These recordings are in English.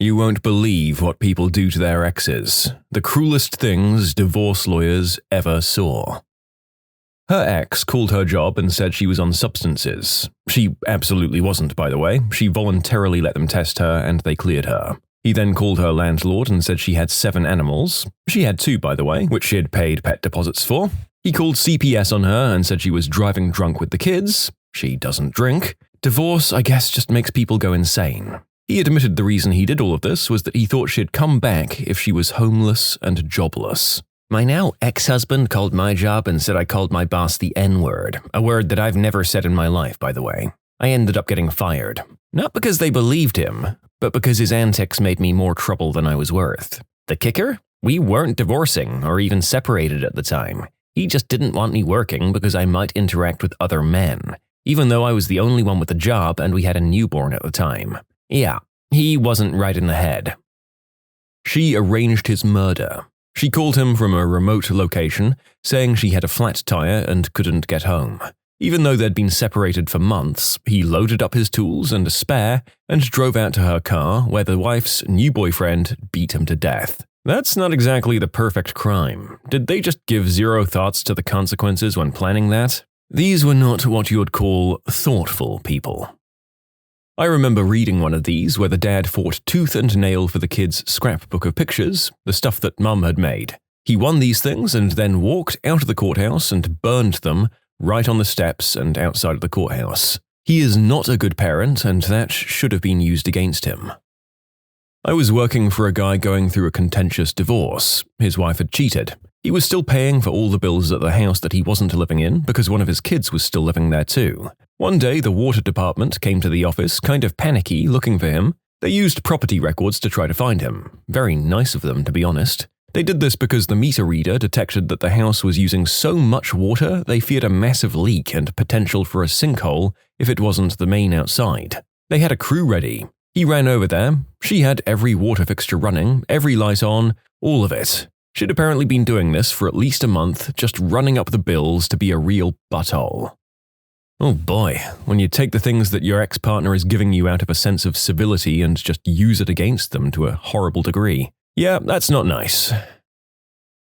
You won't believe what people do to their exes. The cruelest things divorce lawyers ever saw. Her ex called her job and said she was on substances. She absolutely wasn't, by the way. She voluntarily let them test her and they cleared her. He then called her landlord and said she had 7 animals. She had 2, by the way, which she had paid pet deposits for. He called CPS on her and said she was driving drunk with the kids. She doesn't drink. Divorce, I guess, just makes people go insane. He admitted the reason he did all of this was that he thought she'd come back if she was homeless and jobless. My now ex-husband called my job and said I called my boss the N-word, a word that I've never said in my life, by the way. I ended up getting fired. Not because they believed him, but because his antics made me more trouble than I was worth. The kicker? We weren't divorcing or even separated at the time. He just didn't want me working because I might interact with other men, even though I was the only one with a job and we had a newborn at the time. Yeah, he wasn't right in the head. She arranged his murder. She called him from a remote location, saying she had a flat tire and couldn't get home. Even though they'd been separated for months, he loaded up his tools and a spare and drove out to her car where the wife's new boyfriend beat him to death. That's not exactly the perfect crime. Did they just give zero thoughts to the consequences when planning that? These were not what you would call thoughtful people. I remember reading one of these where the dad fought tooth and nail for the kids' scrapbook of pictures, the stuff that mum had made. He won these things and then walked out of the courthouse and burned them right on the steps and outside of the courthouse. He is not a good parent, and that should have been used against him. I was working for a guy going through a contentious divorce. His wife had cheated. He was still paying for all the bills at the house that he wasn't living in because one of his kids was still living there too. One day, the water department came to the office, kind of panicky, looking for him. They used property records to try to find him. Very nice of them, to be honest. They did this because the meter reader detected that the house was using so much water they feared a massive leak and potential for a sinkhole if it wasn't the main outside. They had a crew ready. He ran over there. She had every water fixture running, every light on, all of it. She'd apparently been doing this for at least a month, just running up the bills to be a real butthole. Oh boy, when you take the things that your ex-partner is giving you out of a sense of civility and just use it against them to a horrible degree. Yeah, that's not nice.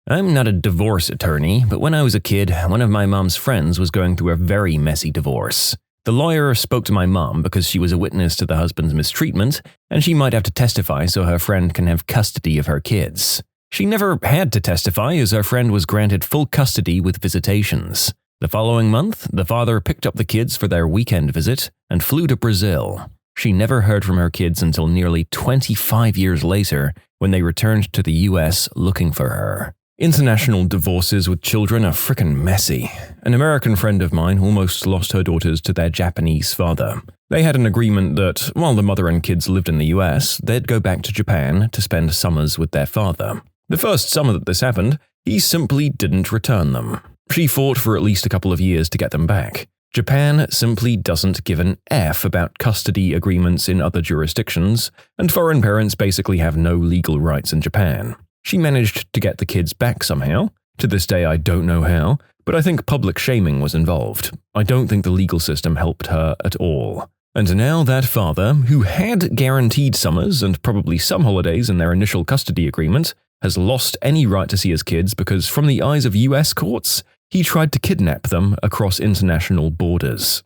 I'm not a divorce attorney, but when I was a kid, one of my mom's friends was going through a very messy divorce. The lawyer spoke to my mom because she was a witness to the husband's mistreatment, and she might have to testify so her friend can have custody of her kids. She never had to testify as her friend was granted full custody with visitations. The following month, the father picked up the kids for their weekend visit and flew to Brazil. She never heard from her kids until nearly 25 years later when they returned to the US looking for her. International divorces with children are frickin' messy. An American friend of mine almost lost her daughters to their Japanese father. They had an agreement that, while the mother and kids lived in the US, they'd go back to Japan to spend summers with their father. The first summer that this happened, he simply didn't return them. She fought for at least a couple of years to get them back. Japan simply doesn't give an F about custody agreements in other jurisdictions, and foreign parents basically have no legal rights in Japan. She managed to get the kids back somehow. To this day, I don't know how, but I think public shaming was involved. I don't think the legal system helped her at all. And now that father, who had guaranteed summers and probably some holidays in their initial custody agreement, has lost any right to see his kids because, from the eyes of US courts, he tried to kidnap them across international borders.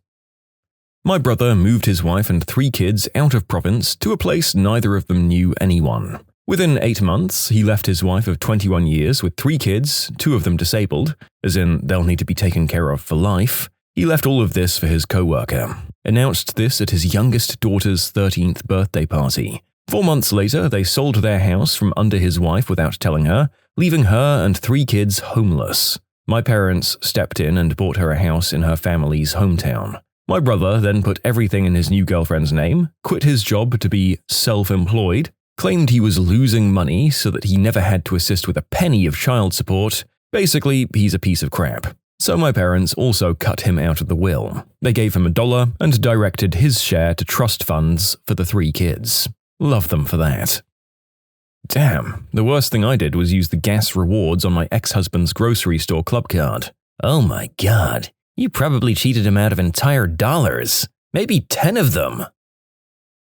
My brother moved his wife and 3 kids out of province to a place neither of them knew anyone. Within 8 months, he left his wife of 21 years with 3 kids, 2 of them disabled, as in they'll need to be taken care of for life. He left all of this for his co-worker. Announced this at his youngest daughter's 13th birthday party. 4 months later, they sold their house from under his wife without telling her, leaving her and 3 kids homeless. My parents stepped in and bought her a house in her family's hometown. My brother then put everything in his new girlfriend's name, quit his job to be self-employed, claimed he was losing money so that he never had to assist with a penny of child support. Basically, he's a piece of crap. So my parents also cut him out of the will. They gave him $1 and directed his share to trust funds for the 3 kids. Love them for that. Damn, the worst thing I did was use the gas rewards on my ex-husband's grocery store club card. Oh my god, you probably cheated him out of entire dollars. Maybe 10 of them.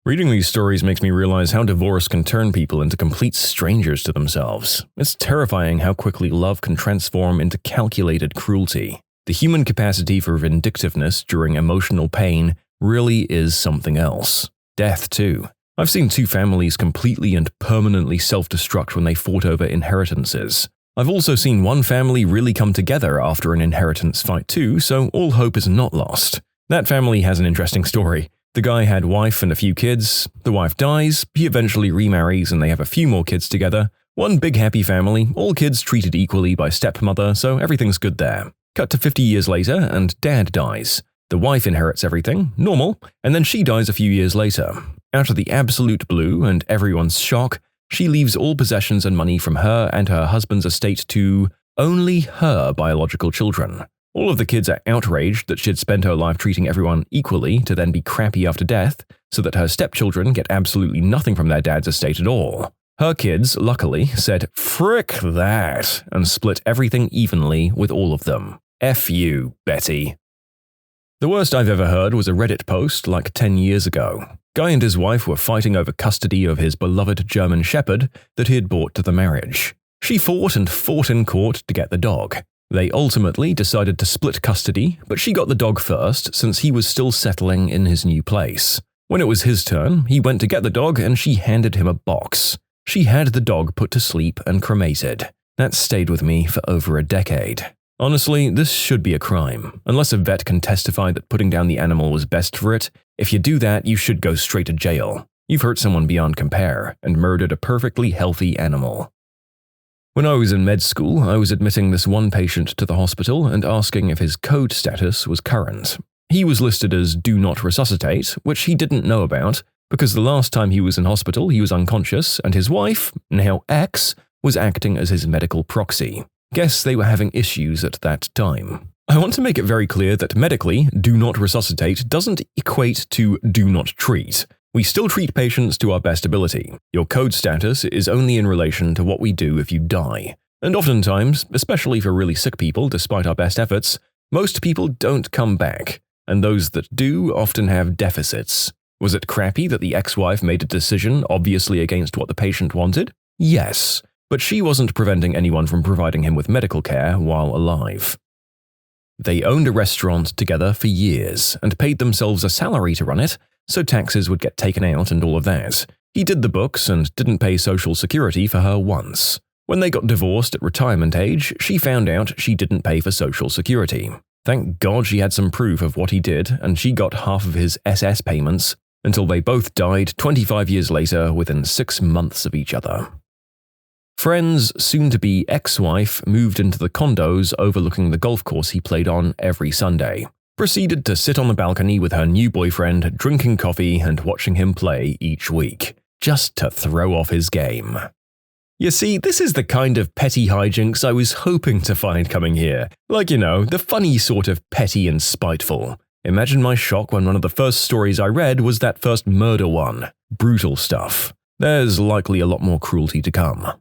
Reading these stories makes me realize how divorce can turn people into complete strangers to themselves. It's terrifying how quickly love can transform into calculated cruelty. The human capacity for vindictiveness during emotional pain really is something else. Death, too. I've seen two families completely and permanently self-destruct when they fought over inheritances. I've also seen one family really come together after an inheritance fight too, so all hope is not lost. That family has an interesting story. The guy had wife and a few kids. The wife dies, he eventually remarries, and they have a few more kids together. One big happy family, all kids treated equally by stepmother, so everything's good there. Cut to 50 years later, and dad dies. The wife inherits everything, normal, and then she dies a few years later. Out of the absolute blue and everyone's shock, she leaves all possessions and money from her and her husband's estate to only her biological children. All of the kids are outraged that she'd spent her life treating everyone equally to then be crappy after death, so that her stepchildren get absolutely nothing from their dad's estate at all. Her kids, luckily, said, "Frick that," and split everything evenly with all of them. F you, Betty. The worst I've ever heard was a Reddit post like 10 years ago. Guy and his wife were fighting over custody of his beloved German Shepherd that he had brought to the marriage. She fought and fought in court to get the dog. They ultimately decided to split custody, but she got the dog first since he was still settling in his new place. When it was his turn, he went to get the dog and she handed him a box. She had the dog put to sleep and cremated. That stayed with me for over a decade. Honestly, this should be a crime. Unless a vet can testify that putting down the animal was best for it, if you do that, you should go straight to jail. You've hurt someone beyond compare and murdered a perfectly healthy animal. When I was in med school, I was admitting this one patient to the hospital and asking if his code status was current. He was listed as do not resuscitate, which he didn't know about, because the last time he was in hospital he was unconscious and his wife, now ex, was acting as his medical proxy. Guess they were having issues at that time. I want to make it very clear that medically, do not resuscitate doesn't equate to do not treat. We still treat patients to our best ability. Your code status is only in relation to what we do if you die. And oftentimes, especially for really sick people despite our best efforts, most people don't come back, and those that do often have deficits. Was it crappy that the ex-wife made a decision obviously against what the patient wanted? Yes. But she wasn't preventing anyone from providing him with medical care while alive. They owned a restaurant together for years and paid themselves a salary to run it, so taxes would get taken out and all of that. He did the books and didn't pay Social Security for her once. When they got divorced at retirement age, she found out she didn't pay for Social Security. Thank God she had some proof of what he did, and she got half of his SS payments until they both died 25 years later within 6 months of each other. Friend's soon-to-be ex-wife moved into the condos overlooking the golf course he played on every Sunday. Proceeded to sit on the balcony with her new boyfriend, drinking coffee and watching him play each week, just to throw off his game. You see, this is the kind of petty hijinks I was hoping to find coming here. Like, the funny sort of petty and spiteful. Imagine my shock when one of the first stories I read was that first murder one. Brutal stuff. There's likely a lot more cruelty to come.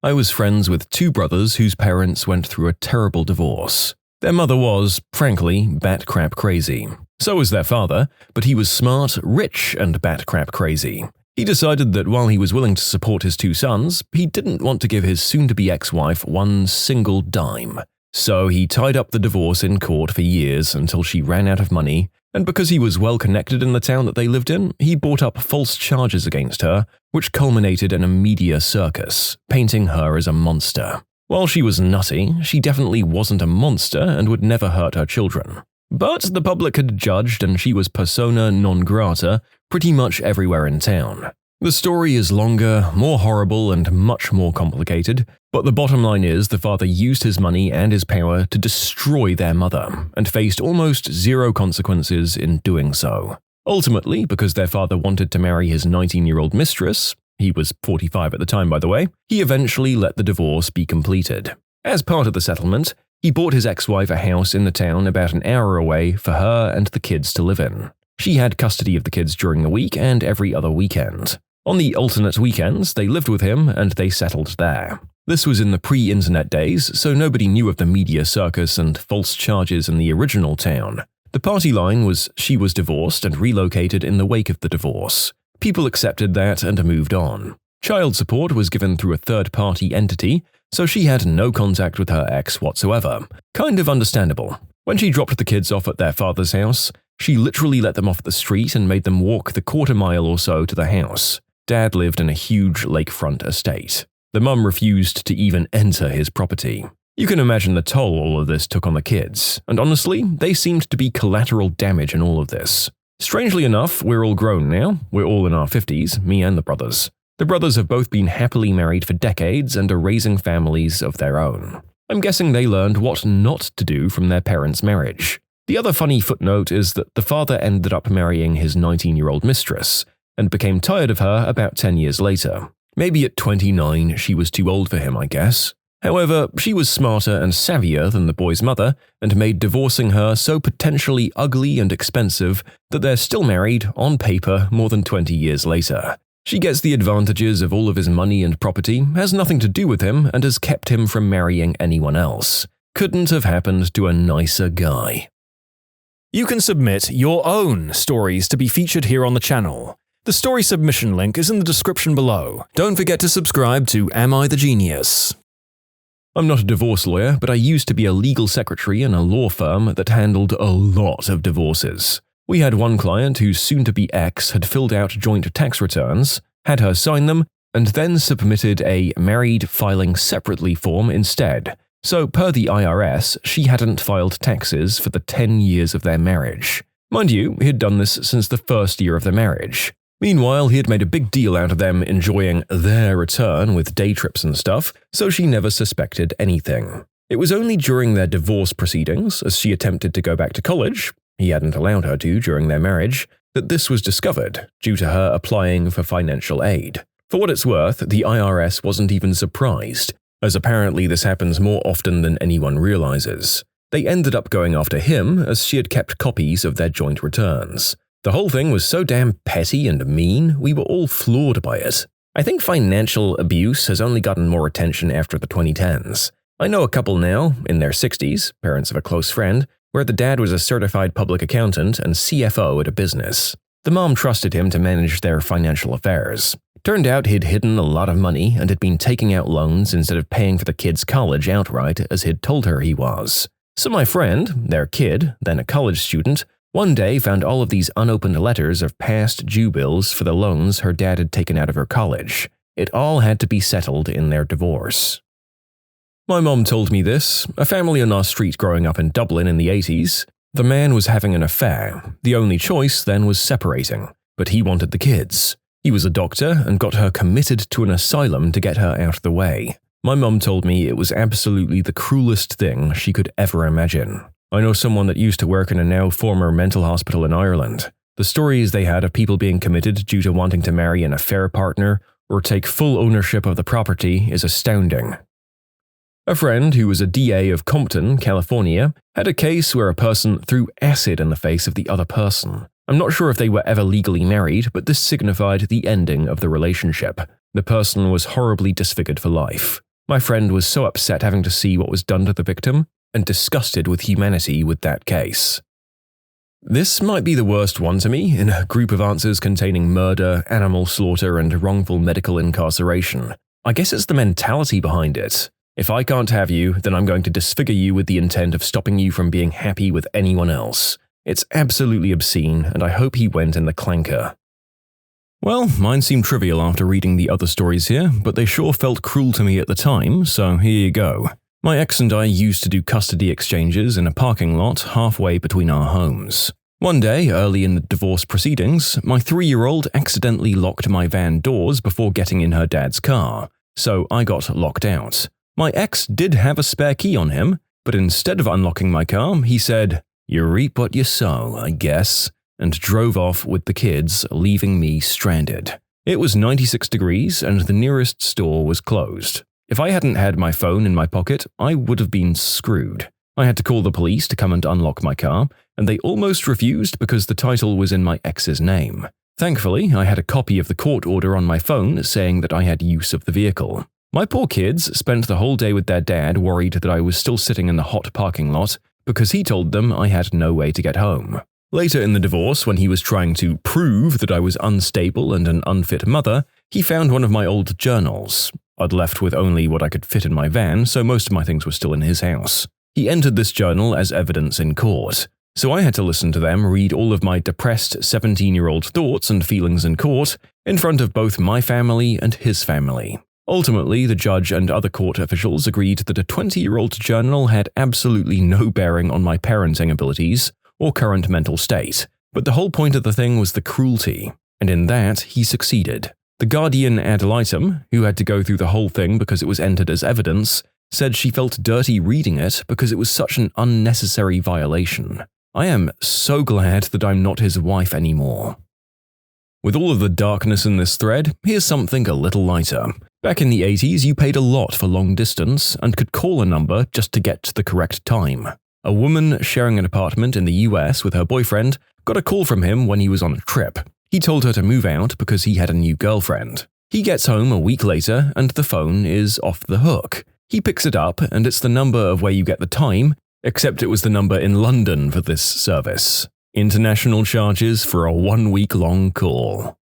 I was friends with two brothers whose parents went through a terrible divorce. Their mother was, frankly, bat-crap crazy. So was their father, but he was smart, rich, and bat-crap crazy. He decided that while he was willing to support his two sons, he didn't want to give his soon-to-be ex-wife one single dime. So he tied up the divorce in court for years until she ran out of money, and because he was well connected in the town that they lived in, he brought up false charges against her, which culminated in a media circus, painting her as a monster. While she was nutty, she definitely wasn't a monster and would never hurt her children. But the public had judged and she was persona non grata pretty much everywhere in town. The story is longer, more horrible, and much more complicated, but the bottom line is the father used his money and his power to destroy their mother, and faced almost zero consequences in doing so. Ultimately, because their father wanted to marry his 19-year-old mistress, he was 45 at the time by the way, he eventually let the divorce be completed. As part of the settlement, he bought his ex-wife a house in the town about an hour away for her and the kids to live in. She had custody of the kids during the week and every other weekend. On the alternate weekends, they lived with him and they settled there. This was in the pre-internet days, so nobody knew of the media circus and false charges in the original town. The party line was she was divorced and relocated in the wake of the divorce. People accepted that and moved on. Child support was given through a third-party entity, so she had no contact with her ex whatsoever. Kind of understandable. When she dropped the kids off at their father's house, she literally let them off at the street and made them walk the quarter-mile or so to the house. Dad lived in a huge lakefront estate. The mum refused to even enter his property. You can imagine the toll all of this took on the kids, and honestly, they seemed to be collateral damage in all of this. Strangely enough, we're all grown now. We're all in our 50s, me and the brothers. The brothers have both been happily married for decades and are raising families of their own. I'm guessing they learned what not to do from their parents' marriage. The other funny footnote is that the father ended up marrying his 19-year-old mistress and became tired of her about 10 years later. Maybe at 29 she was too old for him, I guess. However, she was smarter and savvier than the boy's mother and made divorcing her so potentially ugly and expensive that they're still married, on paper, more than 20 years later. She gets the advantages of all of his money and property, has nothing to do with him, and has kept him from marrying anyone else. Couldn't have happened to a nicer guy. You can submit your own stories to be featured here on the channel. The story submission link is in the description below. Don't forget to subscribe to Am I the Genius? I'm not a divorce lawyer, but I used to be a legal secretary in a law firm that handled a lot of divorces. We had one client whose soon-to-be ex had filled out joint tax returns, had her sign them, and then submitted a married filing separately form instead. So per the IRS, she hadn't filed taxes for the 10 years of their marriage. Mind you, he'd done this since the first year of their marriage. Meanwhile, he had made a big deal out of them enjoying their return with day trips and stuff, so she never suspected anything. It was only during their divorce proceedings, as she attempted to go back to college, he hadn't allowed her to during their marriage, that this was discovered, due to her applying for financial aid. For what it's worth, the IRS wasn't even surprised, as apparently this happens more often than anyone realizes. They ended up going after him, as she had kept copies of their joint returns. The whole thing was so damn petty and mean, we were all floored by it. I think financial abuse has only gotten more attention after the 2010s. I know a couple now, in their 60s, parents of a close friend, where the dad was a certified public accountant and CFO at a business. The mom trusted him to manage their financial affairs. Turned out he'd hidden a lot of money and had been taking out loans instead of paying for the kid's college outright as he'd told her he was. So my friend, their kid, then a college student, one day found all of these unopened letters of past due bills for the loans her dad had taken out of her college. It all had to be settled in their divorce. My mom told me this, a family on our street growing up in Dublin in the 80s. The man was having an affair. The only choice then was separating, but he wanted the kids. He was a doctor and got her committed to an asylum to get her out of the way. My mom told me it was absolutely the cruelest thing she could ever imagine. I know someone that used to work in a now former mental hospital in Ireland. The stories they had of people being committed due to wanting to marry an affair partner or take full ownership of the property is astounding. A friend who was a DA of Compton, California, had a case where a person threw acid in the face of the other person. I'm not sure if they were ever legally married, but this signified the ending of the relationship. The person was horribly disfigured for life. My friend was so upset having to see what was done to the victim, and disgusted with humanity with that case. This might be the worst one to me, in a group of answers containing murder, animal slaughter, and wrongful medical incarceration. I guess it's the mentality behind it. If I can't have you, then I'm going to disfigure you with the intent of stopping you from being happy with anyone else. It's absolutely obscene, and I hope he went in the clanker. Well, mine seemed trivial after reading the other stories here, but they sure felt cruel to me at the time, so here you go. My ex and I used to do custody exchanges in a parking lot halfway between our homes. One day, early in the divorce proceedings, my 3-year-old accidentally locked my van doors before getting in her dad's car, so I got locked out. My ex did have a spare key on him, but instead of unlocking my car, he said, "You reap what you sow, I guess," and drove off with the kids, leaving me stranded. It was 96 degrees and the nearest store was closed. If I hadn't had my phone in my pocket, I would have been screwed. I had to call the police to come and unlock my car, and they almost refused because the title was in my ex's name. Thankfully, I had a copy of the court order on my phone saying that I had use of the vehicle. My poor kids spent the whole day with their dad worried that I was still sitting in the hot parking lot, because he told them I had no way to get home. Later in the divorce, when he was trying to prove that I was unstable and an unfit mother, he found one of my old journals. I'd left with only what I could fit in my van, so most of my things were still in his house. He entered this journal as evidence in court, so I had to listen to them read all of my depressed 17-year-old thoughts and feelings in court, in front of both my family and his family. Ultimately, the judge and other court officials agreed that a 20-year-old journal had absolutely no bearing on my parenting abilities or current mental state, but the whole point of the thing was the cruelty, and in that he succeeded. The guardian ad litem, who had to go through the whole thing because it was entered as evidence, said she felt dirty reading it because it was such an unnecessary violation. I am so glad that I'm not his wife anymore. With all of the darkness in this thread, here's something a little lighter. Back in the 80s, you paid a lot for long distance and could call a number just to get to the correct time. A woman sharing an apartment in the US with her boyfriend got a call from him when he was on a trip. He told her to move out because he had a new girlfriend. He gets home a week later and the phone is off the hook. He picks it up and it's the number of where you get the time, except it was the number in London for this service. International charges for a 1-week-long call.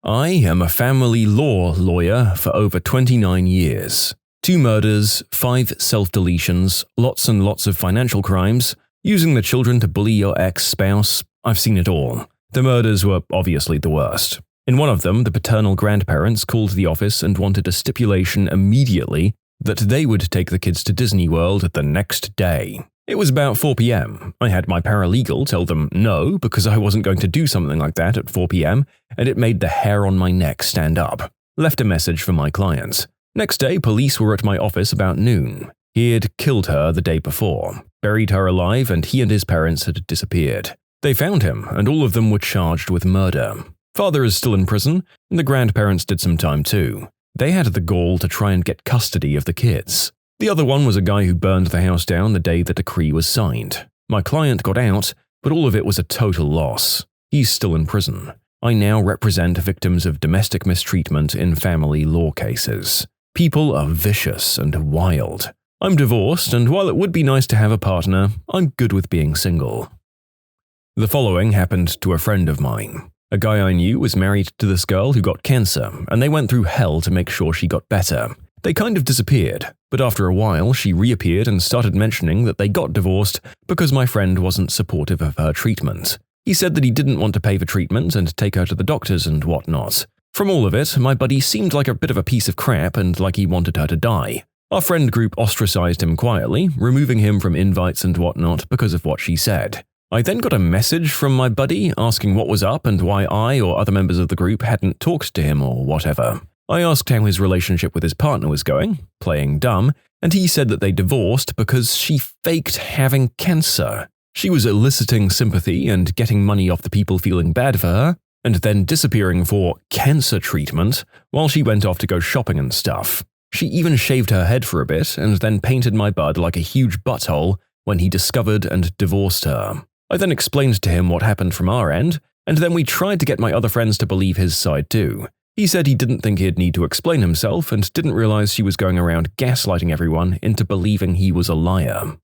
I am a family law lawyer for over 29 years. 2 murders, 5 self-deletions, lots and lots of financial crimes, using the children to bully your ex-spouse. I've seen it all. The murders were obviously the worst. In one of them, the paternal grandparents called the office and wanted a stipulation immediately that they would take the kids to Disney World the next day. It was about 4 p.m. I had my paralegal tell them no because I wasn't going to do something like that at 4 p.m. and it made the hair on my neck stand up. Left a message for my client. Next day, police were at my office about noon. He had killed her the day before, buried her alive, and he and his parents had disappeared. They found him, and all of them were charged with murder. Father is still in prison, and the grandparents did some time too. They had the gall to try and get custody of the kids. The other one was a guy who burned the house down the day the decree was signed. My client got out, but all of it was a total loss. He's still in prison. I now represent victims of domestic mistreatment in family law cases. People are vicious and wild. I'm divorced, and while it would be nice to have a partner, I'm good with being single. The following happened to a friend of mine. A guy I knew was married to this girl who got cancer, and they went through hell to make sure she got better. They kind of disappeared, but after a while she reappeared and started mentioning that they got divorced because my friend wasn't supportive of her treatment. He said that he didn't want to pay for treatment and take her to the doctors and whatnot. From all of it, my buddy seemed like a bit of a piece of crap and like he wanted her to die. Our friend group ostracized him quietly, removing him from invites and whatnot because of what she said. I then got a message from my buddy asking what was up and why I or other members of the group hadn't talked to him or whatever. I asked how his relationship with his partner was going, playing dumb, and he said that they divorced because she faked having cancer. She was eliciting sympathy and getting money off the people feeling bad for her, and then disappearing for cancer treatment while she went off to go shopping and stuff. She even shaved her head for a bit and then painted my bud like a huge butthole when he discovered and divorced her. I then explained to him what happened from our end, and then we tried to get my other friends to believe his side too. He said he didn't think he'd need to explain himself and didn't realize she was going around gaslighting everyone into believing he was a liar.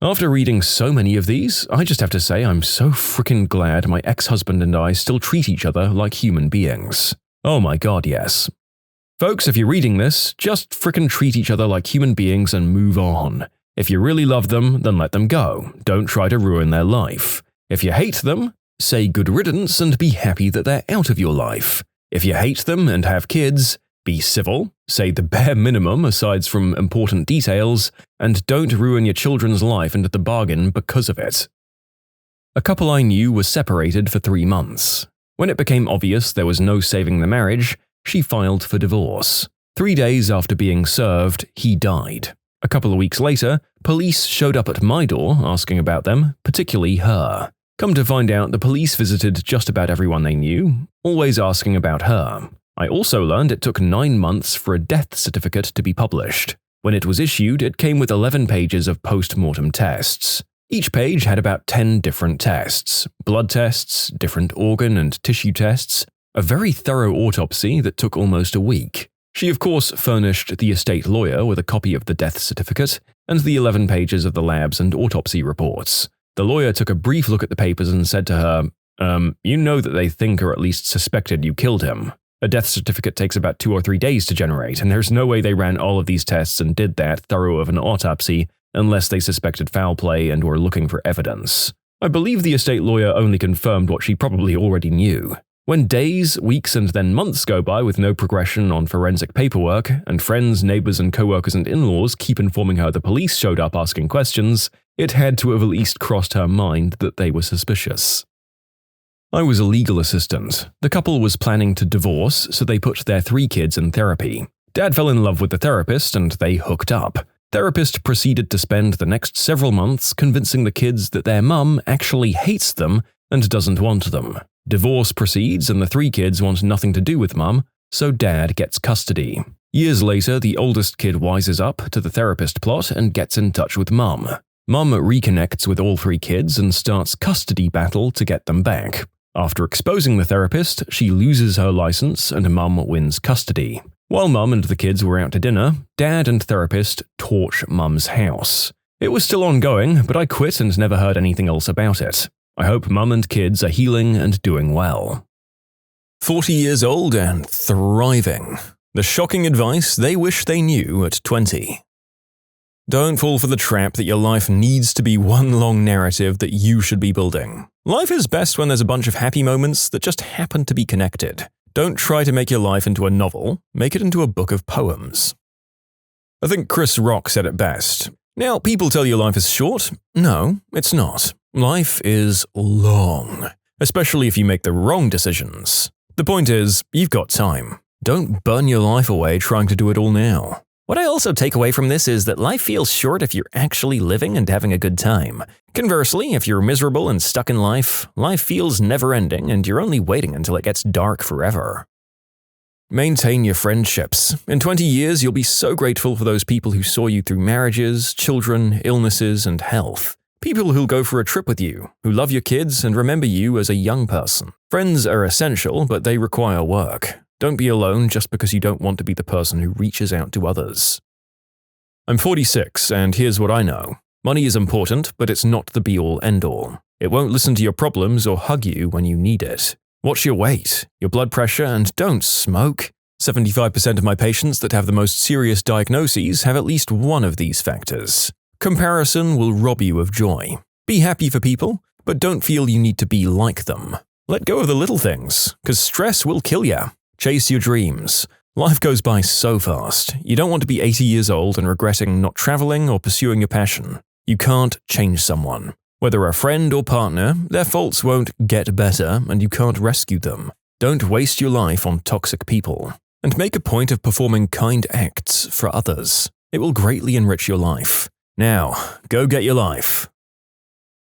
After reading so many of these, I just have to say I'm so freaking glad my ex-husband and I still treat each other like human beings. Oh my god, yes. Folks, if you're reading this, just frickin' treat each other like human beings and move on. If you really love them, then let them go. Don't try to ruin their life. If you hate them, say good riddance and be happy that they're out of your life. If you hate them and have kids, be civil, say the bare minimum aside from important details, and don't ruin your children's life into the bargain because of it. A couple I knew was separated for 3 months. When it became obvious there was no saving the marriage, she filed for divorce. 3 days after being served, he died. A couple of weeks later, police showed up at my door asking about them, particularly her. Come to find out, the police visited just about everyone they knew, always asking about her. I also learned it took 9 months for a death certificate to be published. When it was issued, it came with 11 pages of post-mortem tests. Each page had about 10 different tests, blood tests, different organ and tissue tests, a very thorough autopsy that took almost a week. She of course furnished the estate lawyer with a copy of the death certificate, and the 11 pages of the labs and autopsy reports. The lawyer took a brief look at the papers and said to her, you know that they think or at least suspected you killed him. A death certificate takes about 2 or 3 days to generate, and there's no way they ran all of these tests and did that thorough of an autopsy unless they suspected foul play and were looking for evidence. I believe the estate lawyer only confirmed what she probably already knew. When days, weeks, and then months go by with no progression on forensic paperwork, and friends, neighbors, and co-workers and in-laws keep informing her the police showed up asking questions, it had to have at least crossed her mind that they were suspicious. I was a legal assistant. The couple was planning to divorce, so they put their 3 kids in therapy. Dad fell in love with the therapist, and they hooked up. Therapist proceeded to spend the next several months convincing the kids that their mum actually hates them and doesn't want them. Divorce proceeds, and the 3 kids want nothing to do with mum, so Dad gets custody. Years later, the oldest kid wises up to the therapist plot and gets in touch with mum. Mum reconnects with all 3 kids and starts custody battle to get them back. After exposing the therapist, she loses her license and mum wins custody. While mum and the kids were out to dinner, Dad and therapist torch mum's house. It was still ongoing, but I quit and never heard anything else about it. I hope mum and kids are healing and doing well. 40 years old and thriving. The shocking advice they wish they knew at 20. Don't fall for the trap that your life needs to be one long narrative that you should be building. Life is best when there's a bunch of happy moments that just happen to be connected. Don't try to make your life into a novel, make it into a book of poems. I think Chris Rock said it best. Now, people tell you life is short. No, it's not. Life is long, especially if you make the wrong decisions. The point is, you've got time. Don't burn your life away trying to do it all now. What I also take away from this is that life feels short if you're actually living and having a good time. Conversely, if you're miserable and stuck in life, life feels never-ending and you're only waiting until it gets dark forever. Maintain your friendships. In 20 years, you'll be so grateful for those people who saw you through marriages, children, illnesses, and health. People who'll go for a trip with you, who love your kids and remember you as a young person. Friends are essential, but they require work. Don't be alone just because you don't want to be the person who reaches out to others. I'm 46, and here's what I know. Money is important, but it's not the be-all, end-all. It won't listen to your problems or hug you when you need it. Watch your weight, your blood pressure, and don't smoke. 75% of my patients that have the most serious diagnoses have at least one of these factors. Comparison will rob you of joy. Be happy for people, but don't feel you need to be like them. Let go of the little things, because stress will kill you. Chase your dreams. Life goes by so fast. You don't want to be 80 years old and regretting not traveling or pursuing your passion. You can't change someone. Whether a friend or partner, their faults won't get better and you can't rescue them. Don't waste your life on toxic people. And make a point of performing kind acts for others. It will greatly enrich your life. Now, go get your life.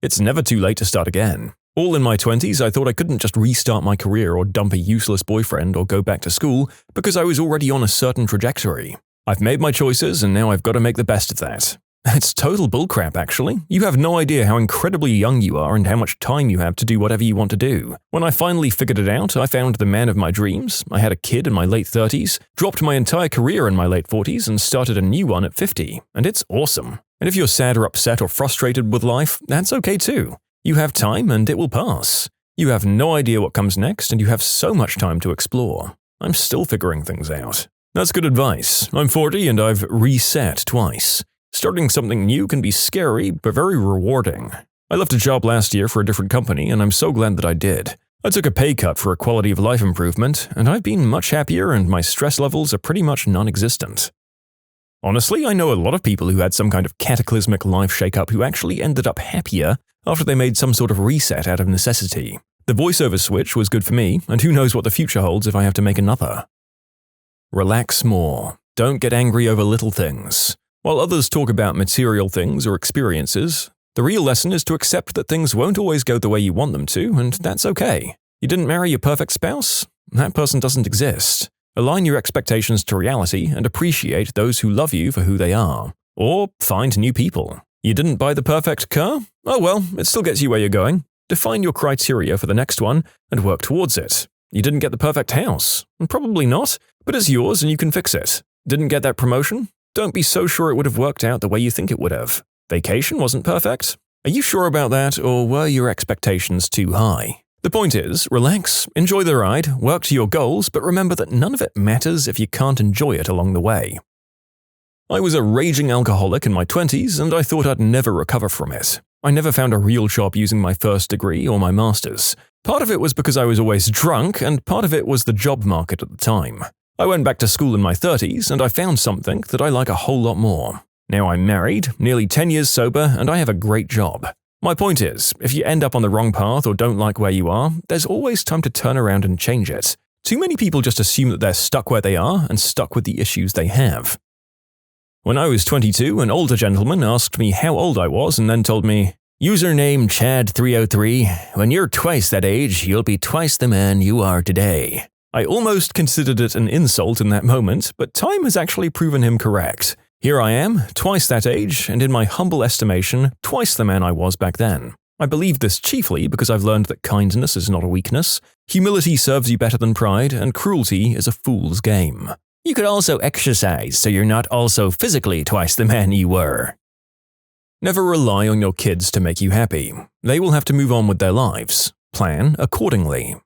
It's never too late to start again. All in my 20s, I thought I couldn't just restart my career or dump a useless boyfriend or go back to school because I was already on a certain trajectory. I've made my choices and now I've got to make the best of that. It's total bullcrap, actually. You have no idea how incredibly young you are and how much time you have to do whatever you want to do. When I finally figured it out, I found the man of my dreams, I had a kid in my late 30s, dropped my entire career in my late 40s and started a new one at 50, and it's awesome. And if you're sad or upset or frustrated with life, that's okay too. You have time and it will pass. You have no idea what comes next and you have so much time to explore. I'm still figuring things out. That's good advice. I'm 40 and I've reset twice. Starting something new can be scary, but very rewarding. I left a job last year for a different company and I'm so glad that I did. I took a pay cut for a quality of life improvement and I've been much happier and my stress levels are pretty much non-existent. Honestly, I know a lot of people who had some kind of cataclysmic life shakeup who actually ended up happier after they made some sort of reset out of necessity. The voiceover switch was good for me, and who knows what the future holds if I have to make another. Relax more. Don't get angry over little things. While others talk about material things or experiences, the real lesson is to accept that things won't always go the way you want them to, and that's okay. You didn't marry your perfect spouse? That person doesn't exist. Align your expectations to reality and appreciate those who love you for who they are. Or find new people. You didn't buy the perfect car? Oh well, it still gets you where you're going. Define your criteria for the next one and work towards it. You didn't get the perfect house? Probably not, but it's yours and you can fix it. Didn't get that promotion? don't be so sure it would have worked out the way you think it would have. Vacation wasn't perfect? Are you sure about that, or were your expectations too high? The point is, relax, enjoy the ride, work to your goals, but remember that none of it matters if you can't enjoy it along the way. I was a raging alcoholic in my 20s, and I thought I'd never recover from it. I never found a real job using my first degree or my master's. Part of it was because I was always drunk, and part of it was the job market at the time. I went back to school in my 30s, and I found something that I like a whole lot more. Now I'm married, nearly 10 years sober, and I have a great job. My point is, if you end up on the wrong path or don't like where you are, there's always time to turn around and change it. Too many people just assume that they're stuck where they are and stuck with the issues they have. When I was 22, an older gentleman asked me how old I was and then told me, "Username Chad303, when you're twice that age, you'll be twice the man you are today." I almost considered it an insult in that moment, but time has actually proven him correct. Here I am, twice that age, and in my humble estimation, twice the man I was back then. I believe this chiefly because I've learned that kindness is not a weakness, humility serves you better than pride, and cruelty is a fool's game. You could also exercise so you're not also physically twice the man you were. Never rely on your kids to make you happy. They will have to move on with their lives. Plan accordingly.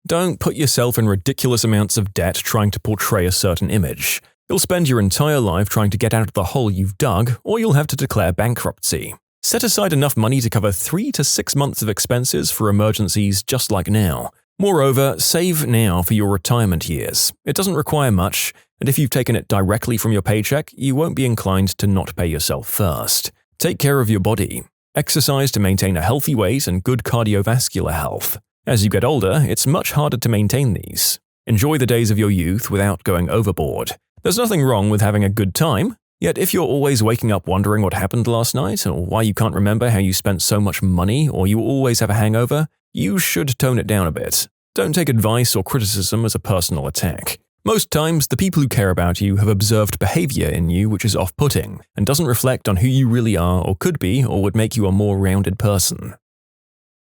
Don't put yourself in ridiculous amounts of debt trying to portray a certain image. You'll spend your entire life trying to get out of the hole you've dug, or you'll have to declare bankruptcy. Set aside enough money to cover 3 to 6 months of expenses for emergencies just like now. Moreover, save now for your retirement years. It doesn't require much, and if you've taken it directly from your paycheck, you won't be inclined to not pay yourself first. Take care of your body. Exercise to maintain a healthy weight and good cardiovascular health. As you get older, it's much harder to maintain these. Enjoy the days of your youth without going overboard. There's nothing wrong with having a good time, yet if you're always waking up wondering what happened last night, or why you can't remember how you spent so much money, or you always have a hangover, you should tone it down a bit. Don't take advice or criticism as a personal attack. Most times, the people who care about you have observed behavior in you which is off-putting, and doesn't reflect on who you really are or could be or would make you a more rounded person.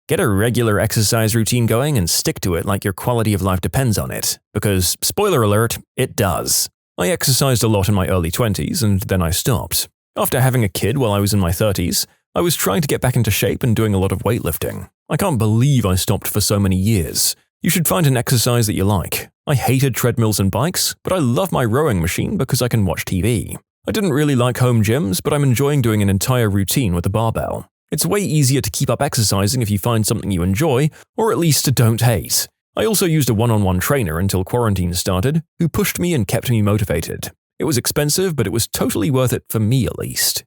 Get a regular exercise routine going and stick to it like your quality of life depends on it, because, spoiler alert, it does. I exercised a lot in my early 20s, and then I stopped. After having a kid while I was in my 30s, I was trying to get back into shape and doing a lot of weightlifting. I can't believe I stopped for so many years. You should find an exercise that you like. I hated treadmills and bikes, but I love my rowing machine because I can watch TV. I didn't really like home gyms, but I'm enjoying doing an entire routine with a barbell. It's way easier to keep up exercising if you find something you enjoy, or at least don't hate. I also used a one-on-one trainer until quarantine started, who pushed me and kept me motivated. It was expensive, but it was totally worth it for me at least.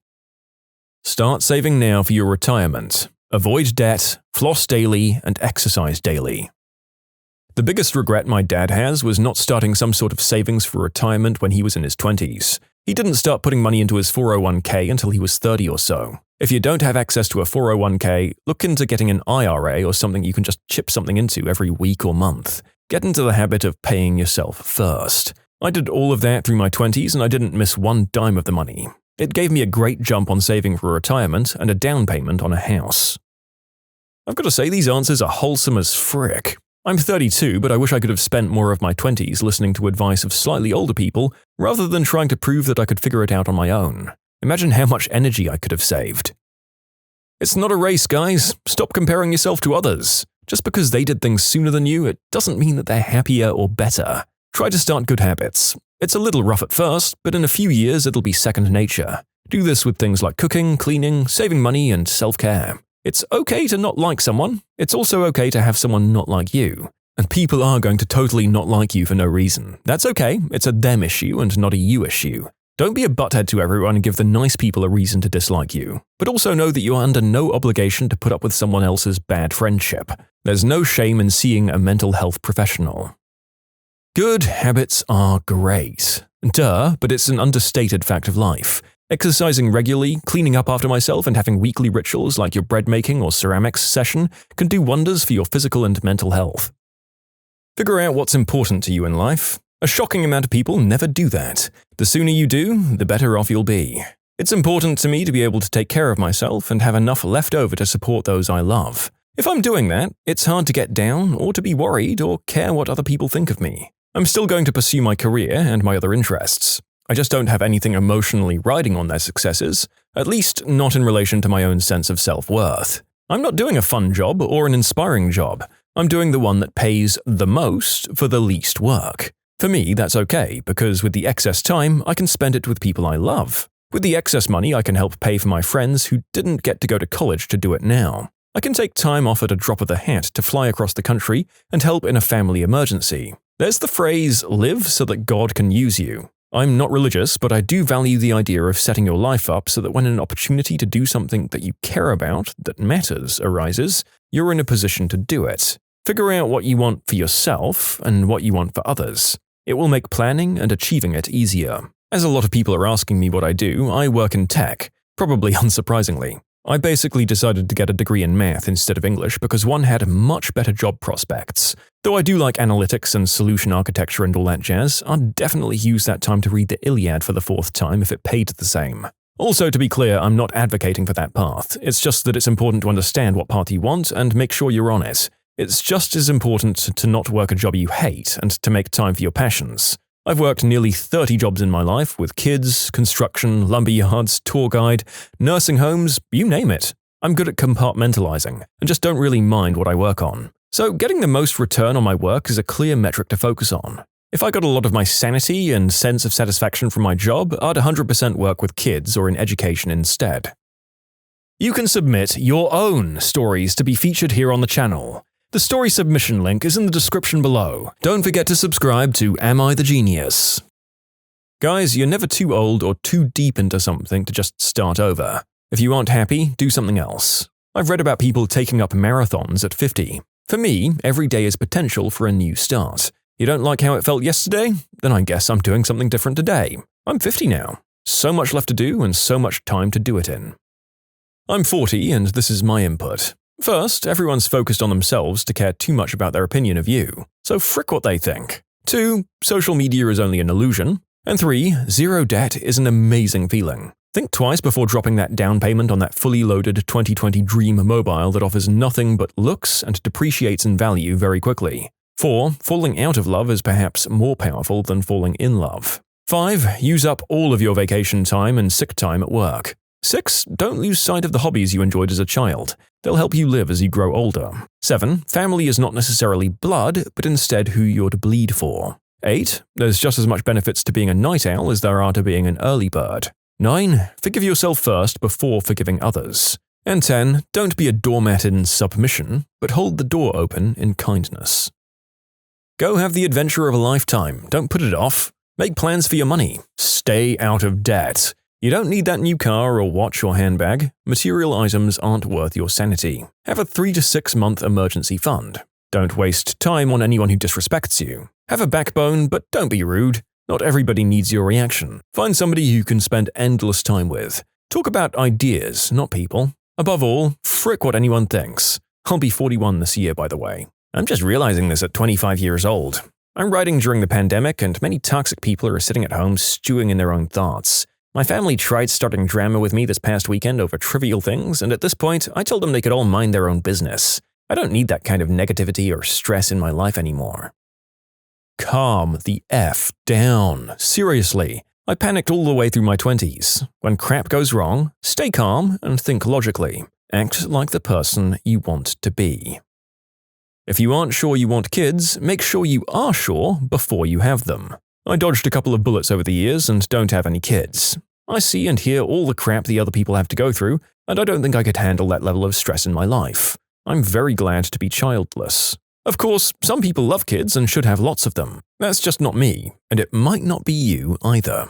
Start saving now for your retirement. Avoid debt, floss daily, and exercise daily. The biggest regret my dad has was not starting some sort of savings for retirement when he was in his 20s. He didn't start putting money into his 401k until he was 30 or so. If you don't have access to a 401k, look into getting an IRA or something you can just chip something into every week or month. Get into the habit of paying yourself first. I did all of that through my 20s and I didn't miss one dime of the money. It gave me a great jump on saving for retirement and a down payment on a house. I've got to say these answers are wholesome as frick. I'm 32, but I wish I could have spent more of my 20s listening to advice of slightly older people rather than trying to prove that I could figure it out on my own. Imagine how much energy I could have saved. It's not a race, guys. Stop comparing yourself to others. Just because they did things sooner than you, it doesn't mean that they're happier or better. Try to start good habits. It's a little rough at first, but in a few years it'll be second nature. Do this with things like cooking, cleaning, saving money, and self-care. It's okay to not like someone. It's also okay to have someone not like you. And people are going to totally not like you for no reason. That's okay. It's a them issue and not a you issue. Don't be a butthead to everyone and give the nice people a reason to dislike you. But also know that you are under no obligation to put up with someone else's bad friendship. There's no shame in seeing a mental health professional. Good habits are great. Duh, but it's an understated fact of life. Exercising regularly, cleaning up after myself, and having weekly rituals like your bread making or ceramics session can do wonders for your physical and mental health. Figure out what's important to you in life. A shocking amount of people never do that. The sooner you do, the better off you'll be. It's important to me to be able to take care of myself and have enough left over to support those I love. If I'm doing that, it's hard to get down or to be worried or care what other people think of me. I'm still going to pursue my career and my other interests. I just don't have anything emotionally riding on their successes, at least not in relation to my own sense of self-worth. I'm not doing a fun job or an inspiring job. I'm doing the one that pays the most for the least work. For me, that's okay, because with the excess time, I can spend it with people I love. With the excess money, I can help pay for my friends who didn't get to go to college to do it now. I can take time off at a drop of the hat to fly across the country and help in a family emergency. There's the phrase, live so that God can use you. I'm not religious, but I do value the idea of setting your life up so that when an opportunity to do something that you care about, that matters, arises, you're in a position to do it. Figure out what you want for yourself and what you want for others. It will make planning and achieving it easier. As a lot of people are asking me what I do, I work in tech, probably unsurprisingly. I basically decided to get a degree in math instead of English because one had much better job prospects. Though I do like analytics and solution architecture and all that jazz, I'd definitely use that time to read the Iliad for the 4th time if it paid the same. Also, to be clear, I'm not advocating for that path. It's just that it's important to understand what path you want and make sure you're on it. It's just as important to not work a job you hate and to make time for your passions. I've worked nearly 30 jobs in my life with kids, construction, lumberyards, tour guide, nursing homes, you name it. I'm good at compartmentalizing and just don't really mind what I work on. So getting the most return on my work is a clear metric to focus on. If I got a lot of my sanity and sense of satisfaction from my job, I'd 100% work with kids or in education instead. You can submit your own stories to be featured here on the channel. The story submission link is in the description below. Don't forget to subscribe to Am I the Genius? Guys, you're never too old or too deep into something to just start over. If you aren't happy, do something else. I've read about people taking up marathons at 50. For me, every day is potential for a new start. You don't like how it felt yesterday? Then I guess I'm doing something different today. I'm 50 now. So much left to do and so much time to do it in. I'm 40 and this is my input. First, everyone's focused on themselves to care too much about their opinion of you, so frick what they think. 2, social media is only an illusion. And 3, zero debt is an amazing feeling. Think twice before dropping that down payment on that fully loaded 2020 Dream mobile that offers nothing but looks and depreciates in value very quickly. 4, falling out of love is perhaps more powerful than falling in love. 5, use up all of your vacation time and sick time at work. 6, don't lose sight of the hobbies you enjoyed as a child. They'll help you live as you grow older. 7, family is not necessarily blood, but instead who you're to bleed for. 8, there's just as much benefits to being a night owl as there are to being an early bird. 9, forgive yourself first before forgiving others. And 10, don't be a doormat in submission, but hold the door open in kindness. Go have the adventure of a lifetime, don't put it off. Make plans for your money. Stay out of debt. You don't need that new car or watch or handbag. Material items aren't worth your sanity. Have a 3 to 6 month emergency fund. Don't waste time on anyone who disrespects you. Have a backbone, but don't be rude. Not everybody needs your reaction. Find somebody you can spend endless time with. Talk about ideas, not people. Above all, frick what anyone thinks. I'll be 41 this year, by the way. I'm just realizing this at 25 years old. I'm writing during the pandemic, and many toxic people are sitting at home stewing in their own thoughts. My family tried starting drama with me this past weekend over trivial things, and at this point, I told them they could all mind their own business. I don't need that kind of negativity or stress in my life anymore. Calm the F down. Seriously, I panicked all the way through my 20s. When crap goes wrong, stay calm and think logically. Act like the person you want to be. If you aren't sure you want kids, make sure you are sure before you have them. I dodged a couple of bullets over the years and don't have any kids. I see and hear all the crap the other people have to go through, and I don't think I could handle that level of stress in my life. I'm very glad to be childless. Of course, some people love kids and should have lots of them. That's just not me, and it might not be you either.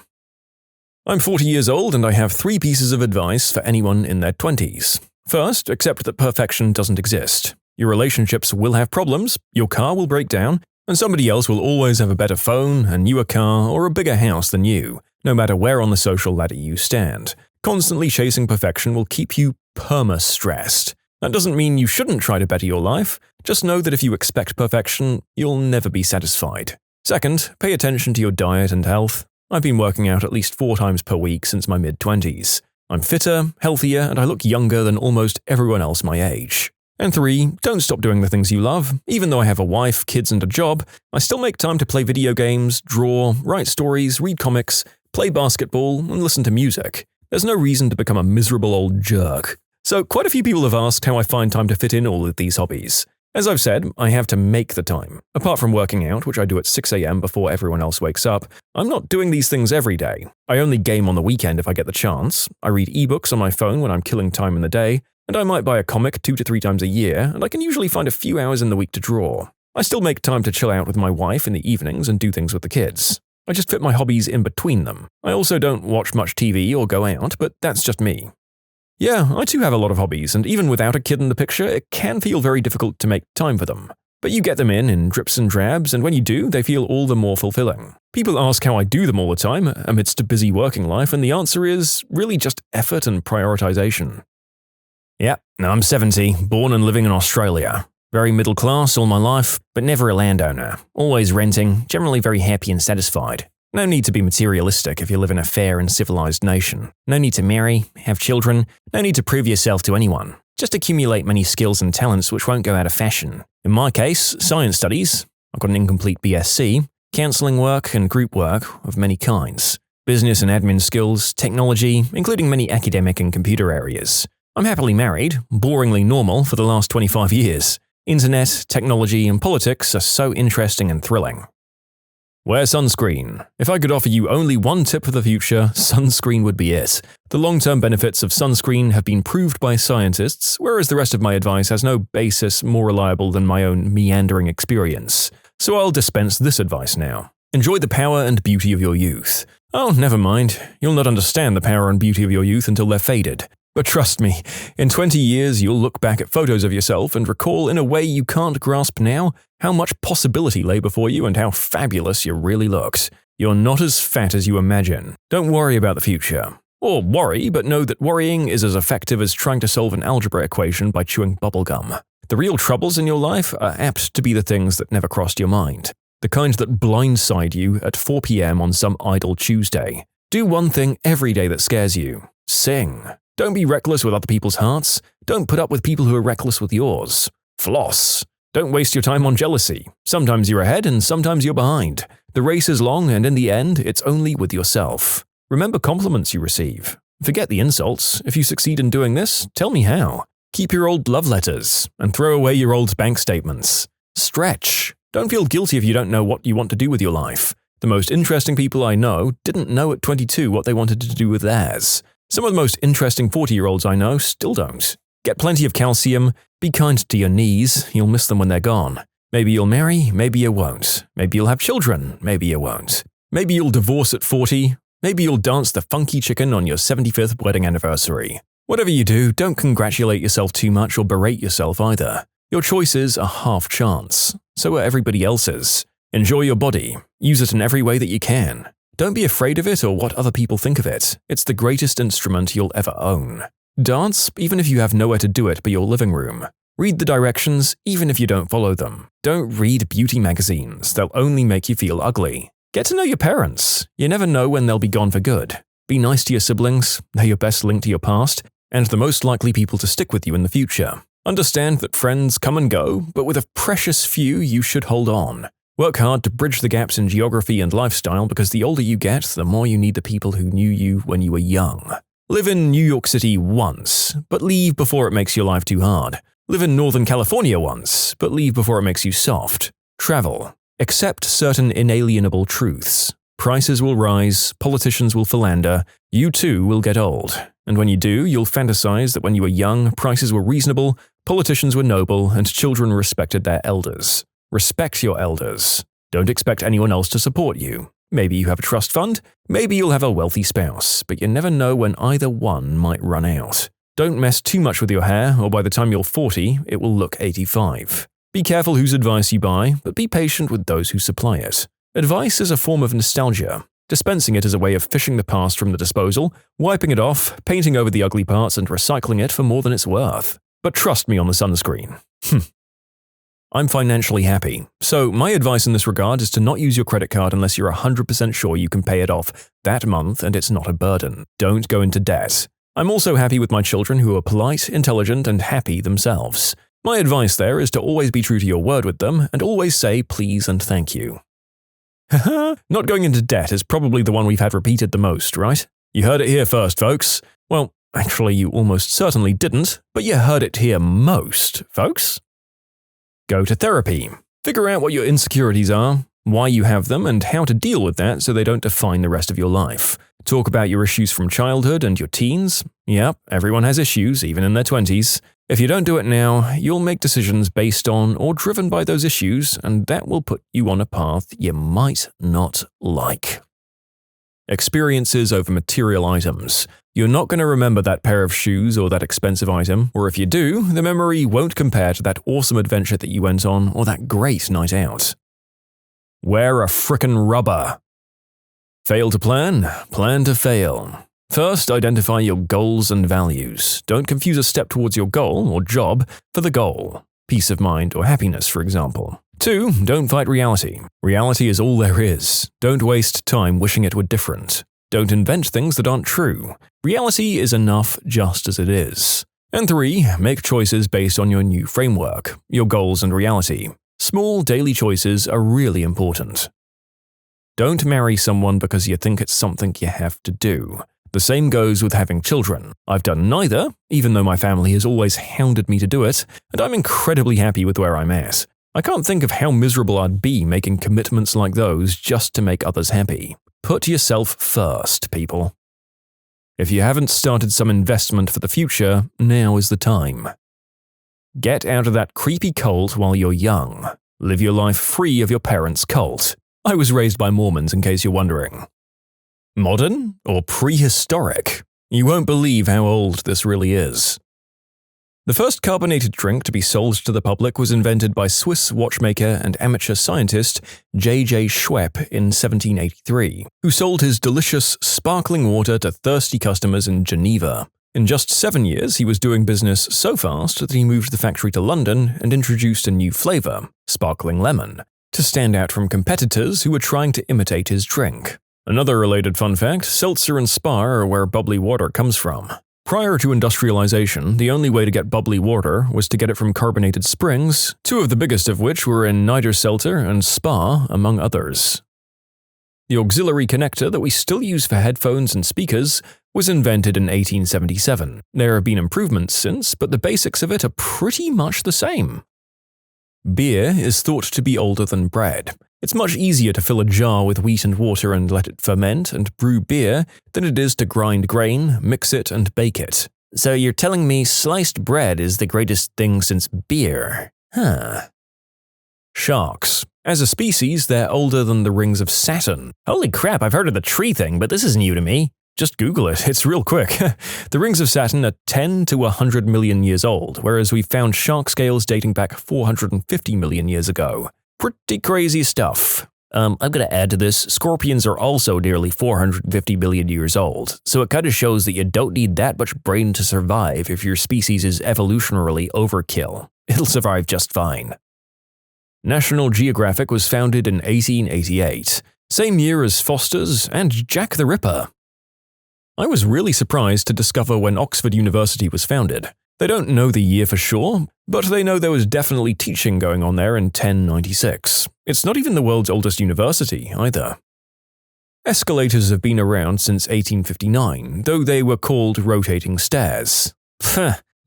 I'm 40 years old and I have 3 pieces of advice for anyone in their 20s. First, accept that perfection doesn't exist. Your relationships will have problems, your car will break down, and somebody else will always have a better phone, a newer car, or a bigger house than you, no matter where on the social ladder you stand. Constantly chasing perfection will keep you perma-stressed. That doesn't mean you shouldn't try to better your life, just know that if you expect perfection, you'll never be satisfied. Second, pay attention to your diet and health. I've been working out at least 4 times per week since my mid-20s. I'm fitter, healthier, and I look younger than almost everyone else my age. And 3, don't stop doing the things you love. Even though I have a wife, kids, and a job, I still make time to play video games, draw, write stories, read comics, play basketball, and listen to music. There's no reason to become a miserable old jerk. So quite a few people have asked how I find time to fit in all of these hobbies. As I've said, I have to make the time. Apart from working out, which I do at 6 a.m. before everyone else wakes up, I'm not doing these things every day. I only game on the weekend if I get the chance. I read ebooks on my phone when I'm killing time in the day, and I might buy a comic 2 to 3 times a year, and I can usually find a few hours in the week to draw. I still make time to chill out with my wife in the evenings and do things with the kids. I just fit my hobbies in between them. I also don't watch much TV or go out, but that's just me. Yeah, I too have a lot of hobbies, and even without a kid in the picture, it can feel very difficult to make time for them. But you get them in drips and drabs, and when you do, they feel all the more fulfilling. People ask how I do them all the time, amidst a busy working life, and the answer is really just effort and prioritization. Yep, I'm 70, born and living in Australia. Very middle class all my life, but never a landowner. Always renting, generally very happy and satisfied. No need to be materialistic if you live in a fair and civilized nation. No need to marry, have children, no need to prove yourself to anyone. Just accumulate many skills and talents which won't go out of fashion. In my case, science studies, I've got an incomplete BSc, counselling work and group work of many kinds, business and admin skills, technology, including many academic and computer areas. I'm happily married, boringly normal for the last 25 years. Internet, technology, and politics are so interesting and thrilling. Wear sunscreen. If I could offer you only one tip for the future, sunscreen would be it. The long-term benefits of sunscreen have been proved by scientists, whereas the rest of my advice has no basis more reliable than my own meandering experience. So I'll dispense this advice now. Enjoy the power and beauty of your youth. Oh, never mind. You'll not understand the power and beauty of your youth until they're faded. But trust me, in 20 years you'll look back at photos of yourself and recall in a way you can't grasp now how much possibility lay before you and how fabulous you really looked. You're not as fat as you imagine. Don't worry about the future. Or worry, but know that worrying is as effective as trying to solve an algebra equation by chewing bubblegum. The real troubles in your life are apt to be the things that never crossed your mind. The kind that blindside you at 4 p.m. on some idle Tuesday. Do one thing every day that scares you. Sing. Don't be reckless with other people's hearts. Don't put up with people who are reckless with yours. Floss. Don't waste your time on jealousy. Sometimes you're ahead and sometimes you're behind. The race is long and in the end, it's only with yourself. Remember compliments you receive. Forget the insults. If you succeed in doing this, tell me how. Keep your old love letters and throw away your old bank statements. Stretch. Don't feel guilty if you don't know what you want to do with your life. The most interesting people I know didn't know at 22 what they wanted to do with theirs. Some of the most interesting 40-year-olds I know still don't. Get plenty of calcium, be kind to your knees, you'll miss them when they're gone. Maybe you'll marry, maybe you won't. Maybe you'll have children, maybe you won't. Maybe you'll divorce at 40, maybe you'll dance the funky chicken on your 75th wedding anniversary. Whatever you do, don't congratulate yourself too much or berate yourself either. Your choices are half chance. So are everybody else's. Enjoy your body. Use it in every way that you can. Don't be afraid of it or what other people think of it. It's the greatest instrument you'll ever own. Dance, even if you have nowhere to do it but your living room. Read the directions, even if you don't follow them. Don't read beauty magazines. They'll only make you feel ugly. Get to know your parents. You never know when they'll be gone for good. Be nice to your siblings. They're your best link to your past, and the most likely people to stick with you in the future. Understand that friends come and go, but with a precious few you should hold on. Work hard to bridge the gaps in geography and lifestyle because the older you get, the more you need the people who knew you when you were young. Live in New York City once, but leave before it makes your life too hard. Live in Northern California once, but leave before it makes you soft. Travel. Accept certain inalienable truths. Prices will rise, politicians will philander, you too will get old. And when you do, you'll fantasize that when you were young, prices were reasonable, politicians were noble, and children respected their elders. Respect your elders. Don't expect anyone else to support you. Maybe you have a trust fund, maybe you'll have a wealthy spouse, but you never know when either one might run out. Don't mess too much with your hair, or by the time you're 40, it will look 85. Be careful whose advice you buy, but be patient with those who supply it. Advice is a form of nostalgia. Dispensing it is a way of fishing the past from the disposal, wiping it off, painting over the ugly parts, and recycling it for more than it's worth. But trust me on the sunscreen. I'm financially happy, so my advice in this regard is to not use your credit card unless you're 100% sure you can pay it off that month and it's not a burden. Don't go into debt. I'm also happy with my children who are polite, intelligent, and happy themselves. My advice there is to always be true to your word with them and always say please and thank you. Not going into debt is probably the one we've had repeated the most, right? You heard it here first, folks. Well, actually, you almost certainly didn't, but you heard it here most, folks. Go to therapy. Figure out what your insecurities are, why you have them, and how to deal with that so they don't define the rest of your life. Talk about your issues from childhood and your teens. Yep, everyone has issues, even in their 20s. If you don't do it now, you'll make decisions based on or driven by those issues, and that will put you on a path you might not like. Experiences over material items. You're not going to remember that pair of shoes or that expensive item, or if you do, the memory won't compare to that awesome adventure that you went on or that great night out. Wear a frickin' rubber. Fail to plan, plan to fail. First, identify your goals and values. Don't confuse a step towards your goal or job for the goal. Peace of mind or happiness, for example. 2. Don't fight reality. Reality is all there is. Don't waste time wishing it were different. Don't invent things that aren't true. Reality is enough just as it is. And 3. Make choices based on your new framework, your goals and reality. Small daily choices are really important. Don't marry someone because you think it's something you have to do. The same goes with having children. I've done neither, even though my family has always hounded me to do it, and I'm incredibly happy with where I'm at. I can't think of how miserable I'd be making commitments like those just to make others happy. Put yourself first, people. If you haven't started some investment for the future, now is the time. Get out of that creepy cult while you're young. Live your life free of your parents' cult. I was raised by Mormons, in case you're wondering. Modern or prehistoric? You won't believe how old this really is. The first carbonated drink to be sold to the public was invented by Swiss watchmaker and amateur scientist J.J. Schwepp in 1783, who sold his delicious, sparkling water to thirsty customers in Geneva. In just 7 years, he was doing business so fast that he moved the factory to London and introduced a new flavor, sparkling lemon, to stand out from competitors who were trying to imitate his drink. Another related fun fact, seltzer and spa are where bubbly water comes from. Prior to industrialization, the only way to get bubbly water was to get it from carbonated springs, 2 of the biggest of which were in Niederselter and Spa, among others. The auxiliary connector that we still use for headphones and speakers was invented in 1877. There have been improvements since, but the basics of it are pretty much the same. Beer is thought to be older than bread. It's much easier to fill a jar with wheat and water and let it ferment and brew beer than it is to grind grain, mix it, and bake it. So you're telling me sliced bread is the greatest thing since beer? Huh. Sharks. As a species, they're older than the rings of Saturn. Holy crap, I've heard of the tree thing, but this is new to me. Just Google it, it's real quick. The rings of Saturn are 10 to 100 million years old, whereas we've found shark scales dating back 450 million years ago. Pretty crazy stuff. I'm gonna add to this, scorpions are also nearly 450 million years old, so it kinda shows that you don't need that much brain to survive if your species is evolutionarily overkill. It'll survive just fine. National Geographic was founded in 1888, same year as Foster's and Jack the Ripper. I was really surprised to discover when Oxford University was founded. They don't know the year for sure, but they know there was definitely teaching going on there in 1096. It's not even the world's oldest university, either. Escalators have been around since 1859, though they were called rotating stairs.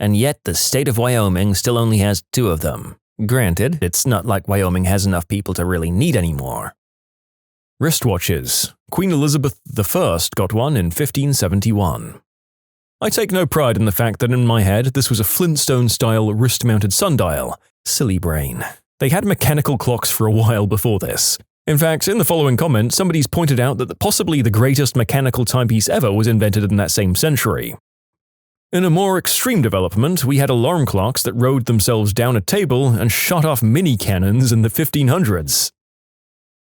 And yet the state of Wyoming still only has 2 of them. Granted, it's not like Wyoming has enough people to really need any more. Wristwatches. Queen Elizabeth I got one in 1571. I take no pride in the fact that in my head this was a Flintstone-style wrist-mounted sundial. Silly brain. They had mechanical clocks for a while before this. In fact, in the following comment, somebody's pointed out that possibly the greatest mechanical timepiece ever was invented in that same century. In a more extreme development, we had alarm clocks that rode themselves down a table and shot off mini-cannons in the 1500s.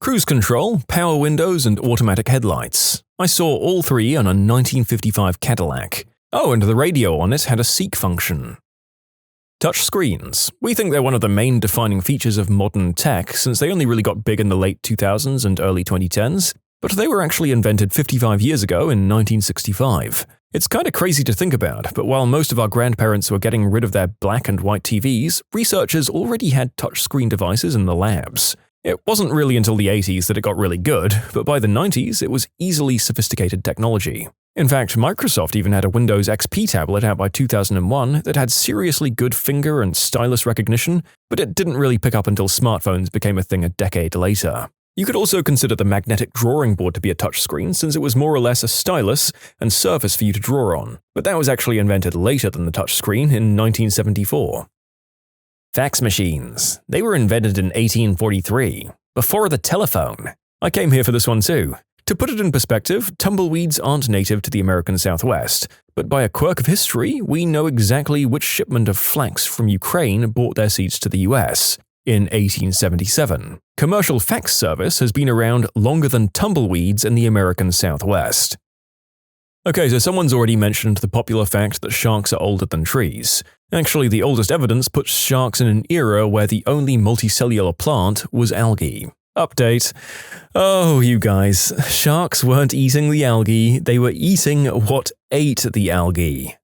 Cruise control, power windows, and automatic headlights. I saw all 3 on a 1955 Cadillac. Oh, and the radio on it had a seek function. Touch screens. We think they're one of the main defining features of modern tech since they only really got big in the late 2000s and early 2010s, but they were actually invented 55 years ago in 1965. It's kinda crazy to think about, but while most of our grandparents were getting rid of their black and white TVs, researchers already had touchscreen devices in the labs. It wasn't really until the 80s that it got really good, but by the 90s it was easily sophisticated technology. In fact, Microsoft even had a Windows XP tablet out by 2001 that had seriously good finger and stylus recognition, but it didn't really pick up until smartphones became a thing a decade later. You could also consider the magnetic drawing board to be a touchscreen since it was more or less a stylus and surface for you to draw on, but that was actually invented later than the touchscreen in 1974. Fax machines. They were invented in 1843, before the telephone. I came here for this one too. To put it in perspective, tumbleweeds aren't native to the American Southwest, but by a quirk of history, we know exactly which shipment of flax from Ukraine brought their seeds to the US. In 1877. Commercial fax service has been around longer than tumbleweeds in the American Southwest. Okay, so someone's already mentioned the popular fact that sharks are older than trees. Actually, the oldest evidence puts sharks in an era where the only multicellular plant was algae. Update. Oh, you guys, sharks weren't eating the algae, they were eating what ate the algae.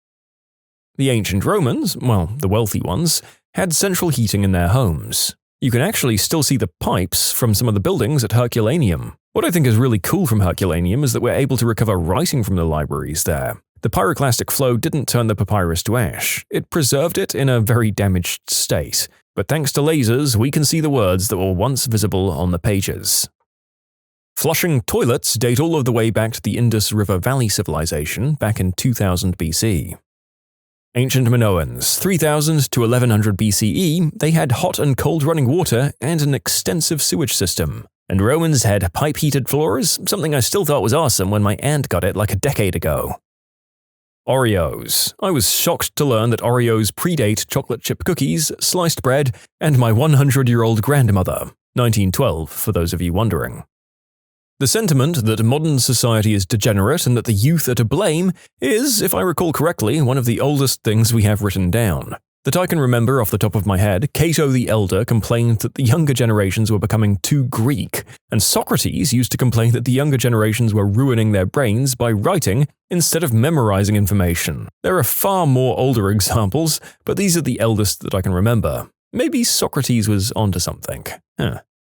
The ancient Romans, well, the wealthy ones, had central heating in their homes. You can actually still see the pipes from some of the buildings at Herculaneum. What I think is really cool from Herculaneum is that we're able to recover writing from the libraries there. The pyroclastic flow didn't turn the papyrus to ash, it preserved it in a very damaged state. But thanks to lasers, we can see the words that were once visible on the pages. Flushing toilets date all of the way back to the Indus River Valley civilization back in 2000 BC. Ancient Minoans, 3000 to 1100 BCE, they had hot and cold running water and an extensive sewage system. And Romans had pipe-heated floors, something I still thought was awesome when my aunt got it like a decade ago. Oreos. I was shocked to learn that Oreos predate chocolate chip cookies, sliced bread, and my 100-year-old grandmother. 1912, for those of you wondering. The sentiment that modern society is degenerate and that the youth are to blame is, if I recall correctly, one of the oldest things we have written down. That I can remember off the top of my head, Cato the Elder complained that the younger generations were becoming too Greek, and Socrates used to complain that the younger generations were ruining their brains by writing instead of memorizing information. There are far more older examples, but these are the eldest that I can remember. Maybe Socrates was onto something.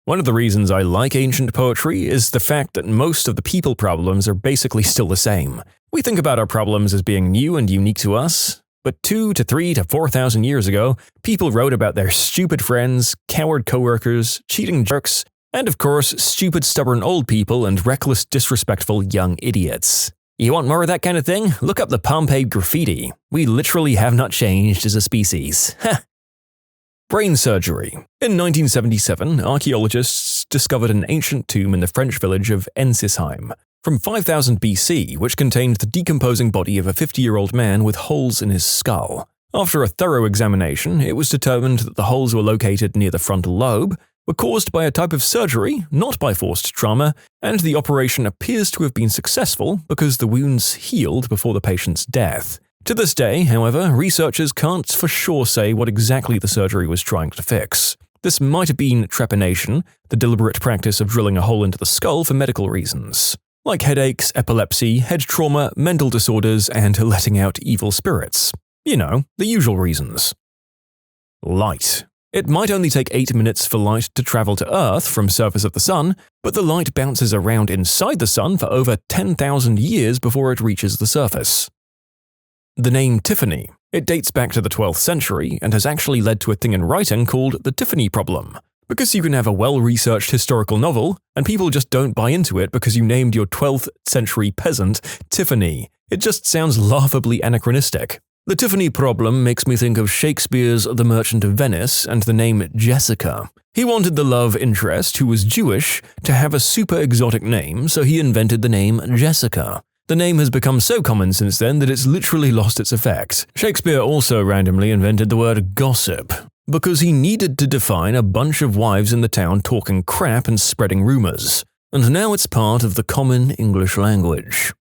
One of the reasons I like ancient poetry is the fact that most of the people problems are basically still the same. We think about our problems as being new and unique to us, but 2 to 3 to 4,000 years ago, people wrote about their stupid friends, coward coworkers, cheating jerks, and of course, stupid stubborn old people and reckless disrespectful young idiots. You want more of that kind of thing? Look up the Pompeii graffiti. We literally have not changed as a species. Brain surgery. In 1977, archaeologists discovered an ancient tomb in the French village of Ensisheim from 5000 BC, which contained the decomposing body of a 50-year-old man with holes in his skull. After a thorough examination, it was determined that the holes were located near the frontal lobe, were caused by a type of surgery, not by forced trauma, and the operation appears to have been successful because the wounds healed before the patient's death. To this day, however, researchers can't for sure say what exactly the surgery was trying to fix. This might have been trepanation, the deliberate practice of drilling a hole into the skull for medical reasons, like headaches, epilepsy, head trauma, mental disorders, and letting out evil spirits. You know, the usual reasons. Light. It might only take 8 minutes for light to travel to Earth from surface of the Sun, but the light bounces around inside the Sun for over 10,000 years before it reaches the surface. The name Tiffany. It dates back to the 12th century and has actually led to a thing in writing called the Tiffany problem. Because you can have a well-researched historical novel, and people just don't buy into it because you named your 12th century peasant Tiffany. It just sounds laughably anachronistic. The Tiffany problem makes me think of Shakespeare's The Merchant of Venice and the name Jessica. He wanted the love interest, who was Jewish, to have a super exotic name, so he invented the name Jessica. The name has become so common since then that it's literally lost its effect. Shakespeare also randomly invented the word gossip, because he needed to define a bunch of wives in the town talking crap and spreading rumors. And now it's part of the common English language.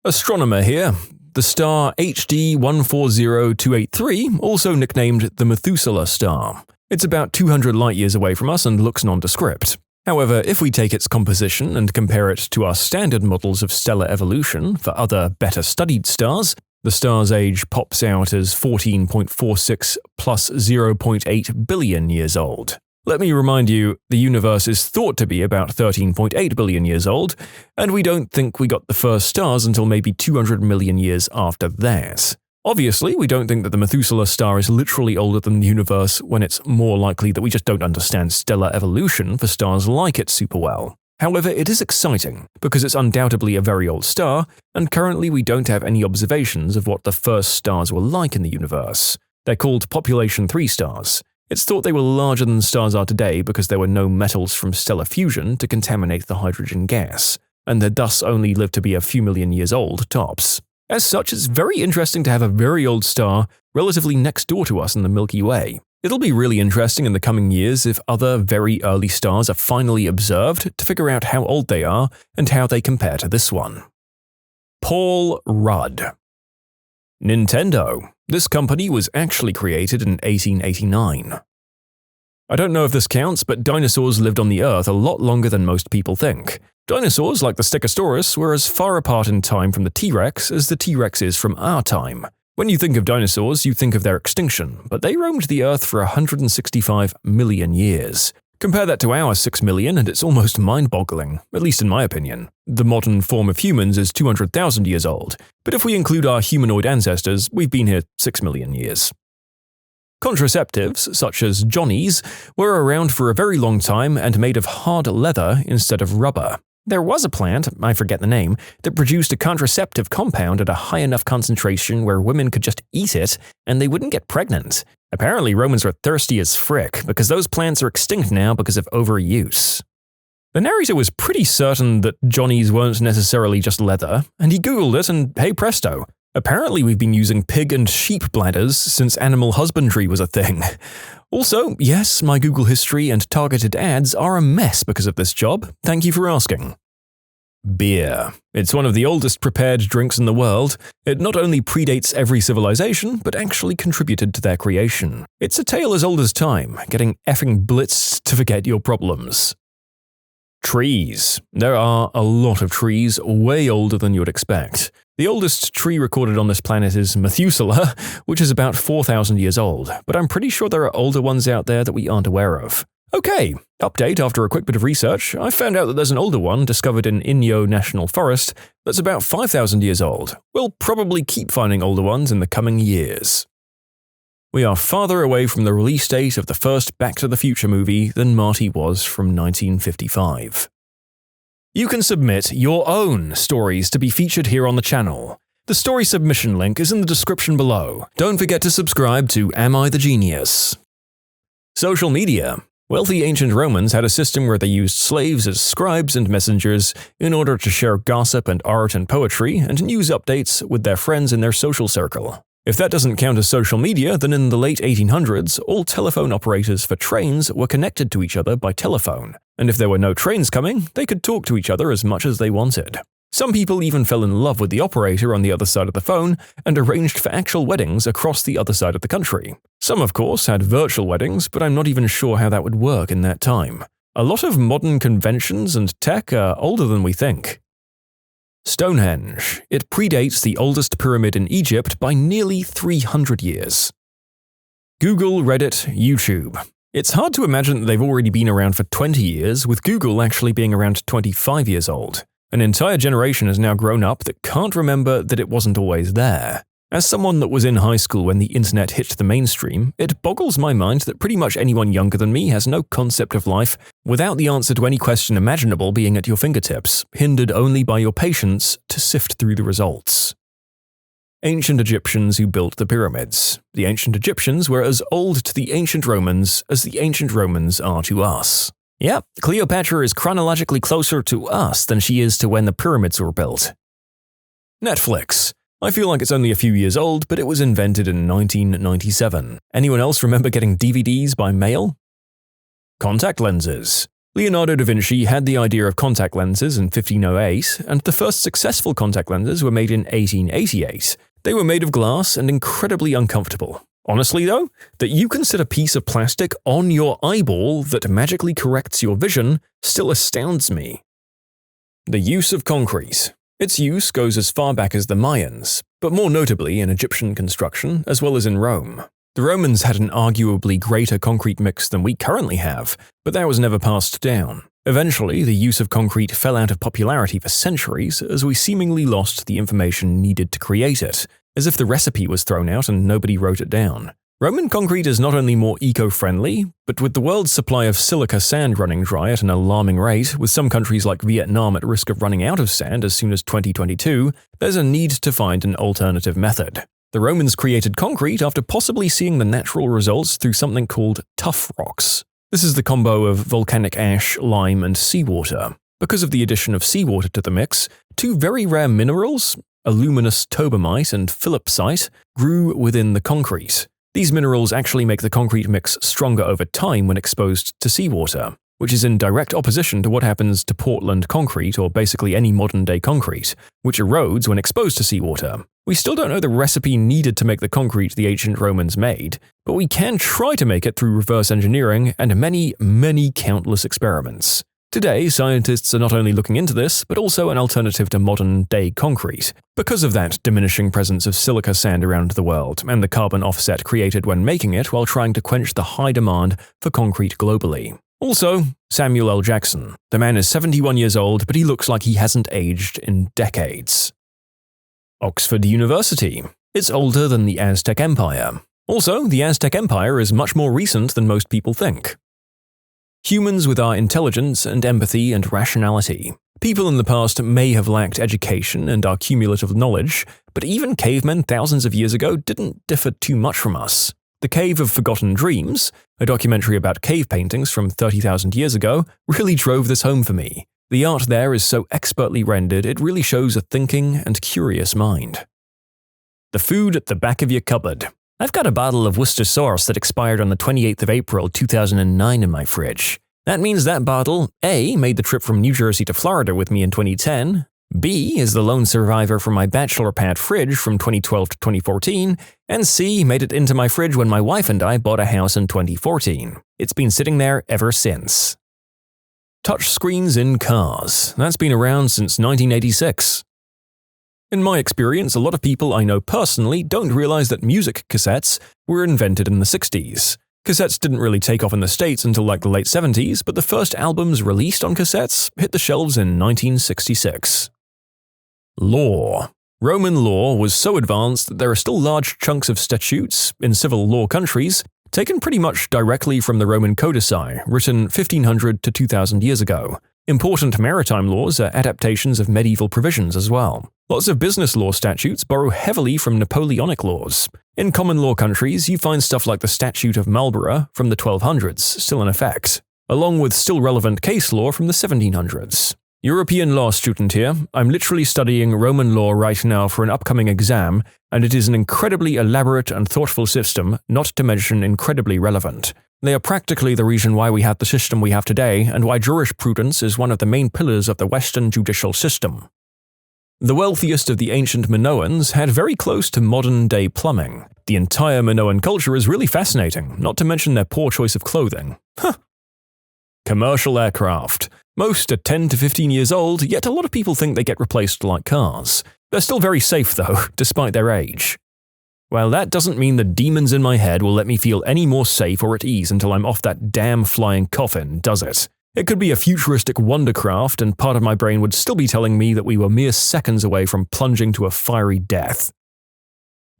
Astronomer here. The star HD 140283, also nicknamed the Methuselah star. It's about 200 light-years away from us and looks nondescript. However, if we take its composition and compare it to our standard models of stellar evolution for other better-studied stars, the star's age pops out as 14.46 plus 0.8 billion years old. Let me remind you, the universe is thought to be about 13.8 billion years old, and we don't think we got the first stars until maybe 200 million years after that. Obviously, we don't think that the Methuselah star is literally older than the universe when it's more likely that we just don't understand stellar evolution for stars like it super well. However, it is exciting, because it's undoubtedly a very old star, and currently we don't have any observations of what the first stars were like in the universe. They're called population 3 stars. It's thought they were larger than stars are today because there were no metals from stellar fusion to contaminate the hydrogen gas, and they'd thus only lived to be a few million years old tops. As such, it's very interesting to have a very old star relatively next door to us in the Milky Way. It'll be really interesting in the coming years if other very early stars are finally observed to figure out how old they are and how they compare to this one. Paul Rudd. Nintendo. This company was actually created in 1889. I don't know if this counts, but dinosaurs lived on the Earth a lot longer than most people think. Dinosaurs, like the Stegosaurus, were as far apart in time from the T-Rex as the T-Rex is from our time. When you think of dinosaurs, you think of their extinction, but they roamed the Earth for 165 million years. Compare that to our 6 million and it's almost mind-boggling, at least in my opinion. The modern form of humans is 200,000 years old, but if we include our humanoid ancestors, we've been here 6 million years. Contraceptives, such as johnnies, were around for a very long time and made of hard leather instead of rubber. There was a plant, I forget the name, that produced a contraceptive compound at a high enough concentration where women could just eat it and they wouldn't get pregnant. Apparently Romans were thirsty as frick because those plants are extinct now because of overuse. The narrator was pretty certain that johnnies weren't necessarily just leather, and he googled it and hey presto. Apparently we've been using pig and sheep bladders since animal husbandry was a thing. Also, yes, my Google history and targeted ads are a mess because of this job. Thank you for asking. Beer. It's one of the oldest prepared drinks in the world. It not only predates every civilization, but actually contributed to their creation. It's a tale as old as time, getting effing blitzed to forget your problems. Trees. There are a lot of trees way older than you'd expect. The oldest tree recorded on this planet is Methuselah, which is about 4,000 years old, but I'm pretty sure there are older ones out there that we aren't aware of. Okay, update after a quick bit of research, I found out that there's an older one discovered in Inyo National Forest that's about 5,000 years old. We'll probably keep finding older ones in the coming years. We are farther away from the release date of the first Back to the Future movie than Marty was from 1955. You can submit your own stories to be featured here on the channel. The story submission link is in the description below. Don't forget to subscribe to Am I the Genius? Social media. Wealthy ancient Romans had a system where they used slaves as scribes and messengers in order to share gossip and art and poetry and news updates with their friends in their social circle. If that doesn't count as social media, then in the late 1800s, all telephone operators for trains were connected to each other by telephone, and if there were no trains coming, they could talk to each other as much as they wanted. Some people even fell in love with the operator on the other side of the phone and arranged for actual weddings across the other side of the country. Some, of course, had virtual weddings, but I'm not even sure how that would work in that time. A lot of modern conventions and tech are older than we think. Stonehenge. It predates the oldest pyramid in Egypt by nearly 300 years. Google, Reddit, YouTube. It's hard to imagine that they've already been around for 20 years, with Google actually being around 25 years old. An entire generation has now grown up that can't remember that it wasn't always there. As someone that was in high school when the internet hit the mainstream, it boggles my mind that pretty much anyone younger than me has no concept of life without the answer to any question imaginable being at your fingertips, hindered only by your patience to sift through the results. Ancient Egyptians who built the pyramids. The ancient Egyptians were as old to the ancient Romans as the ancient Romans are to us. Yep, Cleopatra is chronologically closer to us than she is to when the pyramids were built. Netflix. I feel like it's only a few years old, but it was invented in 1997. Anyone else remember getting DVDs by mail? Contact lenses. Leonardo da Vinci had the idea of contact lenses in 1508, and the first successful contact lenses were made in 1888. They were made of glass and incredibly uncomfortable. Honestly though, that you can set a piece of plastic on your eyeball that magically corrects your vision still astounds me. The use of concrete. Its use goes as far back as the Mayans, but more notably in Egyptian construction as well as in Rome. The Romans had an arguably greater concrete mix than we currently have, but that was never passed down. Eventually, the use of concrete fell out of popularity for centuries as we seemingly lost the information needed to create it, as if the recipe was thrown out and nobody wrote it down. Roman concrete is not only more eco-friendly, but with the world's supply of silica sand running dry at an alarming rate, with some countries like Vietnam at risk of running out of sand as soon as 2022, there's a need to find an alternative method. The Romans created concrete after possibly seeing the natural results through something called tuff rocks. This is the combo of volcanic ash, lime, and seawater. Because of the addition of seawater to the mix, two very rare minerals, aluminous tobamite and philipsite, grew within the concrete. These minerals actually make the concrete mix stronger over time when exposed to seawater, which is in direct opposition to what happens to Portland concrete or basically any modern-day concrete, which erodes when exposed to seawater. We still don't know the recipe needed to make the concrete the ancient Romans made, but we can try to make it through reverse engineering and many countless experiments. Today, scientists are not only looking into this, but also an alternative to modern-day concrete, because of that diminishing presence of silica sand around the world and the carbon offset created when making it while trying to quench the high demand for concrete globally. Also, Samuel L. Jackson. The man is 71 years old, but he looks like he hasn't aged in decades. Oxford University. It's older than the Aztec Empire. Also, the Aztec Empire is much more recent than most people think. Humans with our intelligence and empathy and rationality. People in the past may have lacked education and our cumulative knowledge, but even cavemen thousands of years ago didn't differ too much from us. The Cave of Forgotten Dreams, a documentary about cave paintings from 30,000 years ago, really drove this home for me. The art there is so expertly rendered it really shows a thinking and curious mind. The food at the back of your cupboard. I've got a bottle of Worcester sauce that expired on the 28th of April 2009 in my fridge. That means that bottle, A, made the trip from New Jersey to Florida with me in 2010, B, is the lone survivor from my bachelor pad fridge from 2012 to 2014, and C, made it into my fridge when my wife and I bought a house in 2014. It's been sitting there ever since. Touchscreens in cars. That's been around since 1986. In my experience, a lot of people I know personally don't realize that music cassettes were invented in the 60s. Cassettes didn't really take off in the States until like the late 70s, but the first albums released on cassettes hit the shelves in 1966. Law. Roman law was so advanced that there are still large chunks of statutes, in civil law countries, taken pretty much directly from the Roman codicil, written 1500 to 2000 years ago. Important maritime laws are adaptations of medieval provisions as well. Lots of business law statutes borrow heavily from Napoleonic laws. In common law countries, you find stuff like the Statute of Marlborough from the 1200s still in effect, along with still relevant case law from the 1700s. European law student here. I'm literally studying Roman law right now for an upcoming exam, and it is an incredibly elaborate and thoughtful system, not to mention incredibly relevant. They are practically the reason why we have the system we have today and why jurisprudence is one of the main pillars of the Western judicial system. The wealthiest of the ancient Minoans had very close to modern-day plumbing. The entire Minoan culture is really fascinating, not to mention their poor choice of clothing. Commercial aircraft. Most are 10 to 15 years old, yet a lot of people think they get replaced like cars. They're still very safe though, despite their age. Well, that doesn't mean the demons in my head will let me feel any more safe or at ease until I'm off that damn flying coffin, does it? It could be a futuristic wondercraft, and part of my brain would still be telling me that we were mere seconds away from plunging to a fiery death.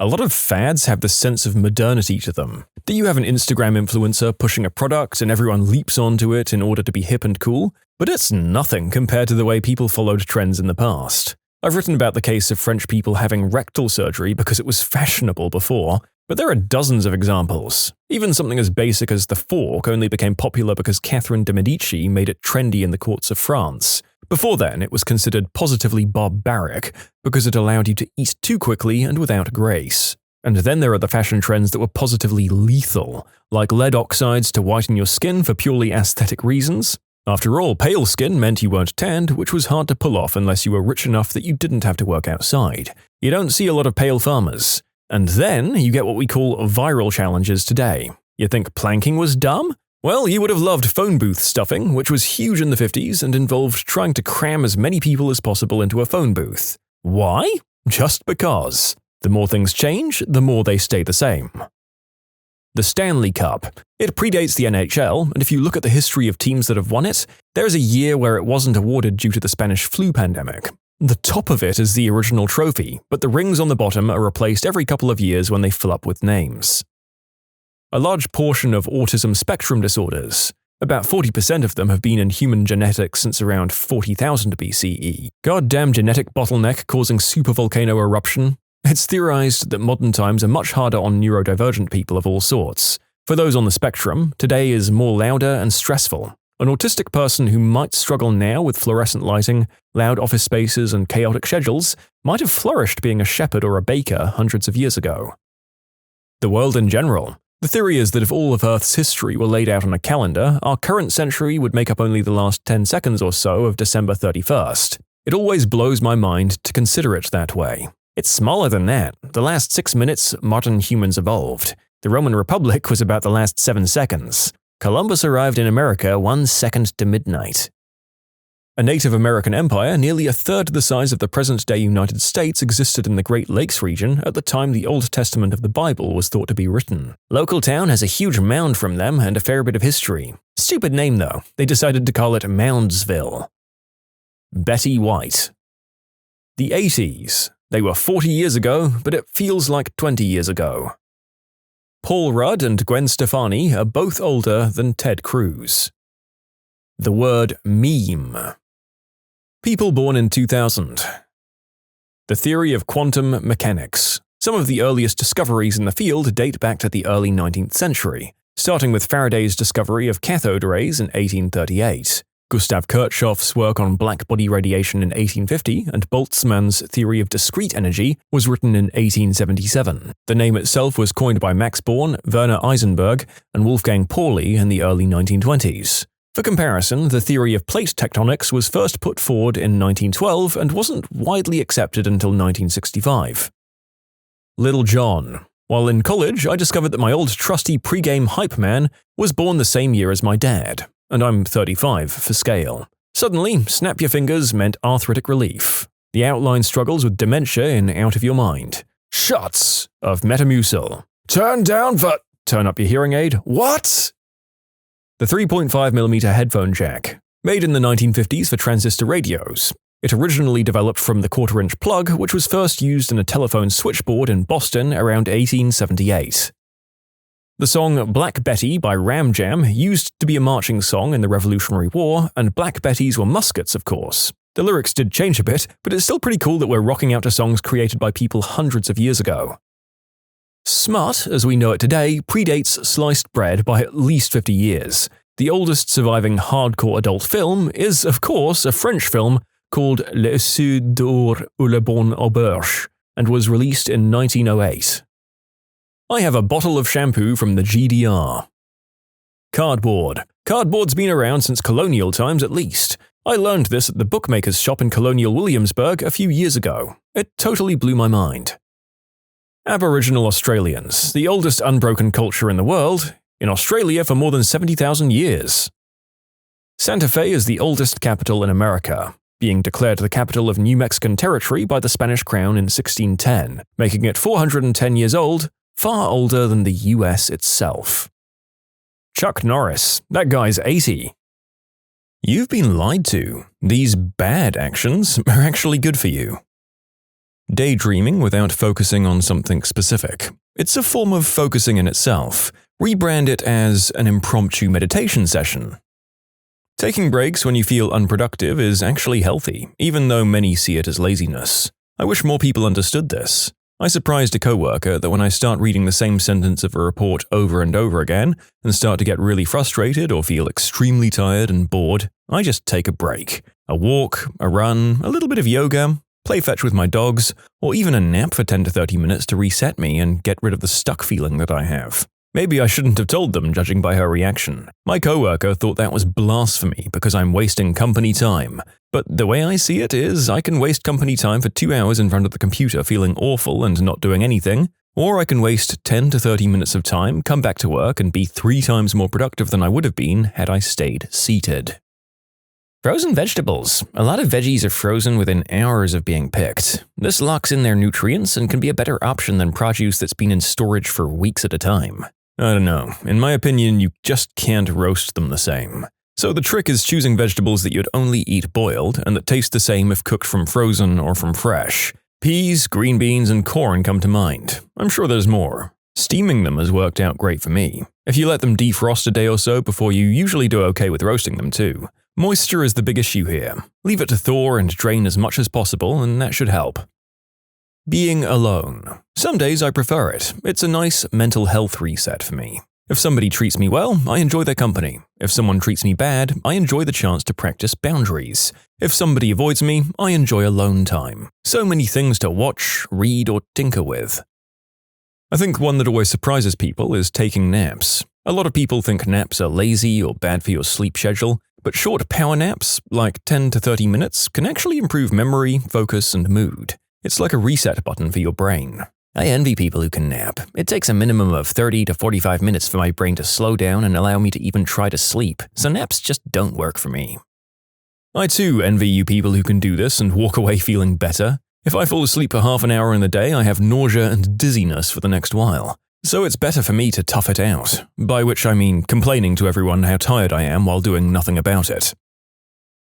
A lot of fads have this sense of modernity to them. That you have an Instagram influencer pushing a product and everyone leaps onto it in order to be hip and cool, but it's nothing compared to the way people followed trends in the past. I've written about the case of French people having rectal surgery because it was fashionable before, but there are dozens of examples. Even something as basic as the fork only became popular because Catherine de' Medici made it trendy in the courts of France. Before then, it was considered positively barbaric because it allowed you to eat too quickly and without grace. And then there are the fashion trends that were positively lethal, like lead oxides to whiten your skin for purely aesthetic reasons. After all, pale skin meant you weren't tanned, which was hard to pull off unless you were rich enough that you didn't have to work outside. You don't see a lot of pale farmers. And then you get what we call viral challenges today. You think planking was dumb? Well, you would have loved phone booth stuffing, which was huge in the 50s and involved trying to cram as many people as possible into a phone booth. Why? Just because. The more things change, the more they stay the same. The Stanley Cup. It predates the NHL, and if you look at the history of teams that have won it, there's a year where it wasn't awarded due to the Spanish flu pandemic. The top of it is the original trophy, but the rings on the bottom are replaced every couple of years when they fill up with names. A large portion of autism spectrum disorders, about 40% of them have been in human genetics since around 40,000 BCE. Goddamn genetic bottleneck causing supervolcano eruption. It's theorized that modern times are much harder on neurodivergent people of all sorts. For those on the spectrum, today is more louder and stressful. An autistic person who might struggle now with fluorescent lighting, loud office spaces, and chaotic schedules might have flourished being a shepherd or a baker hundreds of years ago. The world in general. The theory is that if all of Earth's history were laid out on a calendar, our current century would make up only the last 10 seconds or so of December 31st. It always blows my mind to consider it that way. It's smaller than that. The last 6 minutes, modern humans evolved. The Roman Republic was about the last 7 seconds. Columbus arrived in America 1 second to midnight. A Native American empire nearly a third the size of the present-day United States existed in the Great Lakes region at the time the Old Testament of the Bible was thought to be written. Local town has a huge mound from them and a fair bit of history. Stupid name though, they decided to call it Moundsville. Betty White. The 80s. They were 40 years ago, but it feels like 20 years ago. Paul Rudd and Gwen Stefani are both older than Ted Cruz. The word meme. People born in 2000. The theory of quantum mechanics. Some of the earliest discoveries in the field date back to the early 19th century, starting with Faraday's discovery of cathode rays in 1838. Gustav Kirchhoff's work on black-body radiation in 1850 and Boltzmann's theory of discrete energy was written in 1877. The name itself was coined by Max Born, Werner Heisenberg, and Wolfgang Pauli in the early 1920s. For comparison, the theory of plate tectonics was first put forward in 1912 and wasn't widely accepted until 1965. Little John. While in college, I discovered that my old trusty pre-game hype man was born the same year as my dad. And I'm 35 for scale. Suddenly, snap your fingers meant arthritic relief. The outline struggles with dementia in Out of Your Mind. Shots of Metamucil. Turn down for... Turn up your hearing aid. What? The 3.5mm headphone jack. Made in the 1950s for transistor radios. It originally developed from the quarter-inch plug, which was first used in a telephone switchboard in Boston around 1878. The song Black Betty by Ram Jam used to be a marching song in the Revolutionary War, and Black Betties were muskets, of course. The lyrics did change a bit, but it's still pretty cool that we're rocking out to songs created by people hundreds of years ago. Smut, as we know it today, predates sliced bread by at least 50 years. The oldest surviving hardcore adult film is, of course, a French film called Les d'or ou la bonne auberge, and was released in 1908. I have a bottle of shampoo from the GDR. Cardboard. Cardboard's been around since colonial times at least. I learned this at the bookmaker's shop in colonial Williamsburg a few years ago. It totally blew my mind. Aboriginal Australians, the oldest unbroken culture in the world, in Australia for more than 70,000 years. Santa Fe is the oldest capital in America, being declared the capital of New Mexican Territory by the Spanish Crown in 1610, making it 410 years old, far older than the US itself. Chuck Norris, that guy's 80. You've been lied to. These bad actions are actually good for you. Daydreaming without focusing on something specific. It's a form of focusing in itself. Rebrand it as an impromptu meditation session. Taking breaks when you feel unproductive is actually healthy, even though many see it as laziness. I wish more people understood this. I surprised a coworker that when I start reading the same sentence of a report over and over again and start to get really frustrated or feel extremely tired and bored, I just take a break. A walk, a run, a little bit of yoga, play fetch with my dogs, or even a nap for 10 to 30 minutes to reset me and get rid of the stuck feeling that I have. Maybe I shouldn't have told them, judging by her reaction. My coworker thought that was blasphemy because I'm wasting company time. But the way I see it is, I can waste company time for 2 hours in front of the computer feeling awful and not doing anything, or I can waste 10 to 30 minutes of time, come back to work, and be 3 times more productive than I would have been had I stayed seated. Frozen vegetables. A lot of veggies are frozen within hours of being picked. This locks in their nutrients and can be a better option than produce that's been in storage for weeks at a time. I don't know, in my opinion, you just can't roast them the same. So the trick is choosing vegetables that you'd only eat boiled and that taste the same if cooked from frozen or from fresh. Peas, green beans, and corn come to mind. I'm sure there's more. Steaming them has worked out great for me. If you let them defrost a day or so before, you usually do okay with roasting them too. Moisture is the big issue here. Leave it to thaw and drain as much as possible, and that should help. Being alone. Some days I prefer it. It's a nice mental health reset for me. If somebody treats me well, I enjoy their company. If someone treats me bad, I enjoy the chance to practice boundaries. If somebody avoids me, I enjoy alone time. So many things to watch, read, or tinker with. I think one that always surprises people is taking naps. A lot of people think naps are lazy or bad for your sleep schedule, but short power naps, like 10 to 30 minutes, can actually improve memory, focus, and mood. It's like a reset button for your brain. I envy people who can nap. It takes a minimum of 30 to 45 minutes for my brain to slow down and allow me to even try to sleep, so naps just don't work for me. I too envy you people who can do this and walk away feeling better. If I fall asleep for half an hour in the day, I have nausea and dizziness for the next while. So it's better for me to tough it out, by which I mean complaining to everyone how tired I am while doing nothing about it.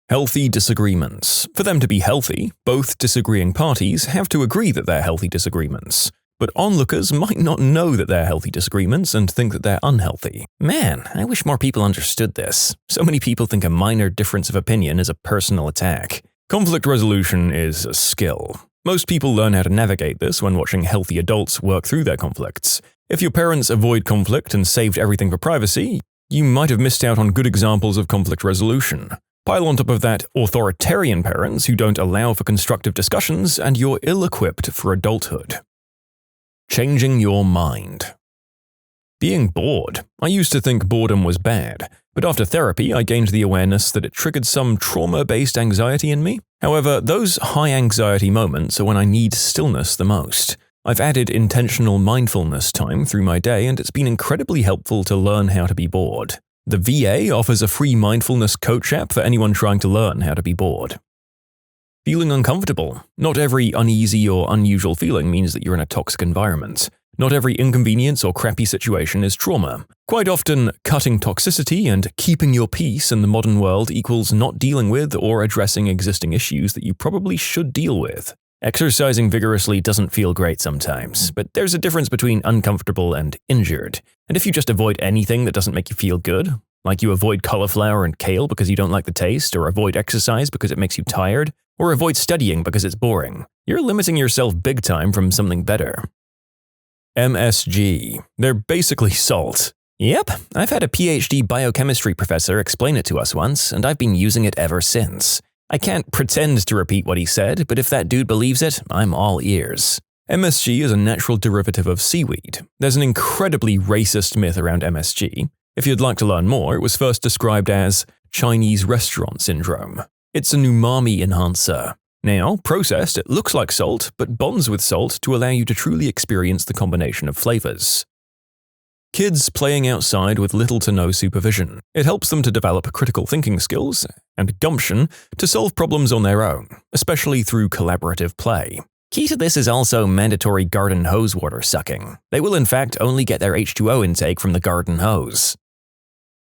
Healthy disagreements. For them to be healthy, both disagreeing parties have to agree that they're healthy disagreements. But onlookers might not know that they're healthy disagreements and think that they're unhealthy. Man, I wish more people understood this. So many people think a minor difference of opinion is a personal attack. Conflict resolution is a skill. Most people learn how to navigate this when watching healthy adults work through their conflicts. If your parents avoid conflict and saved everything for privacy, you might have missed out on good examples of conflict resolution. Pile on top of that authoritarian parents who don't allow for constructive discussions, and you're ill-equipped for adulthood. Changing your mind. Being bored. I used to think boredom was bad, but after therapy I gained the awareness that it triggered some trauma-based anxiety in me. However, those high anxiety moments are when I need stillness the most. I've added intentional mindfulness time through my day, and it's been incredibly helpful to learn how to be bored. The VA offers a free mindfulness coach app for anyone trying to learn how to be bored. Feeling uncomfortable. Not every uneasy or unusual feeling means that you're in a toxic environment. Not every inconvenience or crappy situation is trauma. Quite often, cutting toxicity and keeping your peace in the modern world equals not dealing with or addressing existing issues that you probably should deal with. Exercising vigorously doesn't feel great sometimes, but there's a difference between uncomfortable and injured. And if you just avoid anything that doesn't make you feel good, like you avoid cauliflower and kale because you don't like the taste, or avoid exercise because it makes you tired, or avoid studying because it's boring, you're limiting yourself big time from something better. MSG. They're basically salt. Yep, I've had a PhD biochemistry professor explain it to us once, and I've been using it ever since. I can't pretend to repeat what he said, but if that dude believes it, I'm all ears. MSG is a natural derivative of seaweed. There's an incredibly racist myth around MSG. If you'd like to learn more, it was first described as Chinese restaurant syndrome. It's an umami enhancer. Now, processed, it looks like salt, but bonds with salt to allow you to truly experience the combination of flavors. Kids playing outside with little to no supervision. It helps them to develop critical thinking skills and gumption to solve problems on their own, especially through collaborative play. Key to this is also mandatory garden hose water sucking. They will in fact only get their H2O intake from the garden hose.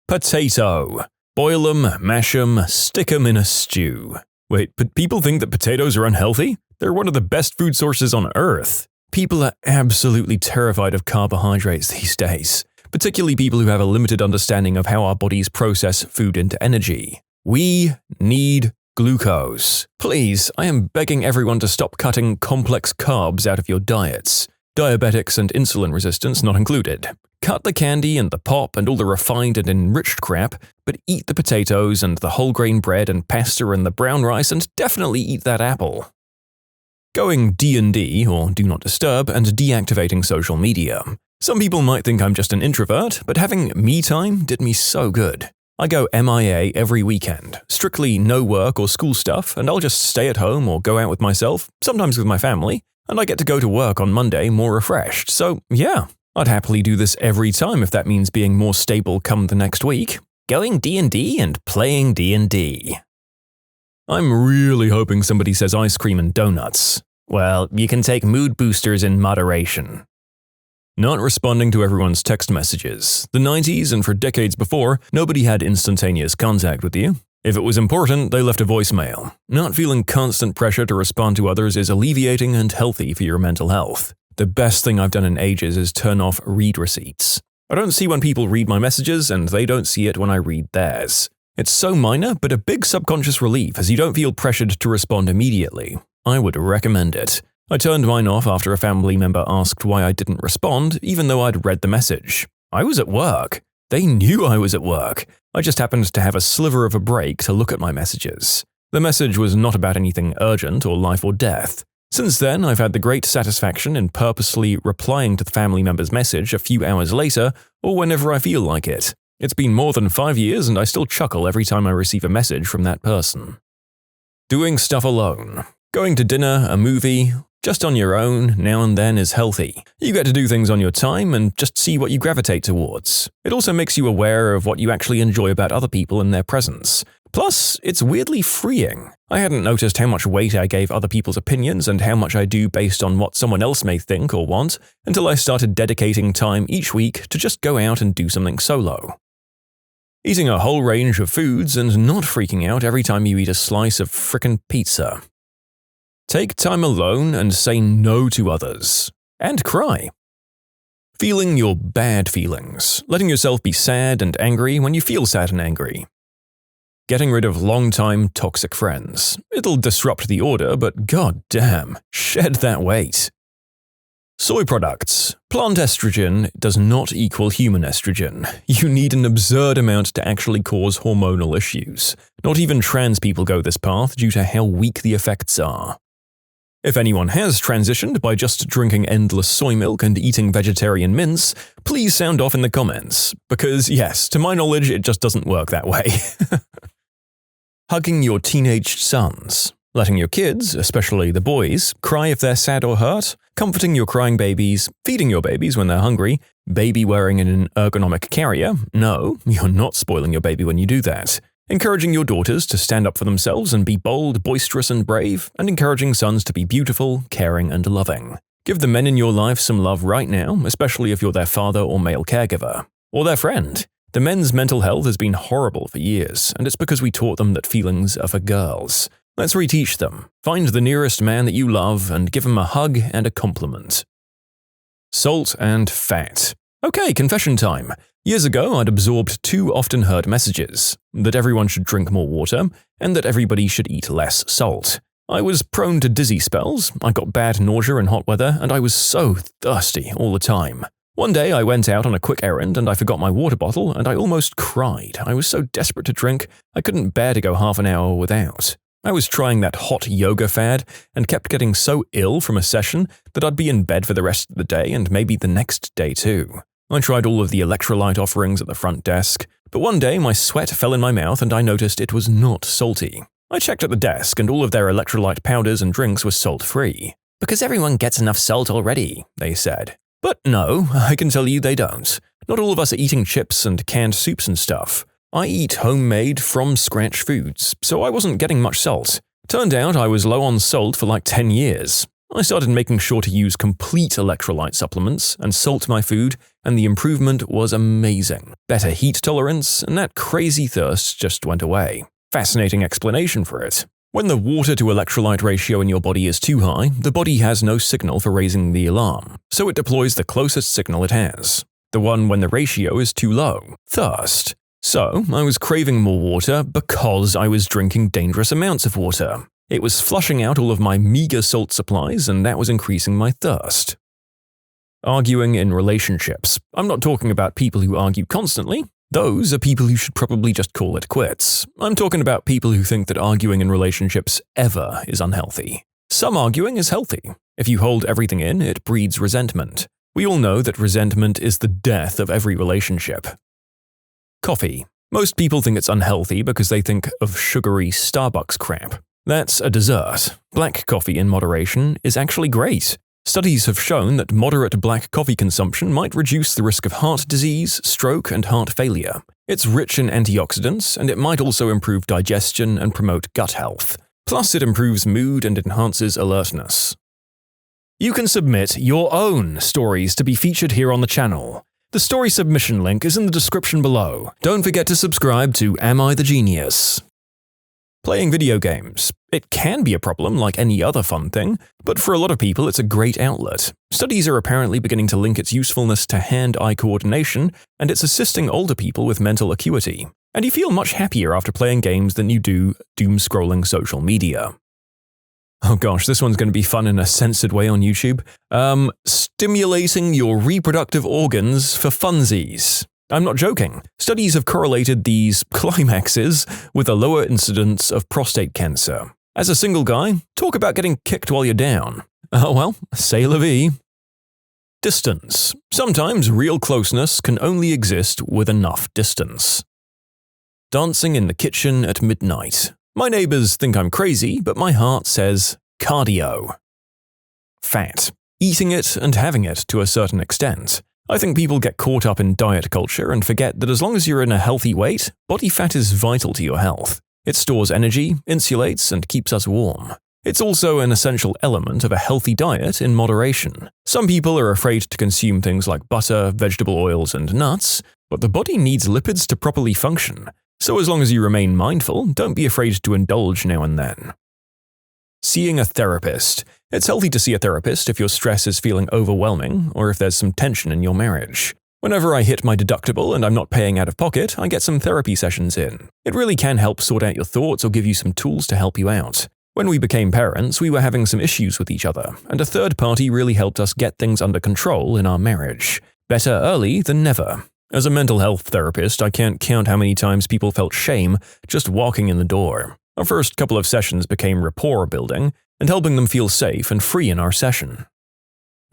Potato. Boil 'em, mash 'em, stick 'em in a stew. Wait, but people think that potatoes are unhealthy? They're one of the best food sources on Earth. People are absolutely terrified of carbohydrates these days, particularly people who have a limited understanding of how our bodies process food into energy. We need glucose. Please, I am begging everyone to stop cutting complex carbs out of your diets. Diabetics and insulin resistance not included. Cut the candy and the pop and all the refined and enriched crap, but eat the potatoes and the whole grain bread and pasta and the brown rice, and definitely eat that apple. Going D&D, or Do Not Disturb, and deactivating social media. Some people might think I'm just an introvert, but having me time did me so good. I go MIA every weekend, strictly no work or school stuff, and I'll just stay at home or go out with myself, sometimes with my family, and I get to go to work on Monday more refreshed. So yeah, I'd happily do this every time if that means being more stable come the next week. Going D&D and playing D&D. I'm really hoping somebody says ice cream and donuts. Well, you can take mood boosters in moderation. Not responding to everyone's text messages. The 90s and for decades before, nobody had instantaneous contact with you. If it was important, they left a voicemail. Not feeling constant pressure to respond to others is alleviating and healthy for your mental health. The best thing I've done in ages is turn off read receipts. I don't see when people read my messages, and they don't see it when I read theirs. It's so minor, but a big subconscious relief as you don't feel pressured to respond immediately. I would recommend it. I turned mine off after a family member asked why I didn't respond, even though I'd read the message. I was at work. They knew I was at work. I just happened to have a sliver of a break to look at my messages. The message was not about anything urgent or life or death. Since then, I've had the great satisfaction in purposely replying to the family member's message a few hours later or whenever I feel like it. It's been more than 5 years and I still chuckle every time I receive a message from that person. Doing stuff alone. Going to dinner, a movie, just on your own, now and then is healthy. You get to do things on your time and just see what you gravitate towards. It also makes you aware of what you actually enjoy about other people in their presence. Plus, it's weirdly freeing. I hadn't noticed how much weight I gave other people's opinions and how much I do based on what someone else may think or want, until I started dedicating time each week to just go out and do something solo. Eating a whole range of foods and not freaking out every time you eat a slice of frickin' pizza. Take time alone and say no to others. And cry. Feeling your bad feelings. Letting yourself be sad and angry when you feel sad and angry. Getting rid of long-time toxic friends. It'll disrupt the order, but goddamn, shed that weight. Soy products. Plant estrogen does not equal human estrogen. You need an absurd amount to actually cause hormonal issues. Not even trans people go this path due to how weak the effects are. If anyone has transitioned by just drinking endless soy milk and eating vegetarian mince, please sound off in the comments, because yes, to my knowledge, it just doesn't work that way. Hugging your teenage sons. Letting your kids, especially the boys, cry if they're sad or hurt. Comforting your crying babies. Feeding your babies when they're hungry. Baby wearing an ergonomic carrier. No, you're not spoiling your baby when you do that. Encouraging your daughters to stand up for themselves and be bold, boisterous, and brave, and encouraging sons to be beautiful, caring, and loving. Give the men in your life some love right now, especially if you're their father or male caregiver. Or their friend. The men's mental health has been horrible for years, and it's because we taught them that feelings are for girls. Let's reteach them. Find the nearest man that you love and give him a hug and a compliment. Salt and fat. Okay, confession time. Years ago, I'd absorbed 2 often heard messages, that everyone should drink more water, and that everybody should eat less salt. I was prone to dizzy spells, I got bad nausea in hot weather, and I was so thirsty all the time. One day, I went out on a quick errand and I forgot my water bottle, and I almost cried. I was so desperate to drink, I couldn't bear to go half an hour without. I was trying that hot yoga fad and kept getting so ill from a session that I'd be in bed for the rest of the day and maybe the next day too. I tried all of the electrolyte offerings at the front desk, but one day my sweat fell in my mouth and I noticed it was not salty. I checked at the desk and all of their electrolyte powders and drinks were salt-free. Because everyone gets enough salt already, they said. But no, I can tell you they don't. Not all of us are eating chips and canned soups and stuff. I eat homemade, from-scratch foods, so I wasn't getting much salt. Turned out I was low on salt for like 10 years. I started making sure to use complete electrolyte supplements and salt my food, and the improvement was amazing. Better heat tolerance, and that crazy thirst just went away. Fascinating explanation for it. When the water to electrolyte ratio in your body is too high, the body has no signal for raising the alarm, so it deploys the closest signal it has. The one when the ratio is too low. Thirst. So, I was craving more water because I was drinking dangerous amounts of water. It was flushing out all of my meager salt supplies, and that was increasing my thirst. Arguing in relationships. I'm not talking about people who argue constantly. Those are people who should probably just call it quits. I'm talking about people who think that arguing in relationships ever is unhealthy. Some arguing is healthy. If you hold everything in, it breeds resentment. We all know that resentment is the death of every relationship. Coffee. Most people think it's unhealthy because they think of sugary Starbucks crap. That's a dessert. Black coffee in moderation is actually great. Studies have shown that moderate black coffee consumption might reduce the risk of heart disease, stroke, and heart failure. It's rich in antioxidants, and it might also improve digestion and promote gut health. Plus, it improves mood and enhances alertness. You can submit your own stories to be featured here on the channel. The story submission link is in the description below. Don't forget to subscribe to Am I the Genius? Playing video games. It can be a problem like any other fun thing, but for a lot of people it's a great outlet. Studies are apparently beginning to link its usefulness to hand-eye coordination, and it's assisting older people with mental acuity. And you feel much happier after playing games than you do doom-scrolling social media. Oh gosh, this one's going to be fun in a censored way on YouTube. Stimulating your reproductive organs for funsies. I'm not joking. Studies have correlated these climaxes with a lower incidence of prostate cancer. As a single guy, talk about getting kicked while you're down. Oh well, c'est la vie. Distance. Sometimes real closeness can only exist with enough distance. Dancing in the kitchen at midnight. My neighbors think I'm crazy, but my heart says cardio. Fat. Eating it and having it to a certain extent. I think people get caught up in diet culture and forget that as long as you're in a healthy weight, body fat is vital to your health. It stores energy, insulates, and keeps us warm. It's also an essential element of a healthy diet in moderation. Some people are afraid to consume things like butter, vegetable oils, and nuts, but the body needs lipids to properly function. So as long as you remain mindful, don't be afraid to indulge now and then. Seeing a therapist. It's healthy to see a therapist if your stress is feeling overwhelming or if there's some tension in your marriage. Whenever I hit my deductible and I'm not paying out of pocket, I get some therapy sessions in. It really can help sort out your thoughts or give you some tools to help you out. When we became parents, we were having some issues with each other, and a third party really helped us get things under control in our marriage. Better early than never. As a mental health therapist, I can't count how many times people felt shame just walking in the door. Our first couple of sessions became rapport building and helping them feel safe and free in our session.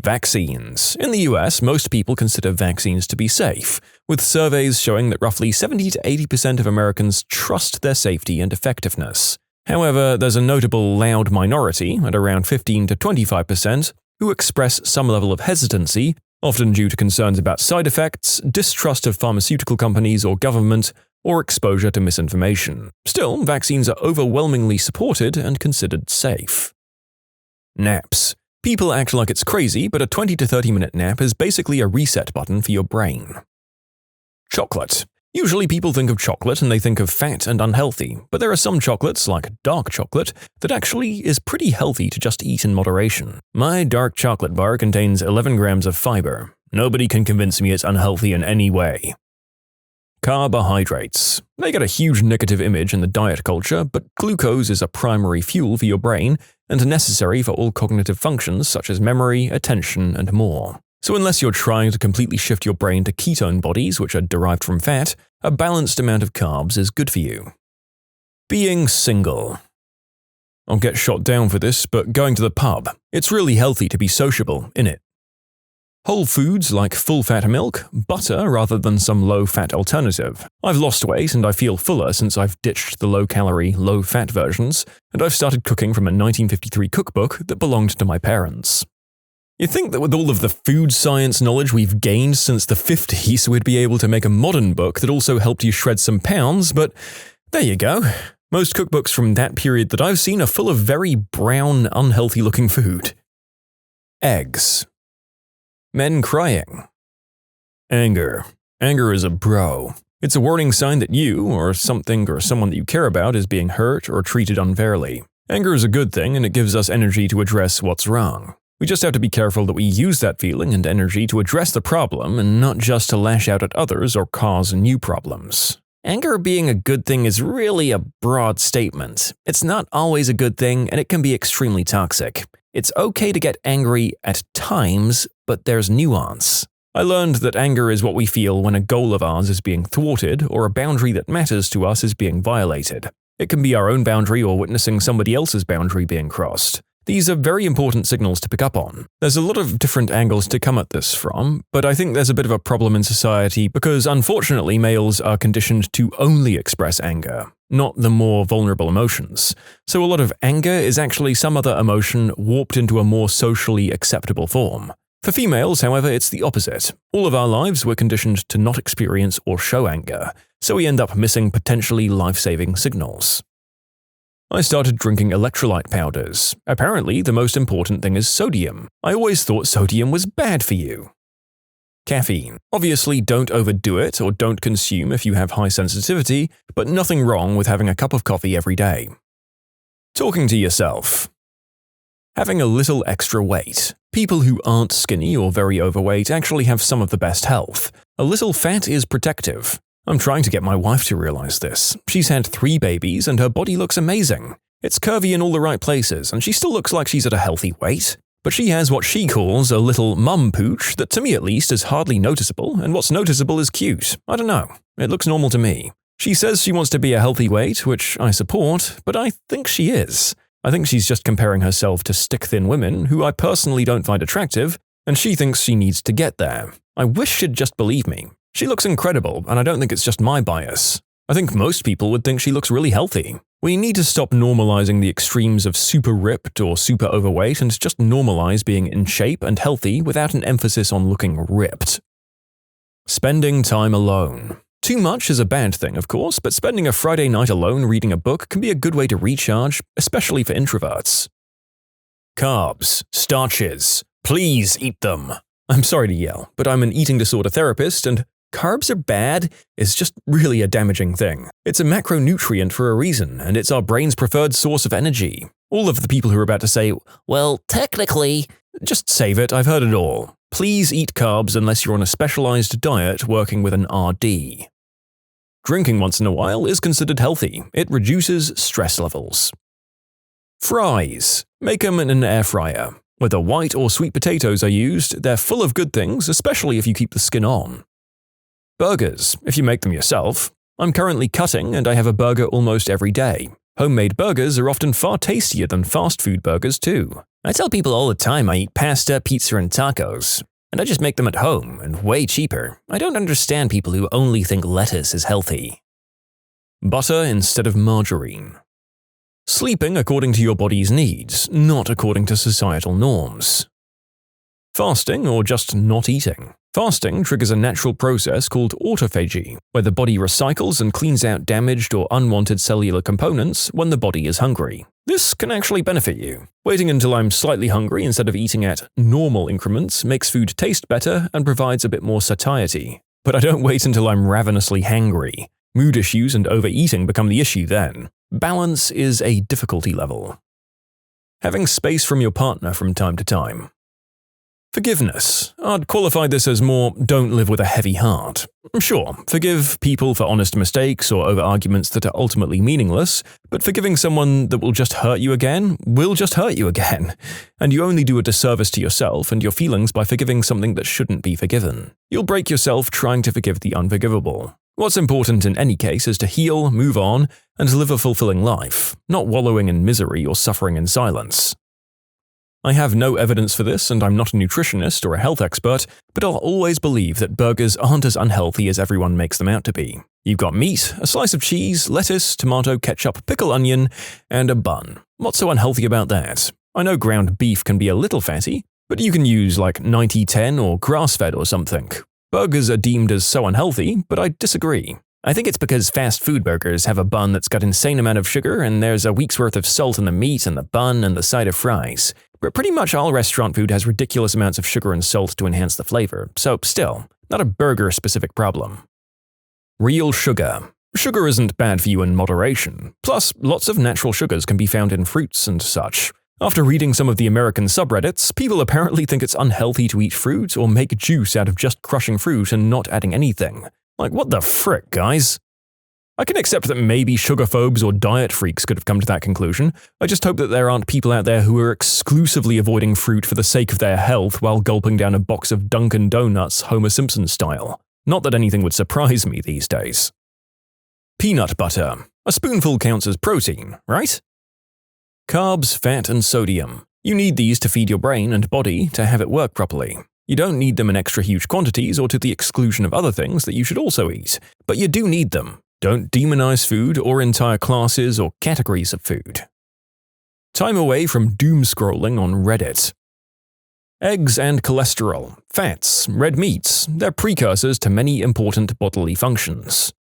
Vaccines. In the US, most people consider vaccines to be safe, with surveys showing that roughly 70 to 80% of Americans trust their safety and effectiveness. However, there's a notable loud minority, at around 15 to 25%, who express some level of hesitancy, often due to concerns about side effects, distrust of pharmaceutical companies or government, or exposure to misinformation. Still, vaccines are overwhelmingly supported and considered safe. Naps. People act like it's crazy, but a 20 to 30 minute nap is basically a reset button for your brain. Chocolate. Usually people think of chocolate and they think of fat and unhealthy, but there are some chocolates, like dark chocolate, that actually is pretty healthy to just eat in moderation. My dark chocolate bar contains 11 grams of fiber. Nobody can convince me it's unhealthy in any way. Carbohydrates. They get a huge negative image in the diet culture, but glucose is a primary fuel for your brain and necessary for all cognitive functions such as memory, attention, and more. So unless you're trying to completely shift your brain to ketone bodies, which are derived from fat, a balanced amount of carbs is good for you. Being single. I'll get shot down for this, but going to the pub. It's really healthy to be sociable, innit? Whole foods like full-fat milk, butter rather than some low-fat alternative. I've lost weight and I feel fuller since I've ditched the low-calorie, low-fat versions, and I've started cooking from a 1953 cookbook that belonged to my parents. You'd think that with all of the food science knowledge we've gained since the 50s, we'd be able to make a modern book that also helped you shred some pounds, but there you go. Most cookbooks from that period that I've seen are full of very brown, unhealthy-looking food. Eggs. Men crying. Anger. Anger is a bro. It's a warning sign that you, or something or someone that you care about, is being hurt or treated unfairly. Anger is a good thing and it gives us energy to address what's wrong. We just have to be careful that we use that feeling and energy to address the problem and not just to lash out at others or cause new problems. Anger being a good thing is really a broad statement. It's not always a good thing and it can be extremely toxic. It's okay to get angry at times, but there's nuance. I learned that anger is what we feel when a goal of ours is being thwarted or a boundary that matters to us is being violated. It can be our own boundary or witnessing somebody else's boundary being crossed. These are very important signals to pick up on. There's a lot of different angles to come at this from, but I think there's a bit of a problem in society because unfortunately males are conditioned to only express anger, not the more vulnerable emotions. So a lot of anger is actually some other emotion warped into a more socially acceptable form. For females, however, it's the opposite. All of our lives we're conditioned to not experience or show anger, so we end up missing potentially life-saving signals. I started drinking electrolyte powders. Apparently, the most important thing is sodium. I always thought sodium was bad for you. Caffeine. Obviously, don't overdo it or don't consume if you have high sensitivity, but nothing wrong with having a cup of coffee every day. Talking to yourself. Having a little extra weight. People who aren't skinny or very overweight actually have some of the best health. A little fat is protective. I'm trying to get my wife to realize this. She's had 3 babies and her body looks amazing. It's curvy in all the right places and she still looks like she's at a healthy weight. But she has what she calls a little mum pooch that to me at least is hardly noticeable, and what's noticeable is cute. I don't know. It looks normal to me. She says she wants to be a healthy weight, which I support, but I think she is. I think she's just comparing herself to stick-thin women who I personally don't find attractive, and she thinks she needs to get there. I wish she'd just believe me. She looks incredible, and I don't think it's just my bias. I think most people would think she looks really healthy. We need to stop normalizing the extremes of super ripped or super overweight and just normalize being in shape and healthy without an emphasis on looking ripped. Spending time alone. Too much is a bad thing, of course, but spending a Friday night alone reading a book can be a good way to recharge, especially for introverts. Carbs, starches, please eat them. I'm sorry to yell, but I'm an eating disorder therapist and carbs are bad is just really a damaging thing. It's a macronutrient for a reason, and it's our brain's preferred source of energy. All of the people who are about to say, well, technically, just save it, I've heard it all. Please eat carbs unless you're on a specialized diet working with an RD. Drinking once in a while is considered healthy. It reduces stress levels. Fries. Make them in an air fryer. Whether white or sweet potatoes are used, they're full of good things, especially if you keep the skin on. Burgers, if you make them yourself. I'm currently cutting and I have a burger almost every day. Homemade burgers are often far tastier than fast food burgers too. I tell people all the time I eat pasta, pizza, and tacos. And I just make them at home and way cheaper. I don't understand people who only think lettuce is healthy. Butter instead of margarine. Sleeping according to your body's needs, not according to societal norms. Fasting or just not eating. Fasting triggers a natural process called autophagy, where the body recycles and cleans out damaged or unwanted cellular components when the body is hungry. This can actually benefit you. Waiting until I'm slightly hungry instead of eating at normal increments makes food taste better and provides a bit more satiety. But I don't wait until I'm ravenously hangry. Mood issues and overeating become the issue then. Balance is a difficulty level. Having space from your partner from time to time. Forgiveness. I'd qualify this as more don't live with a heavy heart. Sure, forgive people for honest mistakes or over arguments that are ultimately meaningless, but forgiving someone that will just hurt you again will just hurt you again. And you only do a disservice to yourself and your feelings by forgiving something that shouldn't be forgiven. You'll break yourself trying to forgive the unforgivable. What's important in any case is to heal, move on, and live a fulfilling life, not wallowing in misery or suffering in silence. I have no evidence for this and I'm not a nutritionist or a health expert, but I'll always believe that burgers aren't as unhealthy as everyone makes them out to be. You've got meat, a slice of cheese, lettuce, tomato, ketchup, pickle onion, and a bun. What's so unhealthy about that? I know ground beef can be a little fatty, but you can use like 90-10 or grass-fed or something. Burgers are deemed as so unhealthy, but I disagree. I think it's because fast food burgers have a bun that's got insane amount of sugar and there's a week's worth of salt in the meat and the bun and the side of fries. But pretty much all restaurant food has ridiculous amounts of sugar and salt to enhance the flavor, so still, not a burger-specific problem. Real sugar. Sugar isn't bad for you in moderation. Plus, lots of natural sugars can be found in fruits and such. After reading some of the American subreddits, people apparently think it's unhealthy to eat fruit or make juice out of just crushing fruit and not adding anything. Like, what the frick, guys? I can accept that maybe sugar-phobes or diet freaks could have come to that conclusion. I just hope that there aren't people out there who are exclusively avoiding fruit for the sake of their health while gulping down a box of Dunkin' Donuts Homer Simpson style. Not that anything would surprise me these days. Peanut butter. A spoonful counts as protein, right? Carbs, fat, and sodium. You need these to feed your brain and body to have it work properly. You don't need them in extra huge quantities or to the exclusion of other things that you should also eat, but you do need them. Don't demonize food or entire classes or categories of food. Time away from doom scrolling on Reddit. Eggs and cholesterol, fats, red meats, they're precursors to many important bodily functions.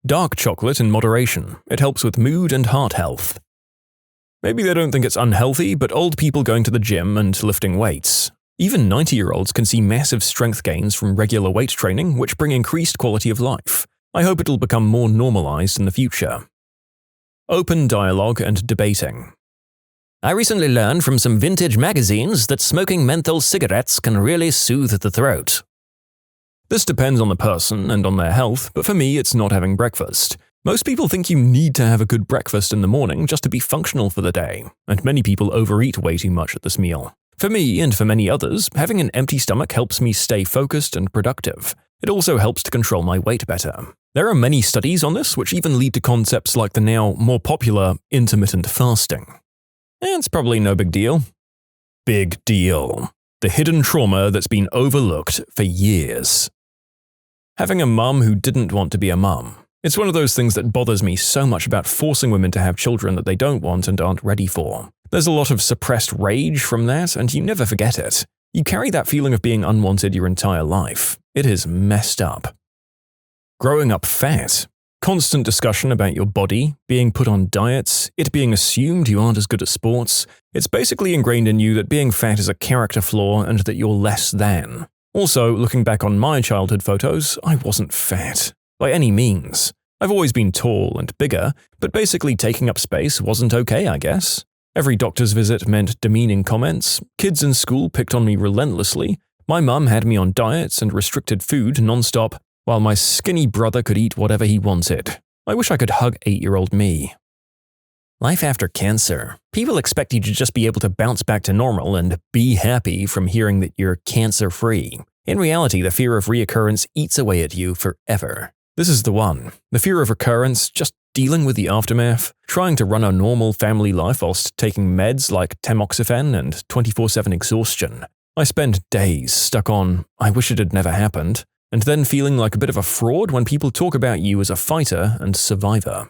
Dark chocolate in moderation. It helps with mood and heart health. Maybe they don't think it's unhealthy, but old people going to the gym and lifting weights. Even 90-year-olds can see massive strength gains from regular weight training, which bring increased quality of life. I hope it'll become more normalized in the future. Open dialogue and debating. I recently learned from some vintage magazines that smoking menthol cigarettes can really soothe the throat. This depends on the person and on their health, but for me it's not having breakfast. Most people think you need to have a good breakfast in the morning just to be functional for the day, and many people overeat way too much at this meal. For me, and for many others, having an empty stomach helps me stay focused and productive. It also helps to control my weight better. There are many studies on this which even lead to concepts like the now more popular intermittent fasting. It's probably no big deal. Big deal. The hidden trauma that's been overlooked for years. Having a mum who didn't want to be a mum. It's one of those things that bothers me so much about forcing women to have children that they don't want and aren't ready for. There's a lot of suppressed rage from that, and you never forget it. You carry that feeling of being unwanted your entire life. It is messed up. Growing up fat. Constant discussion about your body, being put on diets, it being assumed you aren't as good at sports. It's basically ingrained in you that being fat is a character flaw and that you're less than. Also, looking back on my childhood photos, I wasn't fat. By any means. I've always been tall and bigger, but basically taking up space wasn't okay, I guess. Every doctor's visit meant demeaning comments, kids in school picked on me relentlessly, my mum had me on diets and restricted food nonstop, while my skinny brother could eat whatever he wanted. I wish I could hug 8-year-old me. Life after cancer. People expect you to just be able to bounce back to normal and be happy from hearing that you're cancer-free. In reality, the fear of reoccurrence eats away at you forever. This is the one. The fear of recurrence, just dealing with the aftermath, trying to run a normal family life whilst taking meds like tamoxifen and 24/7 exhaustion. I spend days stuck on, I wish it had never happened, and then feeling like a bit of a fraud when people talk about you as a fighter and survivor.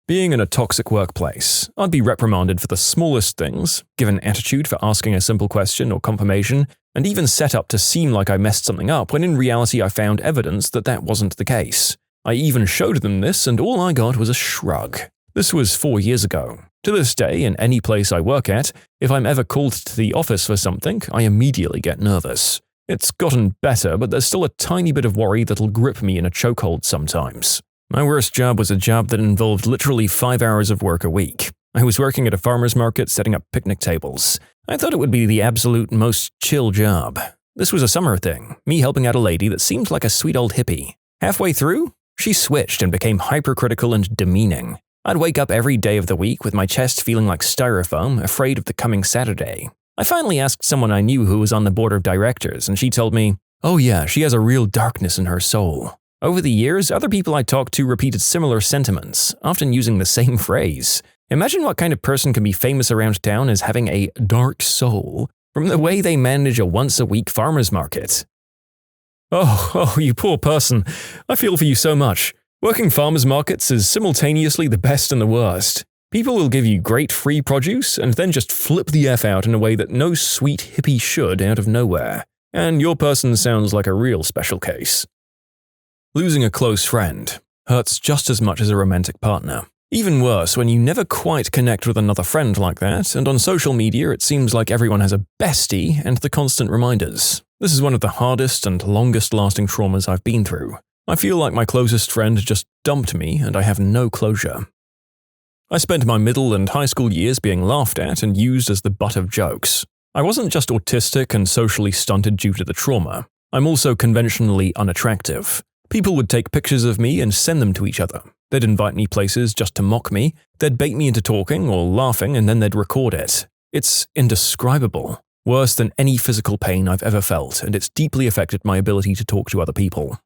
Being in a toxic workplace, I'd be reprimanded for the smallest things, given attitude for asking a simple question or confirmation, and even set up to seem like I messed something up when in reality I found evidence that that wasn't the case. I even showed them this and all I got was a shrug. This was 4 years ago. To this day, in any place I work at, if I'm ever called to the office for something, I immediately get nervous. It's gotten better, but there's still a tiny bit of worry that'll grip me in a chokehold sometimes. My worst job was a job that involved literally 5 hours of work a week. I was working at a farmer's market setting up picnic tables. I thought it would be the absolute most chill job. This was a summer thing, me helping out a lady that seemed like a sweet old hippie. Halfway through, she switched and became hypercritical and demeaning. I'd wake up every day of the week with my chest feeling like styrofoam, afraid of the coming Saturday. I finally asked someone I knew who was on the board of directors, and she told me, "Oh yeah, she has a real darkness in her soul." Over the years, other people I talked to repeated similar sentiments, often using the same phrase. Imagine what kind of person can be famous around town as having a dark soul from the way they manage a once-a-week farmer's market. Oh, you poor person. I feel for you so much. Working farmers markets is simultaneously the best and the worst. People will give you great free produce and then just flip the F out in a way that no sweet hippie should out of nowhere. And your person sounds like a real special case. Losing a close friend hurts just as much as a romantic partner. Even worse when you never quite connect with another friend like that, and on social media it seems like everyone has a bestie and the constant reminders. This is one of the hardest and longest-lasting traumas I've been through. I feel like my closest friend just dumped me and I have no closure. I spent my middle and high school years being laughed at and used as the butt of jokes. I wasn't just autistic and socially stunted due to the trauma. I'm also conventionally unattractive. People would take pictures of me and send them to each other. They'd invite me places just to mock me, they'd bait me into talking or laughing and then they'd record it. It's indescribable. Worse than any physical pain I've ever felt, and it's deeply affected my ability to talk to other people.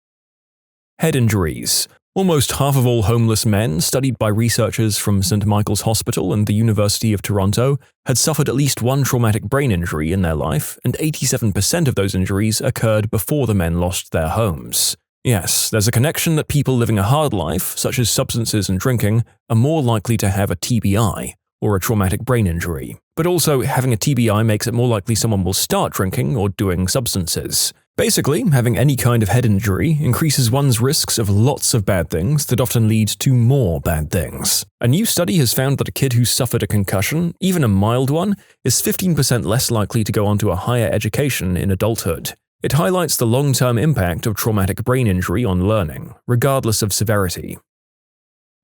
Head injuries. Almost half of all homeless men, studied by researchers from St. Michael's Hospital and the University of Toronto, had suffered at least one traumatic brain injury in their life, and 87% of those injuries occurred before the men lost their homes. Yes, there's a connection that people living a hard life, such as substances and drinking, are more likely to have a TBI, or a traumatic brain injury. But also, having a TBI makes it more likely someone will start drinking or doing substances. Basically, having any kind of head injury increases one's risks of lots of bad things that often lead to more bad things. A new study has found that a kid who suffered a concussion, even a mild one, is 15% less likely to go on to a higher education in adulthood. It highlights the long-term impact of traumatic brain injury on learning, regardless of severity.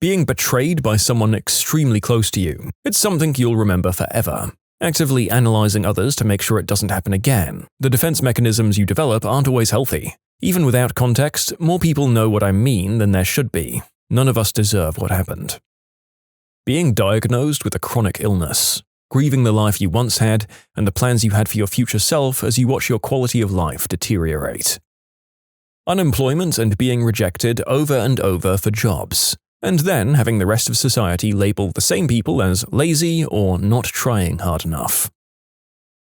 Being betrayed by someone extremely close to you, it's something you'll remember forever. Actively analyzing others to make sure it doesn't happen again. The defense mechanisms you develop aren't always healthy. Even without context, more people know what I mean than there should be. None of us deserve what happened. Being diagnosed with a chronic illness. Grieving the life you once had and the plans you had for your future self as you watch your quality of life deteriorate. Unemployment and being rejected over and over for jobs. And then having the rest of society label the same people as lazy or not trying hard enough.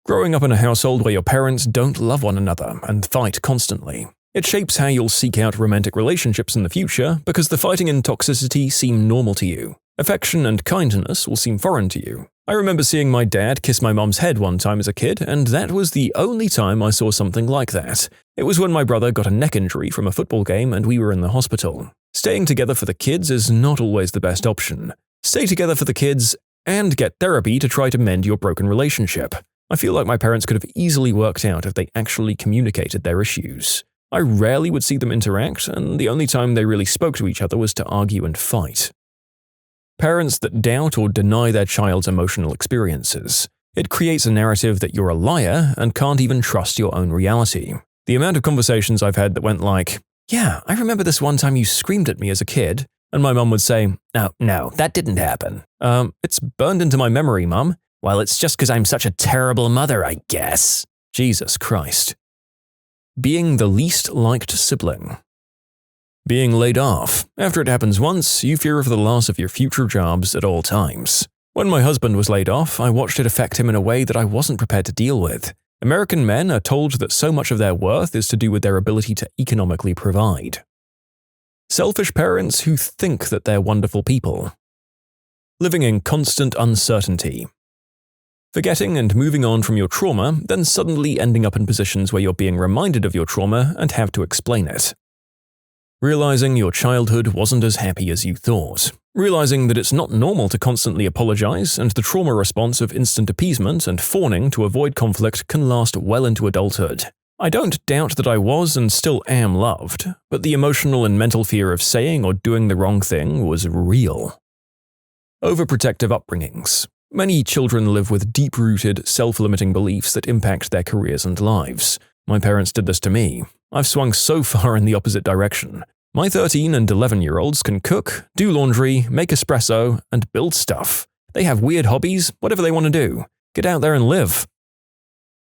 Growing up in a household where your parents don't love one another and fight constantly. It shapes how you'll seek out romantic relationships in the future because the fighting and toxicity seem normal to you. Affection and kindness will seem foreign to you. I remember seeing my dad kiss my mom's head one time as a kid, and that was the only time I saw something like that. It was when my brother got a neck injury from a football game and we were in the hospital. Staying together for the kids is not always the best option. Stay together for the kids and get therapy to try to mend your broken relationship. I feel like my parents could have easily worked out if they actually communicated their issues. I rarely would see them interact, and the only time they really spoke to each other was to argue and fight. Parents that doubt or deny their child's emotional experiences. It creates a narrative that you're a liar and can't even trust your own reality. The amount of conversations I've had that went like, "Yeah, I remember this one time you screamed at me as a kid," and my mum would say, No, that didn't happen. It's burned into my memory, Mum. Well, it's just because I'm such a terrible mother, I guess. Jesus Christ. Being the least liked sibling. Being laid off. After it happens once, you fear of the loss of your future jobs at all times. When my husband was laid off, I watched it affect him in a way that I wasn't prepared to deal with. American men are told that so much of their worth is to do with their ability to economically provide. Selfish parents who think that they're wonderful people. Living in constant uncertainty. Forgetting and moving on from your trauma, then suddenly ending up in positions where you're being reminded of your trauma and have to explain it. Realizing your childhood wasn't as happy as you thought. Realizing that it's not normal to constantly apologize, and the trauma response of instant appeasement and fawning to avoid conflict can last well into adulthood. I don't doubt that I was and still am loved, but the emotional and mental fear of saying or doing the wrong thing was real. Overprotective upbringings. Many children live with deep-rooted, self-limiting beliefs that impact their careers and lives. My parents did this to me. I've swung so far in the opposite direction. My 13 and 11-year-olds can cook, do laundry, make espresso, and build stuff. They have weird hobbies, whatever they want to do. Get out there and live.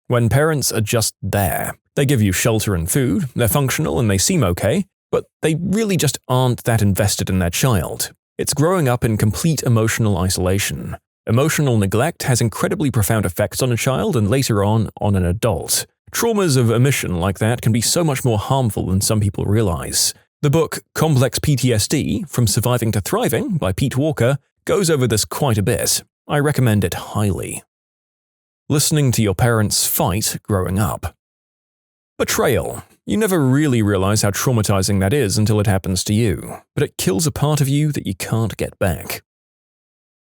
When parents are just there, they give you shelter and food, they're functional and they seem okay, but they really just aren't that invested in their child. It's growing up in complete emotional isolation. Emotional neglect has incredibly profound effects on a child and later on an adult. Traumas of omission like that can be so much more harmful than some people realize. The book Complex PTSD, From Surviving to Thriving by Pete Walker goes over this quite a bit. I recommend it highly. Listening to your parents fight growing up. Betrayal. You never really realize how traumatizing that is until it happens to you, but it kills a part of you that you can't get back.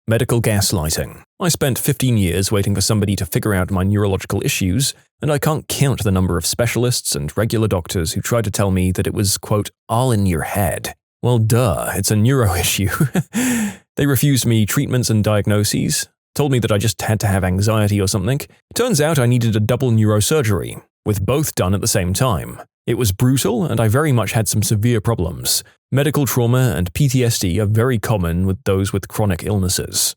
Medical gaslighting. I spent 15 years waiting for somebody to figure out my neurological issues, and I can't count the number of specialists and regular doctors who tried to tell me that it was, quote, all in your head. Well, duh, it's a neuro issue. They refused me treatments and diagnoses, told me that I just had to have anxiety or something. Turns out I needed a double neurosurgery, with both done at the same time. It was brutal, and I very much had some severe problems. Medical trauma and PTSD are very common with those with chronic illnesses.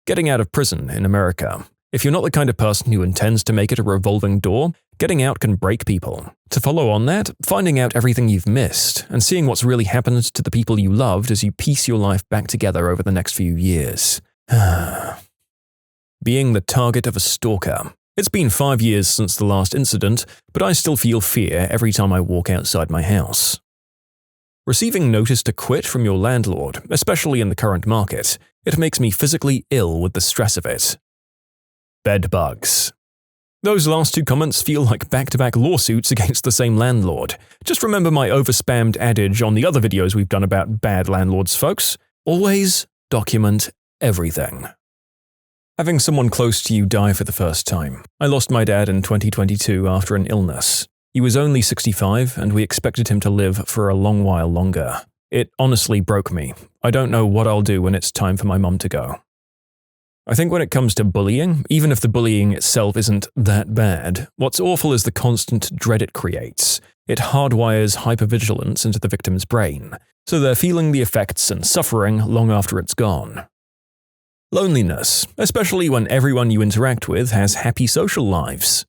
Getting out of prison in America. If you're not the kind of person who intends to make it a revolving door, getting out can break people. To follow on that, finding out everything you've missed, and seeing what's really happened to the people you loved as you piece your life back together over the next few years. Being the target of a stalker. It's been 5 years since the last incident, but I still feel fear every time I walk outside my house. Receiving notice to quit from your landlord, especially in the current market, it makes me physically ill with the stress of it. Bed bugs. Those last two comments feel like back-to-back lawsuits against the same landlord. Just remember my overspammed adage on the other videos we've done about bad landlords, folks. Always document everything. Having someone close to you die for the first time. I lost my dad in 2022 after an illness. He was only 65, and we expected him to live for a long while longer. It honestly broke me. I don't know what I'll do when it's time for my mum to go. I think when it comes to bullying, even if the bullying itself isn't that bad, what's awful is the constant dread it creates. It hardwires hypervigilance into the victim's brain, so they're feeling the effects and suffering long after it's gone. Loneliness, especially when everyone you interact with has happy social lives.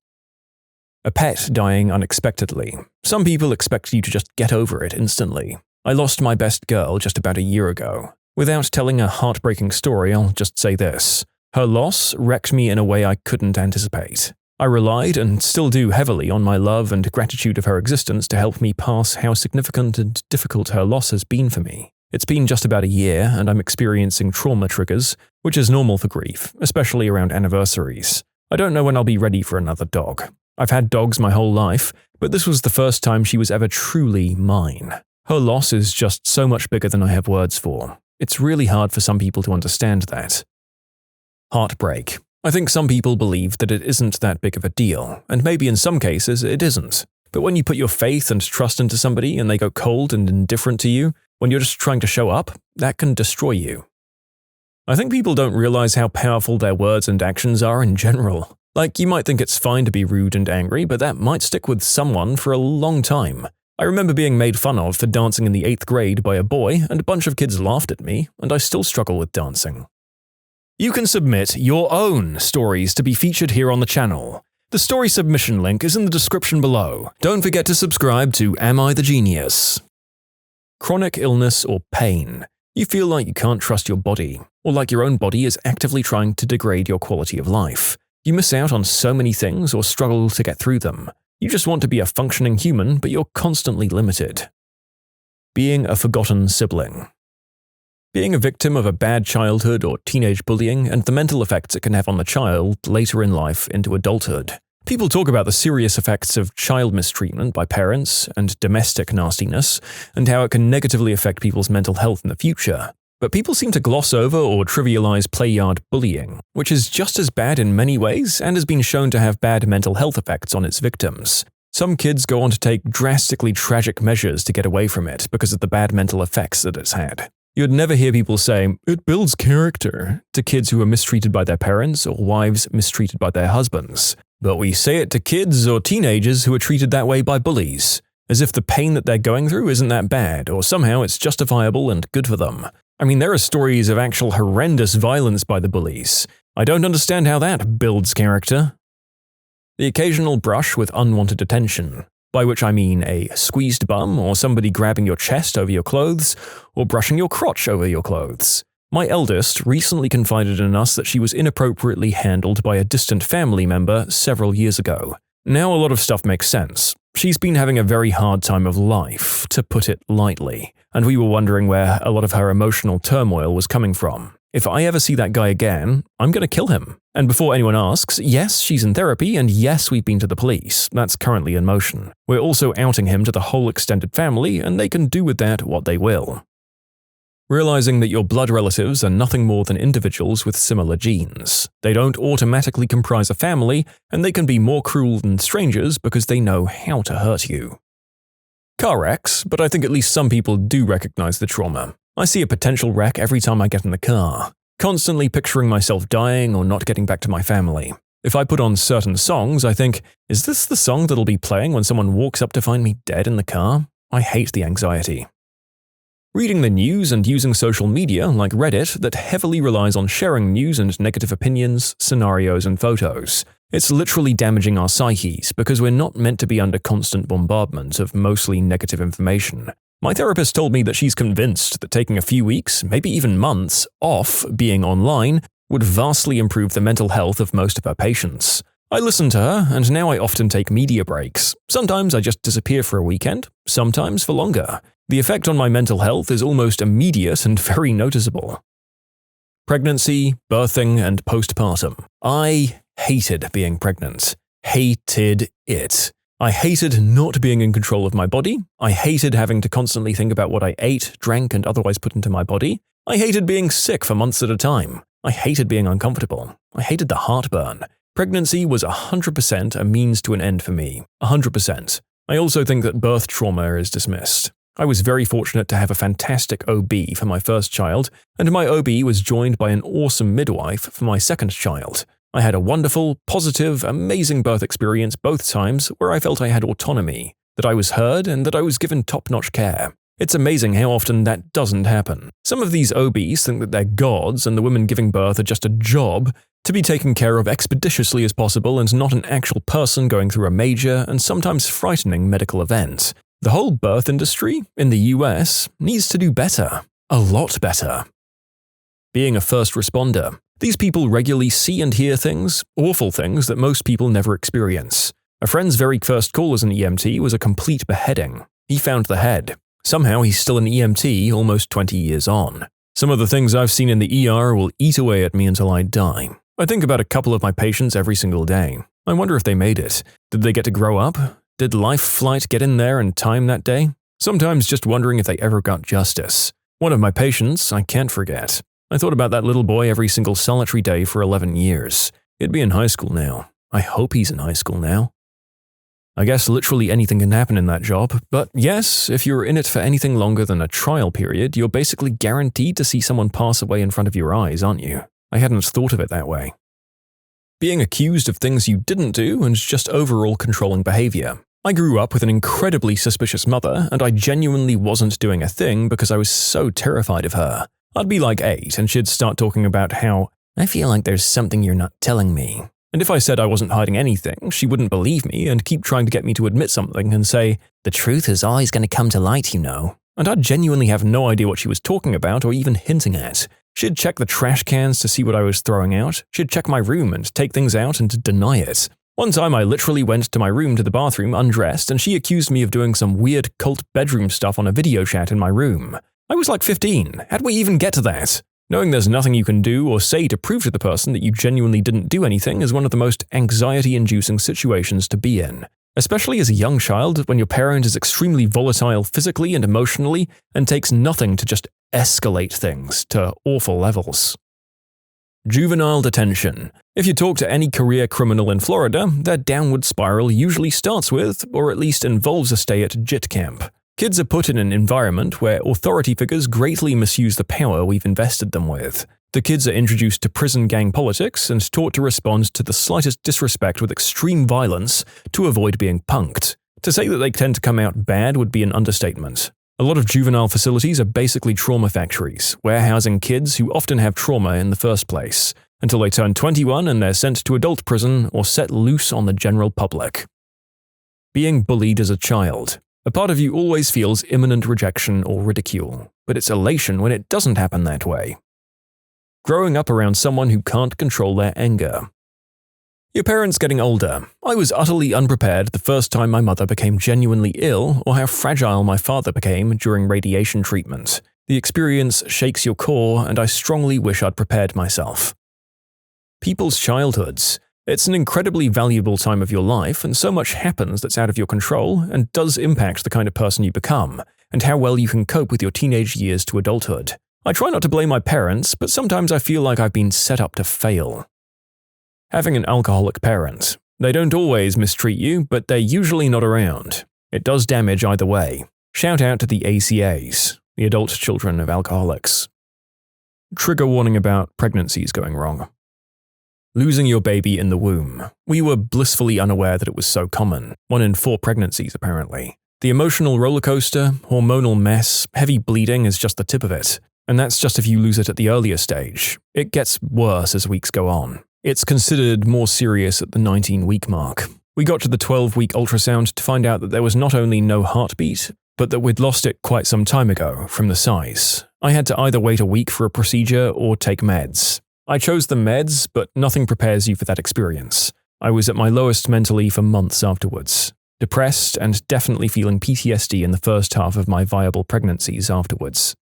A pet dying unexpectedly. Some people expect you to just get over it instantly. I lost my best girl just about a year ago. Without telling a heartbreaking story, I'll just say this. Her loss wrecked me in a way I couldn't anticipate. I relied, and still do heavily, on my love and gratitude of her existence to help me pass how significant and difficult her loss has been for me. It's been just about a year, and I'm experiencing trauma triggers, which is normal for grief, especially around anniversaries. I don't know when I'll be ready for another dog. I've had dogs my whole life, but this was the first time she was ever truly mine. Her loss is just so much bigger than I have words for. It's really hard for some people to understand that. Heartbreak. I think some people believe that it isn't that big of a deal, and maybe in some cases it isn't. But when you put your faith and trust into somebody and they go cold and indifferent to you, when you're just trying to show up, that can destroy you. I think people don't realize how powerful their words and actions are in general. Like, you might think it's fine to be rude and angry, but that might stick with someone for a long time. I remember being made fun of for dancing in the 8th grade by a boy, and a bunch of kids laughed at me, and I still struggle with dancing. You can submit your own stories to be featured here on the channel. The story submission link is in the description below. Don't forget to subscribe to Am I the Genius? Chronic illness or pain. You feel like you can't trust your body, or like your own body is actively trying to degrade your quality of life. You miss out on so many things or struggle to get through them. You just want to be a functioning human, but you're constantly limited. Being a forgotten sibling. Being a victim of a bad childhood or teenage bullying and the mental effects it can have on the child later in life into adulthood. People talk about the serious effects of child mistreatment by parents and domestic nastiness, and how it can negatively affect people's mental health in the future. But people seem to gloss over or trivialize play-yard bullying, which is just as bad in many ways and has been shown to have bad mental health effects on its victims. Some kids go on to take drastically tragic measures to get away from it because of the bad mental effects that it's had. You'd never hear people say, "It builds character," to kids who are mistreated by their parents or wives mistreated by their husbands. But we say it to kids or teenagers who are treated that way by bullies, as if the pain that they're going through isn't that bad, or somehow it's justifiable and good for them. I mean, there are stories of actual horrendous violence by the bullies. I don't understand how that builds character. The occasional brush with unwanted attention, by which I mean a squeezed bum or somebody grabbing your chest over your clothes, or brushing your crotch over your clothes. My eldest recently confided in us that she was inappropriately handled by a distant family member several years ago. Now a lot of stuff makes sense. She's been having a very hard time of life, to put it lightly, and we were wondering where a lot of her emotional turmoil was coming from. If I ever see that guy again, I'm going to kill him. And before anyone asks, yes, she's in therapy, and yes, we've been to the police. That's currently in motion. We're also outing him to the whole extended family, and they can do with that what they will. Realizing that your blood relatives are nothing more than individuals with similar genes. They don't automatically comprise a family, and they can be more cruel than strangers because they know how to hurt you. Car wrecks, but I think at least some people do recognize the trauma. I see a potential wreck every time I get in the car, constantly picturing myself dying or not getting back to my family. If I put on certain songs, I think, is this the song that'll be playing when someone walks up to find me dead in the car? I hate the anxiety. Reading the news and using social media like Reddit that heavily relies on sharing news and negative opinions, scenarios, and photos. It's literally damaging our psyches because we're not meant to be under constant bombardment of mostly negative information. My therapist told me that she's convinced that taking a few weeks, maybe even months, off being online would vastly improve the mental health of most of her patients. I listened to her, and now I often take media breaks. Sometimes I just disappear for a weekend, sometimes for longer. The effect on my mental health is almost immediate and very noticeable. Pregnancy, birthing, and postpartum. I hated being pregnant. hated it. I hated not being in control of my body. I hated having to constantly think about what I ate, drank, and otherwise put into my body. I hated being sick for months at a time. I hated being uncomfortable. I hated the heartburn. Pregnancy was 100% a means to an end for me. 100%. I also think that birth trauma is dismissed. I was very fortunate to have a fantastic OB for my first child, and my OB was joined by an awesome midwife for my second child. I had a wonderful, positive, amazing birth experience both times where I felt I had autonomy, that I was heard, and that I was given top-notch care. It's amazing how often that doesn't happen. Some of these OBs think that they're gods and the women giving birth are just a job to be taken care of expeditiously as possible and not an actual person going through a major and sometimes frightening medical event. The whole birth industry in the US needs to do better. A lot better. Being a first responder. These people regularly see and hear things, awful things that most people never experience. A friend's very first call as an EMT was a complete beheading. He found the head. Somehow he's still an EMT almost 20 years on. Some of the things I've seen in the ER will eat away at me until I die. I think about a couple of my patients every single day. I wonder if they made it. Did they get to grow up? Did life flight get in there in time that day? Sometimes just wondering if they ever got justice. One of my patients I can't forget. I thought about that little boy every single solitary day for 11 years. He'd be in high school now. I hope he's in high school now. I guess literally anything can happen in that job, but yes, if you're in it for anything longer than a trial period, you're basically guaranteed to see someone pass away in front of your eyes, aren't you? I hadn't thought of it that way. Being accused of things you didn't do and just overall controlling behavior. I grew up with an incredibly suspicious mother, and I genuinely wasn't doing a thing because I was so terrified of her. I'd be like 8 and she'd start talking about how, I feel like there's something you're not telling me. And if I said I wasn't hiding anything, she wouldn't believe me and keep trying to get me to admit something and say, the truth is always going to come to light, you know. And I'd genuinely have no idea what she was talking about or even hinting at. She'd check the trash cans to see what I was throwing out. She'd check my room and take things out and deny it. One time I literally went to my room to the bathroom undressed and she accused me of doing some weird cult bedroom stuff on a video chat in my room. I was like 15. How'd we even get to that? Knowing there's nothing you can do or say to prove to the person that you genuinely didn't do anything is one of the most anxiety-inducing situations to be in. Especially as a young child, when your parent is extremely volatile physically and emotionally and takes nothing to just escalate things to awful levels. Juvenile detention. If you talk to any career criminal in Florida, their downward spiral usually starts with, or at least involves a stay at JIT camp. Kids are put in an environment where authority figures greatly misuse the power we've invested them with. The kids are introduced to prison gang politics and taught to respond to the slightest disrespect with extreme violence to avoid being punked. To say that they tend to come out bad would be an understatement. A lot of juvenile facilities are basically trauma factories, warehousing kids who often have trauma in the first place, until they turn 21 and they're sent to adult prison or set loose on the general public. Being bullied as a child. A part of you always feels imminent rejection or ridicule, but it's elation when it doesn't happen that way. Growing up around someone who can't control their anger. Your parents getting older. I was utterly unprepared the first time my mother became genuinely ill or how fragile my father became during radiation treatment. The experience shakes your core and I strongly wish I'd prepared myself. People's childhoods. It's an incredibly valuable time of your life and so much happens that's out of your control and does impact the kind of person you become and how well you can cope with your teenage years to adulthood. I try not to blame my parents, but sometimes I feel like I've been set up to fail. Having an alcoholic parent. They don't always mistreat you, but they're usually not around. It does damage either way. Shout out to the ACAs, the adult children of alcoholics. Trigger warning about pregnancies going wrong. Losing your baby in the womb. We were blissfully unaware that it was so common. 1 in 4 pregnancies, apparently. The emotional rollercoaster, hormonal mess, heavy bleeding is just the tip of it. And that's just if you lose it at the earlier stage. It gets worse as weeks go on. It's considered more serious at the 19-week mark. We got to the 12-week ultrasound to find out that there was not only no heartbeat, but that we'd lost it quite some time ago from the size. I had to either wait a week for a procedure or take meds. I chose the meds, but nothing prepares you for that experience. I was at my lowest mentally for months afterwards. Depressed and definitely feeling PTSD in the first half of my viable pregnancies afterwards.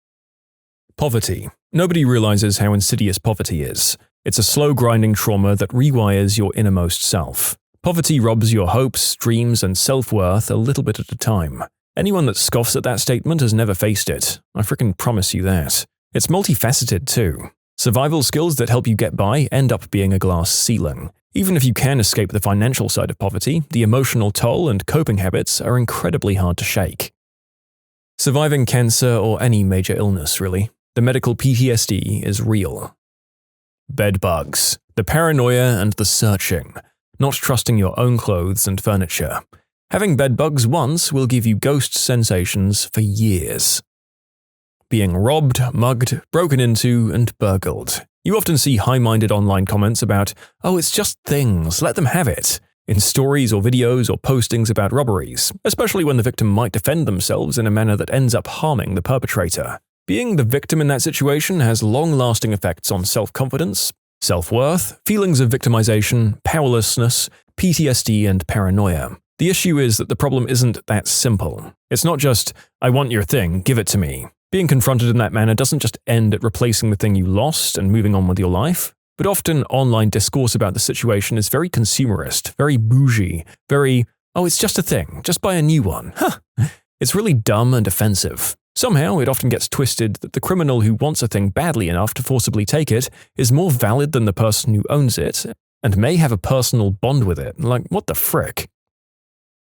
Poverty. Nobody realizes how insidious poverty is. It's a slow grinding trauma that rewires your innermost self. Poverty robs your hopes, dreams, and self-worth a little bit at a time. Anyone that scoffs at that statement has never faced it. I frickin' promise you that. It's multifaceted too. Survival skills that help you get by end up being a glass ceiling. Even if you can escape the financial side of poverty, the emotional toll and coping habits are incredibly hard to shake. Surviving cancer or any major illness, really. The medical PTSD is real. Bedbugs. The paranoia and the searching. Not trusting your own clothes and furniture. Having bedbugs once will give you ghost sensations for years. Being robbed, mugged, broken into, and burgled. You often see high-minded online comments about, "Oh, it's just things, let them have it," in stories or videos or postings about robberies, especially when the victim might defend themselves in a manner that ends up harming the perpetrator. Being the victim in that situation has long-lasting effects on self-confidence, self-worth, feelings of victimization, powerlessness, PTSD, and paranoia. The issue is that the problem isn't that simple. It's not just, "I want your thing, give it to me." Being confronted in that manner doesn't just end at replacing the thing you lost and moving on with your life, but often online discourse about the situation is very consumerist, very bougie, very, "Oh, it's just a thing, just buy a new one." It's really dumb and offensive. Somehow, it often gets twisted that the criminal who wants a thing badly enough to forcibly take it is more valid than the person who owns it, and may have a personal bond with it. Like, what the frick?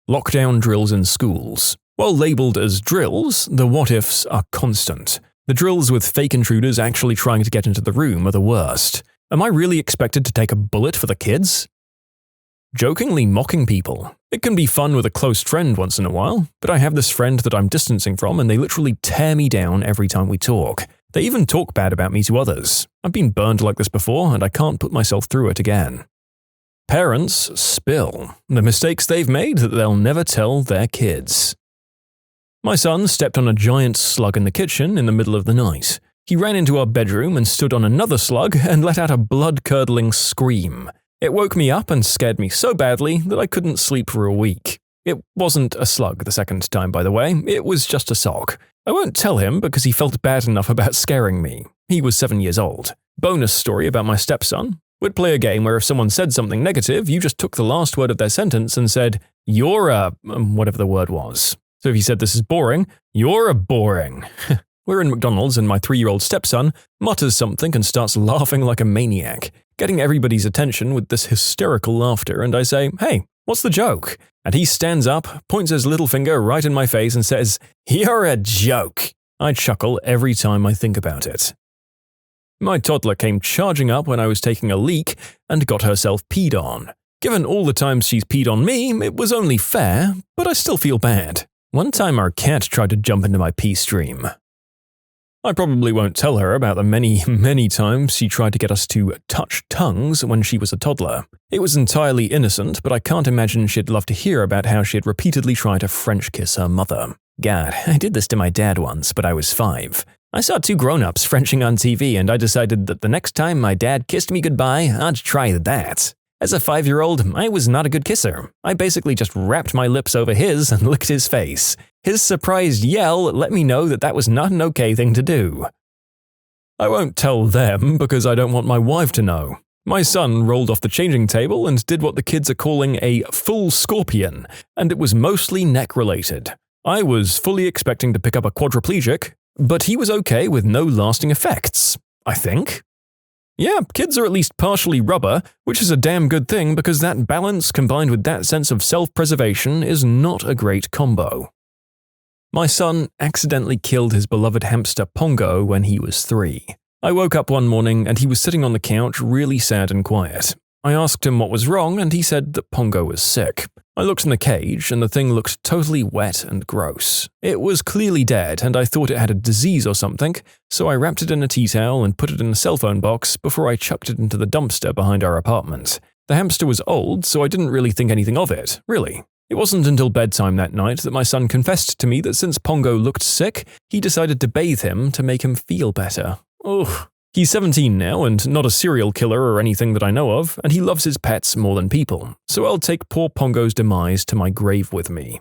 Lockdown drills in schools. While labeled as drills, the what-ifs are constant. The drills with fake intruders actually trying to get into the room are the worst. Am I really expected to take a bullet for the kids? Jokingly mocking people. It can be fun with a close friend once in a while, but I have this friend that I'm distancing from and they literally tear me down every time we talk. They even talk bad about me to others. I've been burned like this before and I can't put myself through it again. Parents spill the mistakes they've made that they'll never tell their kids. My son stepped on a giant slug in the kitchen in the middle of the night. He ran into our bedroom and stood on another slug and let out a blood-curdling scream. It woke me up and scared me so badly that I couldn't sleep for a week. It wasn't a slug the second time, by the way. It was just a sock. I won't tell him because he felt bad enough about scaring me. He was 7 years old. Bonus story about my stepson. We'd play a game where if someone said something negative, you just took the last word of their sentence and said, "You're a..." whatever the word was. So if you said this is boring, "You're a boring." We're in McDonald's and my 3-year-old stepson mutters something and starts laughing like a maniac, getting everybody's attention with this hysterical laughter, and I say, "Hey, what's the joke?" And he stands up, points his little finger right in my face and says, "You're a joke." I chuckle every time I think about it. My toddler came charging up when I was taking a leak and got herself peed on. Given all the times she's peed on me, it was only fair, but I still feel bad. One time our cat tried to jump into my pee stream. I probably won't tell her about the many times she tried to get us to touch tongues when she was a toddler. It was entirely innocent, but I can't imagine she'd love to hear about how she'd repeatedly tried to French kiss her mother. God, I did this to my dad once, but I was 5. I saw 2 grown-ups Frenching on TV and I decided that the next time my dad kissed me goodbye, I'd try that. As a 5-year-old, I was not a good kisser. I basically just wrapped my lips over his and licked his face. His surprised yell let me know that that was not an okay thing to do. I won't tell them because I don't want my wife to know. My son rolled off the changing table and did what the kids are calling a full scorpion, and it was mostly neck-related. I was fully expecting to pick up a quadriplegic, but he was okay with no lasting effects, I think. Yeah, kids are at least partially rubber, which is a damn good thing because that balance combined with that sense of self-preservation is not a great combo. My son accidentally killed his beloved hamster Pongo when he was 3. I woke up one morning and he was sitting on the couch really sad and quiet. I asked him what was wrong and he said that Pongo was sick. I looked in the cage and the thing looked totally wet and gross. It was clearly dead and I thought it had a disease or something, so I wrapped it in a tea towel and put it in a cell phone box before I chucked it into the dumpster behind our apartment. The hamster was old, so I didn't really think anything of it, really. It wasn't until bedtime that night that my son confessed to me that since Pongo looked sick, he decided to bathe him to make him feel better. Ugh. He's 17 now and not a serial killer or anything that I know of, and he loves his pets more than people, so I'll take poor Pongo's demise to my grave with me.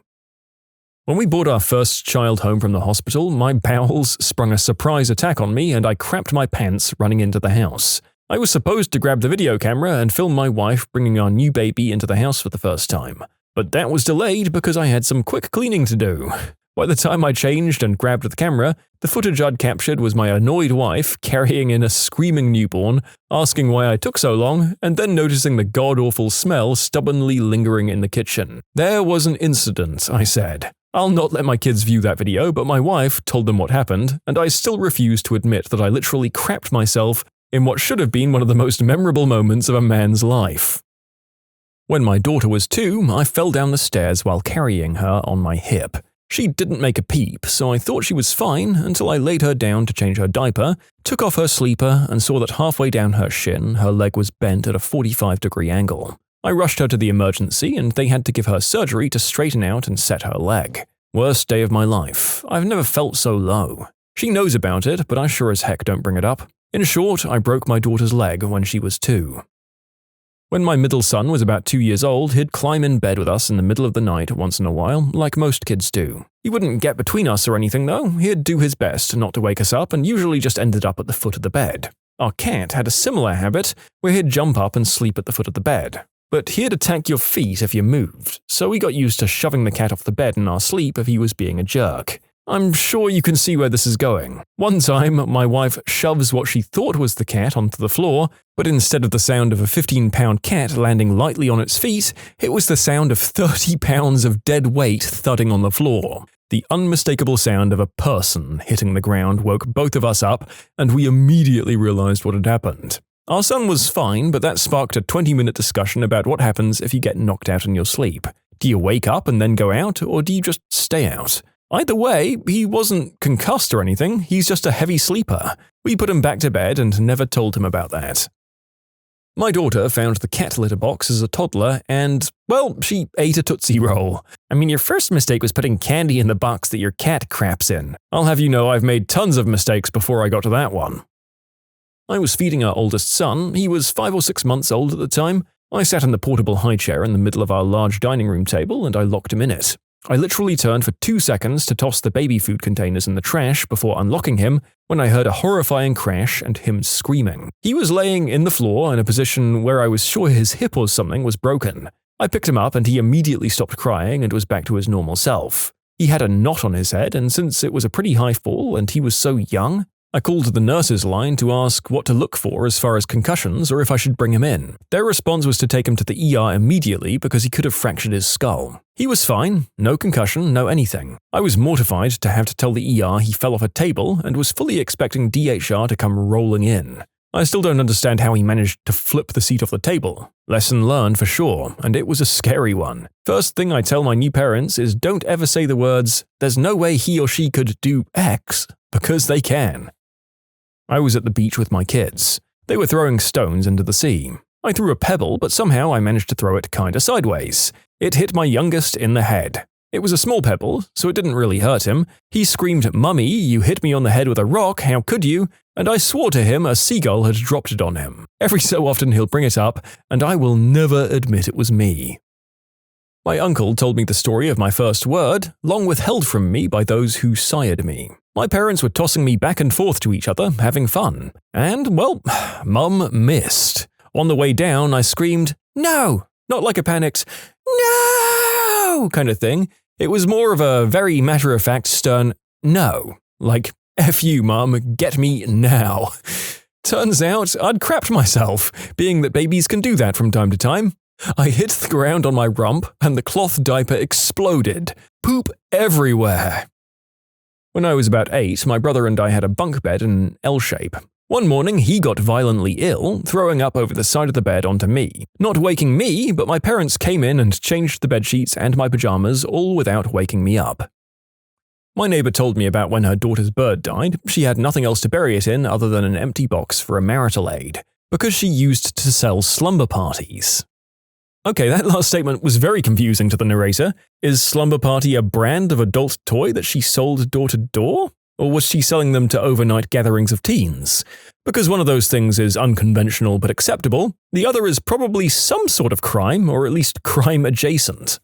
When we brought our first child home from the hospital, my bowels sprung a surprise attack on me and I crapped my pants running into the house. I was supposed to grab the video camera and film my wife bringing our new baby into the house for the first time, but that was delayed because I had some quick cleaning to do. By the time I changed and grabbed the camera, the footage I'd captured was my annoyed wife carrying in a screaming newborn, asking why I took so long, and then noticing the god-awful smell stubbornly lingering in the kitchen. "There was an incident," I said. I'll not let my kids view that video, but my wife told them what happened, and I still refuse to admit that I literally crapped myself in what should have been one of the most memorable moments of a man's life. When my daughter was 2, I fell down the stairs while carrying her on my hip. She didn't make a peep, so I thought she was fine until I laid her down to change her diaper, took off her sleeper, and saw that halfway down her shin, her leg was bent at a 45-degree angle. I rushed her to the emergency, and they had to give her surgery to straighten out and set her leg. Worst day of my life. I've never felt so low. She knows about it, but I sure as heck don't bring it up. In short, I broke my daughter's leg when she was 2. When my middle son was about 2 years old, he'd climb in bed with us in the middle of the night once in a while, like most kids do. He wouldn't get between us or anything though, he'd do his best not to wake us up and usually just ended up at the foot of the bed. Our cat had a similar habit, where he'd jump up and sleep at the foot of the bed. But he'd attack your feet if you moved, so we got used to shoving the cat off the bed in our sleep if he was being a jerk. I'm sure you can see where this is going. One time, my wife shoves what she thought was the cat onto the floor, but instead of the sound of a 15-pound cat landing lightly on its feet, it was the sound of 30 pounds of dead weight thudding on the floor. The unmistakable sound of a person hitting the ground woke both of us up, and we immediately realized what had happened. Our son was fine, but that sparked a 20-minute discussion about what happens if you get knocked out in your sleep. Do you wake up and then go out, or do you just stay out? Either way, he wasn't concussed or anything, he's just a heavy sleeper. We put him back to bed and never told him about that. My daughter found the cat litter box as a toddler and, well, she ate a Tootsie Roll. I mean, your first mistake was putting candy in the box that your cat craps in. I'll have you know I've made tons of mistakes before I got to that one. I was feeding our oldest son. He was 5 or 6 months old at the time. I sat in the portable high chair in the middle of our large dining room table and I locked him in it. I literally turned for 2 seconds to toss the baby food containers in the trash before unlocking him when I heard a horrifying crash and him screaming. He was laying in the floor in a position where I was sure his hip or something was broken. I picked him up and he immediately stopped crying and was back to his normal self. He had a knot on his head, and since it was a pretty high fall and he was so young, I called the nurse's line to ask what to look for as far as concussions or if I should bring him in. Their response was to take him to the ER immediately because he could have fractured his skull. He was fine, no concussion, no anything. I was mortified to have to tell the ER he fell off a table and was fully expecting DHR to come rolling in. I still don't understand how he managed to flip the seat off the table. Lesson learned for sure, and it was a scary one. First thing I tell my new parents is don't ever say the words, "There's no way he or she could do X," because they can. I was at the beach with my kids. They were throwing stones into the sea. I threw a pebble, but somehow I managed to throw it kinda sideways. It hit my youngest in the head. It was a small pebble, so it didn't really hurt him. He screamed, "Mummy, you hit me on the head with a rock, how could you?" And I swore to him a seagull had dropped it on him. Every so often he'll bring it up, and I will never admit it was me. My uncle told me the story of my first word, long withheld from me by those who sired me. My parents were tossing me back and forth to each other, having fun. And, well, Mum missed. On the way down, I screamed, "No!" Not like a panicked, "No!" kind of thing. It was more of a very matter-of-fact, stern, "No." Like, "F you, Mum, get me now." Turns out, I'd crapped myself, being that babies can do that from time to time. I hit the ground on my rump, and the cloth diaper exploded. Poop everywhere. When I was about 8, my brother and I had a bunk bed in an L shape. One morning, he got violently ill, throwing up over the side of the bed onto me. Not waking me, but my parents came in and changed the bedsheets and my pajamas, all without waking me up. My neighbor told me about when her daughter's bird died. She had nothing else to bury it in other than an empty box for a marital aid, because she used to sell slumber parties. Okay, that last statement was very confusing to the narrator. Is Slumber Party a brand of adult toy that she sold door to door? Or was she selling them to overnight gatherings of teens? Because one of those things is unconventional but acceptable, the other is probably some sort of crime, or at least crime adjacent.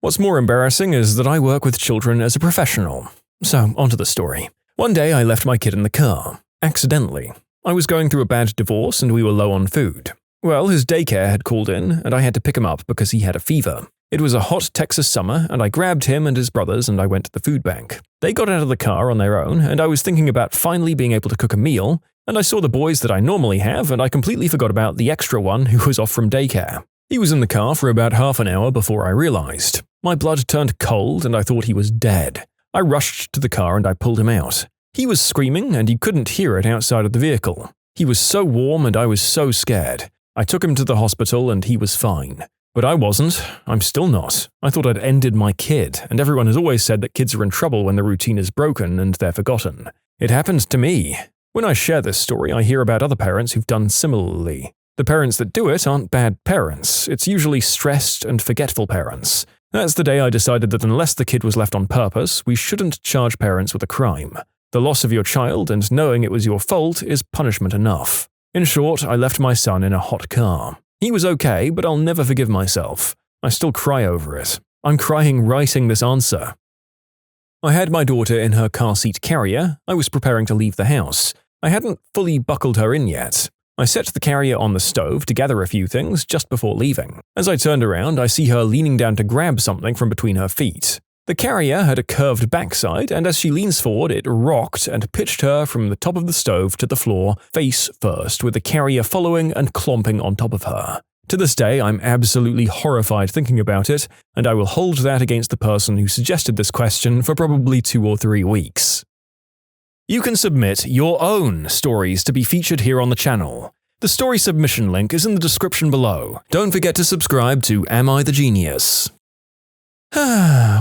What's more embarrassing is that I work with children as a professional. So, onto the story. One day I left my kid in the car. Accidentally. I was going through a bad divorce and we were low on food. Well, his daycare had called in and I had to pick him up because he had a fever. It was a hot Texas summer and I grabbed him and his brothers and I went to the food bank. They got out of the car on their own and I was thinking about finally being able to cook a meal, and I saw the boys that I normally have and I completely forgot about the extra one who was off from daycare. He was in the car for about half an hour before I realized. My blood turned cold and I thought he was dead. I rushed to the car and I pulled him out. He was screaming and you couldn't hear it outside of the vehicle. He was so warm and I was so scared. I took him to the hospital and he was fine. But I wasn't. I'm still not. I thought I'd ended my kid, and everyone has always said that kids are in trouble when the routine is broken and they're forgotten. It happened to me. When I share this story, I hear about other parents who've done similarly. The parents that do it aren't bad parents. It's usually stressed and forgetful parents. That's the day I decided that unless the kid was left on purpose, we shouldn't charge parents with a crime. The loss of your child and knowing it was your fault is punishment enough. In short, I left my son in a hot car. He was okay, but I'll never forgive myself. I still cry over it. I'm crying writing this answer. I had my daughter in her car seat carrier. I was preparing to leave the house. I hadn't fully buckled her in yet. I set the carrier on the stove to gather a few things just before leaving. As I turned around, I see her leaning down to grab something from between her feet. The carrier had a curved backside, and as she leans forward, it rocked and pitched her from the top of the stove to the floor, face first, with the carrier following and clomping on top of her. To this day, I'm absolutely horrified thinking about it, and I will hold that against the person who suggested this question for probably 2 or 3 weeks. You can submit your own stories to be featured here on the channel. The story submission link is in the description below. Don't forget to subscribe to Am I the Genius?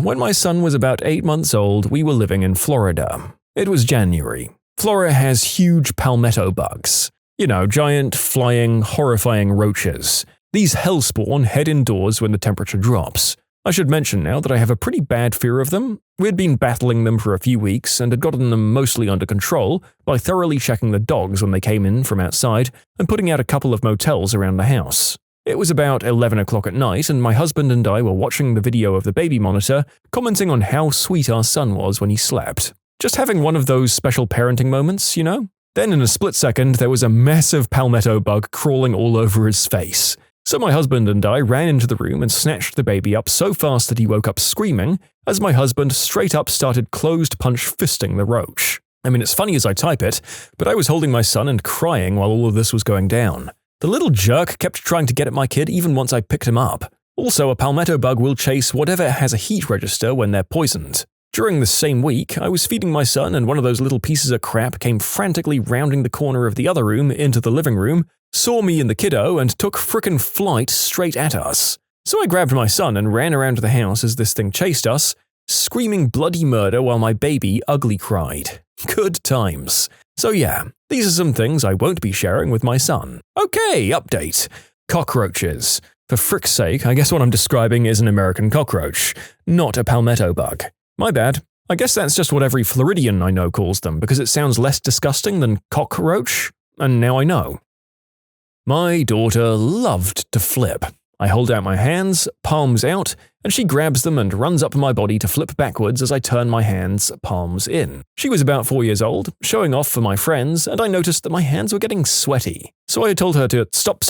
When my son was about 8 months old, we were living in Florida. It was January. Florida has huge palmetto bugs. You know, giant, flying, horrifying roaches. These hellspawn head indoors when the temperature drops. I should mention now that I have a pretty bad fear of them. We had been battling them for a few weeks and had gotten them mostly under control by thoroughly checking the dogs when they came in from outside and putting out a couple of motels around the house. It was about 11 o'clock at night and my husband and I were watching the video of the baby monitor, commenting on how sweet our son was when he slept. Just having one of those special parenting moments, you know? Then in a split second, there was a massive palmetto bug crawling all over his face. So my husband and I ran into the room and snatched the baby up so fast that he woke up screaming, as my husband straight up started closed punch fisting the roach. I mean, it's funny as I type it, but I was holding my son and crying while all of this was going down. The little jerk kept trying to get at my kid even once I picked him up. Also, a palmetto bug will chase whatever has a heat register when they're poisoned. During the same week, I was feeding my son and one of those little pieces of crap came frantically rounding the corner of the other room into the living room, saw me and the kiddo, and took frickin' flight straight at us. So I grabbed my son and ran around the house as this thing chased us, screaming bloody murder while my baby ugly cried. Good times. So yeah, these are some things I won't be sharing with my son. Okay, update. Cockroaches. For frick's sake, I guess what I'm describing is an American cockroach, not a palmetto bug. My bad. I guess that's just what every Floridian I know calls them because it sounds less disgusting than cockroach, and now I know. My daughter loved to flip. I hold out my hands, palms out, and she grabs them and runs up my body to flip backwards as I turn my hands, palms in. She was about 4 years old, showing off for my friends, and I noticed that my hands were getting sweaty. So I told her to stop,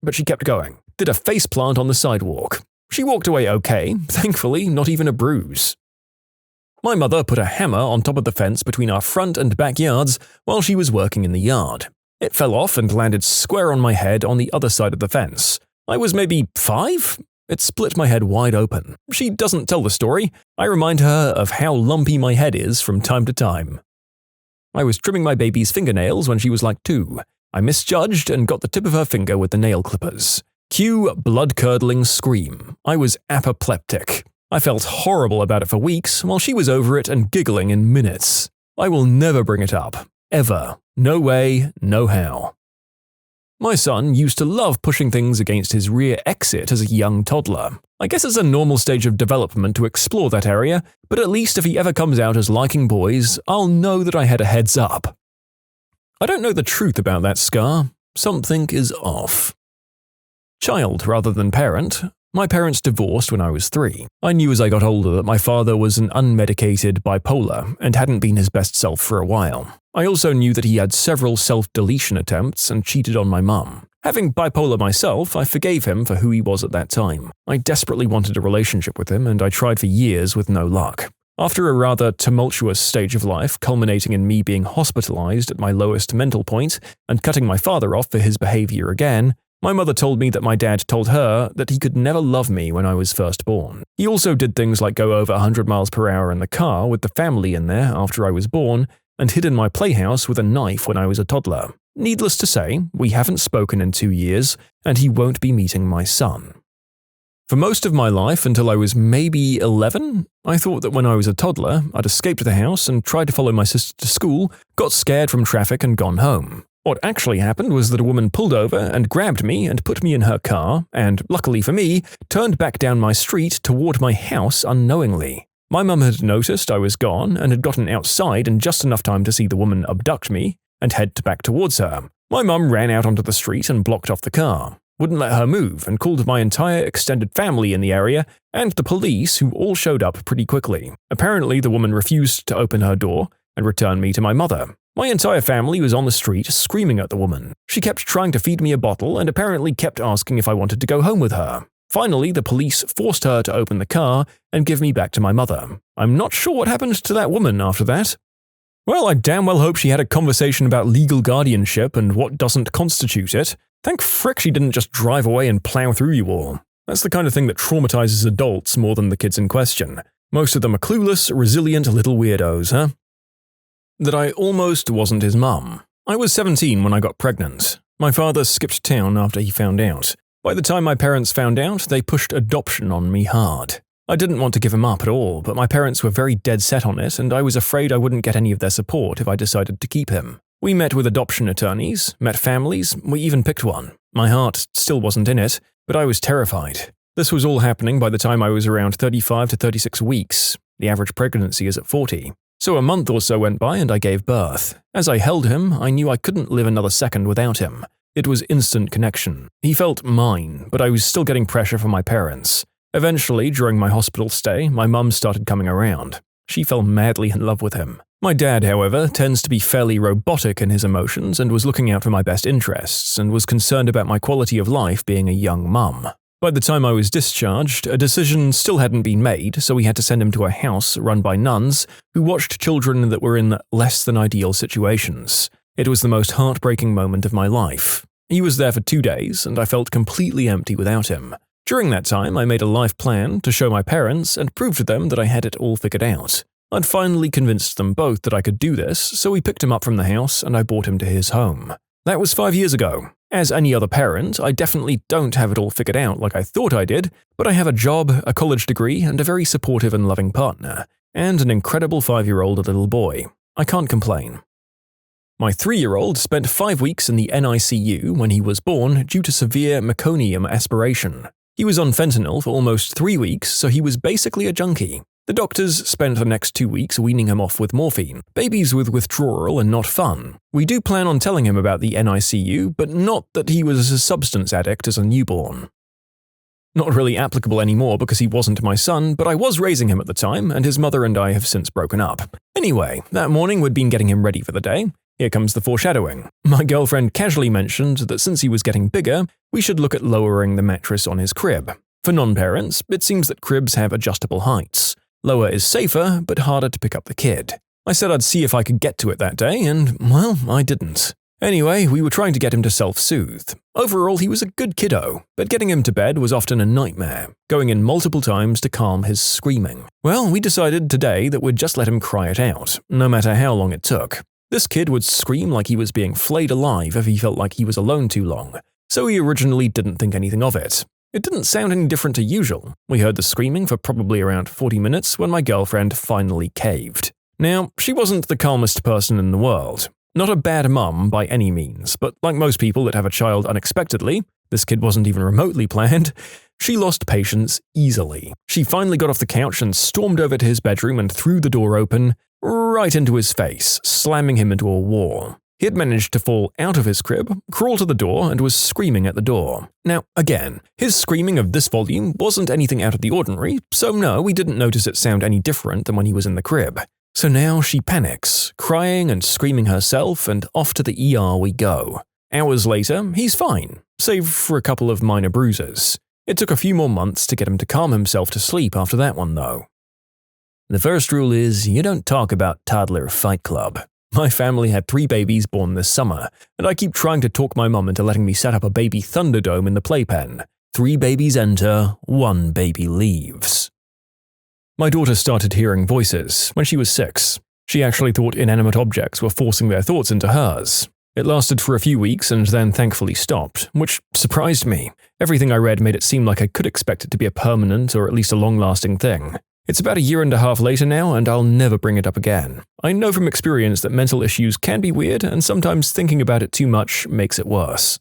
but she kept going. Did a faceplant on the sidewalk. She walked away okay, thankfully not even a bruise. My mother put a hammer on top of the fence between our front and backyards while she was working in the yard. It fell off and landed square on my head on the other side of the fence. I was maybe 5? It split my head wide open. She doesn't tell the story. I remind her of how lumpy my head is from time to time. I was trimming my baby's fingernails when she was like 2. I misjudged and got the tip of her finger with the nail clippers. Cue blood-curdling scream. I was apoplectic. I felt horrible about it for weeks while she was over it and giggling in minutes. I will never bring it up. Ever. No way, no how. My son used to love pushing things against his rear exit as a young toddler. I guess it's a normal stage of development to explore that area, but at least if he ever comes out as liking boys, I'll know that I had a heads up. I don't know the truth about that scar. Something is off. Child rather than parent. My parents divorced when I was 3. I knew as I got older that my father was an unmedicated bipolar and hadn't been his best self for a while. I also knew that he had several self-deletion attempts and cheated on my mum. Having bipolar myself, I forgave him for who he was at that time. I desperately wanted a relationship with him, and I tried for years with no luck. After a rather tumultuous stage of life, culminating in me being hospitalized at my lowest mental point and cutting my father off for his behavior again, my mother told me that my dad told her that he could never love me when I was first born. He also did things like go over 100 miles per hour in the car with the family in there after I was born, and hid in my playhouse with a knife when I was a toddler. Needless to say, we haven't spoken in 2 years, and he won't be meeting my son. For most of my life, until I was maybe 11, I thought that when I was a toddler, I'd escaped the house and tried to follow my sister to school, got scared from traffic and gone home. What actually happened was that a woman pulled over and grabbed me and put me in her car, and, luckily for me, turned back down my street toward my house unknowingly. My mum had noticed I was gone and had gotten outside in just enough time to see the woman abduct me and head back towards her. My mum ran out onto the street and blocked off the car, wouldn't let her move, and called my entire extended family in the area and the police, who all showed up pretty quickly. Apparently, the woman refused to open her door and return me to my mother. My entire family was on the street screaming at the woman. She kept trying to feed me a bottle and apparently kept asking if I wanted to go home with her. Finally, the police forced her to open the car and give me back to my mother. I'm not sure what happened to that woman after that. Well, I damn well hope she had a conversation about legal guardianship and what doesn't constitute it. Thank frick she didn't just drive away and plow through you all. That's the kind of thing that traumatizes adults more than the kids in question. Most of them are clueless, resilient little weirdos, huh? That I almost wasn't his mum. I was 17 when I got pregnant. My father skipped town after he found out. By the time my parents found out, they pushed adoption on me hard. I didn't want to give him up at all, but my parents were very dead set on it, and I was afraid I wouldn't get any of their support if I decided to keep him. We met with adoption attorneys, met families, we even picked one. My heart still wasn't in it, but I was terrified. This was all happening by the time I was around 35 to 36 weeks. The average pregnancy is at 40. So a month or so went by and I gave birth. As I held him, I knew I couldn't live another second without him. It was instant connection. He felt mine, but I was still getting pressure from my parents. Eventually, during my hospital stay, my mum started coming around. She fell madly in love with him. My dad, however, tends to be fairly robotic in his emotions and was looking out for my best interests and was concerned about my quality of life being a young mum. By the time I was discharged, a decision still hadn't been made, so we had to send him to a house run by nuns who watched children that were in less than ideal situations. It was the most heartbreaking moment of my life. He was there for 2 days, and I felt completely empty without him. During that time, I made a life plan to show my parents and prove to them that I had it all figured out. I'd finally convinced them both that I could do this, so we picked him up from the house and I brought him to his home. That was 5 years ago. As any other parent, I definitely don't have it all figured out like I thought I did, but I have a job, a college degree, and a very supportive and loving partner, and an incredible 5-year-old little boy. I can't complain. My 3-year-old spent 5 weeks in the NICU when he was born due to severe meconium aspiration. He was on fentanyl for almost 3 weeks, so he was basically a junkie. The doctors spent the next 2 weeks weaning him off with morphine. Babies with withdrawal are not fun. We do plan on telling him about the NICU, but not that he was a substance addict as a newborn. Not really applicable anymore because he wasn't my son, but I was raising him at the time, and his mother and I have since broken up. Anyway, that morning we'd been getting him ready for the day. Here comes the foreshadowing. My girlfriend casually mentioned that since he was getting bigger, we should look at lowering the mattress on his crib. For non-parents, it seems that cribs have adjustable heights. Lower is safer, but harder to pick up the kid. I said I'd see if I could get to it that day, and, well, I didn't. Anyway, we were trying to get him to self-soothe. Overall, he was a good kiddo, but getting him to bed was often a nightmare, going in multiple times to calm his screaming. Well, we decided today that we'd just let him cry it out, no matter how long it took. This kid would scream like he was being flayed alive if he felt like he was alone too long, so he originally didn't think anything of it. It didn't sound any different to usual. We heard the screaming for probably around 40 minutes when my girlfriend finally caved. Now, she wasn't the calmest person in the world. Not a bad mum by any means, but like most people that have a child unexpectedly, this kid wasn't even remotely planned, she lost patience easily. She finally got off the couch and stormed over to his bedroom and threw the door open, right into his face, slamming him into a wall. He had managed to fall out of his crib, crawl to the door, and was screaming at the door. Now, again, his screaming of this volume wasn't anything out of the ordinary, so no, we didn't notice it sound any different than when he was in the crib. So now she panics, crying and screaming herself, and off to the ER we go. Hours later, he's fine, save for a couple of minor bruises. It took a few more months to get him to calm himself to sleep after that one, though. The first rule is you don't talk about toddler fight club. My family had 3 babies born this summer, and I keep trying to talk my mum into letting me set up a baby Thunderdome in the playpen. 3 babies enter, 1 baby leaves. My daughter started hearing voices when she was 6. She actually thought inanimate objects were forcing their thoughts into hers. It lasted for a few weeks and then thankfully stopped, which surprised me. Everything I read made it seem like I could expect it to be a permanent or at least a long-lasting thing. It's about 1.5 years later now, and I'll never bring it up again. I know from experience that mental issues can be weird, and sometimes thinking about it too much makes it worse.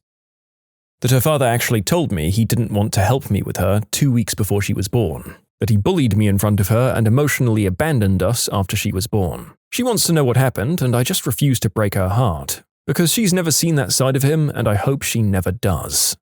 That her father actually told me he didn't want to help me with her 2 weeks before she was born. That he bullied me in front of her and emotionally abandoned us after she was born. She wants to know what happened, and I just refuse to break her heart. Because she's never seen that side of him, and I hope she never does.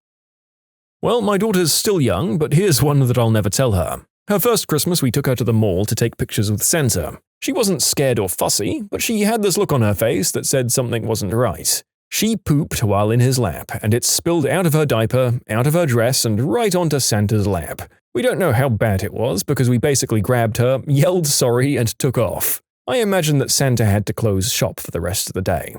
Well, my daughter's still young, but here's one that I'll never tell her. Her first Christmas, we took her to the mall to take pictures with Santa. She wasn't scared or fussy, but she had this look on her face that said something wasn't right. She pooped while in his lap, and it spilled out of her diaper, out of her dress, and right onto Santa's lap. We don't know how bad it was because we basically grabbed her, yelled sorry, and took off. I imagine that Santa had to close shop for the rest of the day.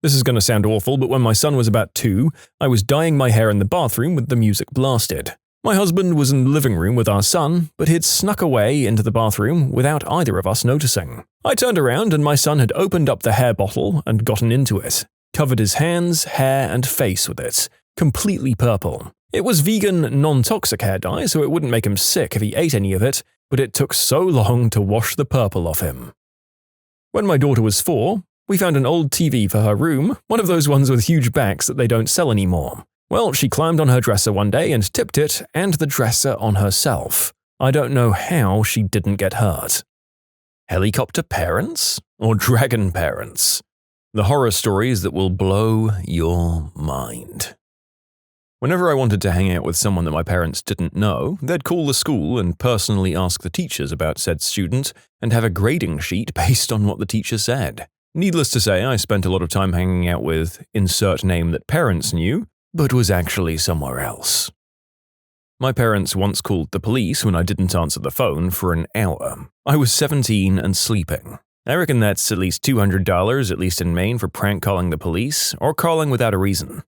This is going to sound awful, but when my son was about 2, I was dyeing my hair in the bathroom with the music blasted. My husband was in the living room with our son, but he'd snuck away into the bathroom without either of us noticing. I turned around and my son had opened up the hair bottle and gotten into it, covered his hands, hair, and face with it, completely purple. It was vegan, non-toxic hair dye, so it wouldn't make him sick if he ate any of it, but it took so long to wash the purple off him. When my daughter was 4, we found an old TV for her room, one of those ones with huge backs that they don't sell anymore. Well, she climbed on her dresser one day and tipped it and the dresser on herself. I don't know how she didn't get hurt. Helicopter parents? Or dragon parents? The horror stories that will blow your mind. Whenever I wanted to hang out with someone that my parents didn't know, they'd call the school and personally ask the teachers about said student and have a grading sheet based on what the teacher said. Needless to say, I spent a lot of time hanging out with insert name that parents knew, but was actually somewhere else. My parents once called the police when I didn't answer the phone for an hour. I was 17 and sleeping. I reckon that's at least $200, at least in Maine, for prank calling the police, or calling without a reason.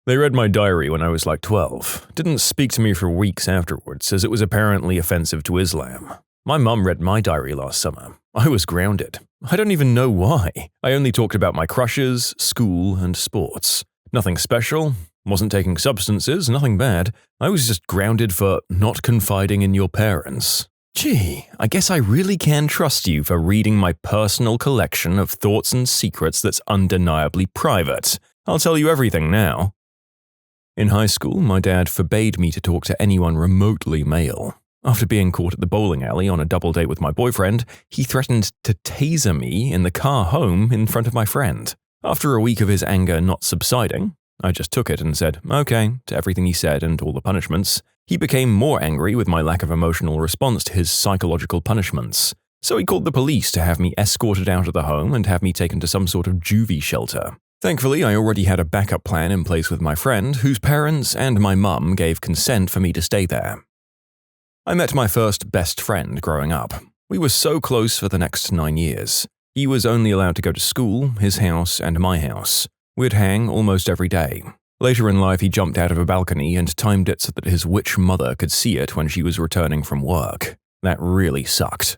They read my diary when I was like 12. Didn't speak to me for weeks afterwards, as it was apparently offensive to Islam. My mum read my diary last summer. I was grounded. I don't even know why. I only talked about my crushes, school, and sports. Nothing special, wasn't taking substances, nothing bad. I was just grounded for not confiding in your parents. Gee, I guess I really can trust you for reading my personal collection of thoughts and secrets that's undeniably private. I'll tell you everything now. In high school, my dad forbade me to talk to anyone remotely male. After being caught at the bowling alley on a double date with my boyfriend, he threatened to taser me in the car home in front of my friend. After a week of his anger not subsiding, I just took it and said, okay, to everything he said and all the punishments. He became more angry with my lack of emotional response to his psychological punishments. So he called the police to have me escorted out of the home and have me taken to some sort of juvie shelter. Thankfully, I already had a backup plan in place with my friend, whose parents and my mum gave consent for me to stay there. I met my first best friend growing up. We were so close for the next 9 years. He was only allowed to go to school, his house, and my house. We'd hang almost every day. Later in life, he jumped out of a balcony and timed it so that his witch mother could see it when she was returning from work. That really sucked.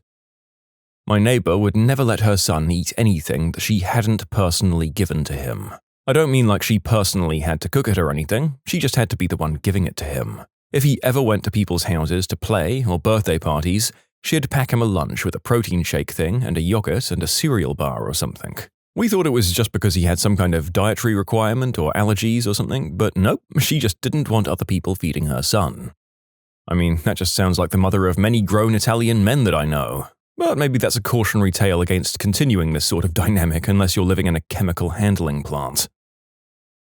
My neighbor would never let her son eat anything that she hadn't personally given to him. I don't mean like she personally had to cook it or anything, she just had to be the one giving it to him. If he ever went to people's houses to play or birthday parties, she'd pack him a lunch with a protein shake thing and a yogurt and a cereal bar or something. We thought it was just because he had some kind of dietary requirement or allergies or something, but nope, she just didn't want other people feeding her son. I mean, that just sounds like the mother of many grown Italian men that I know. But maybe that's a cautionary tale against continuing this sort of dynamic unless you're living in a chemical handling plant.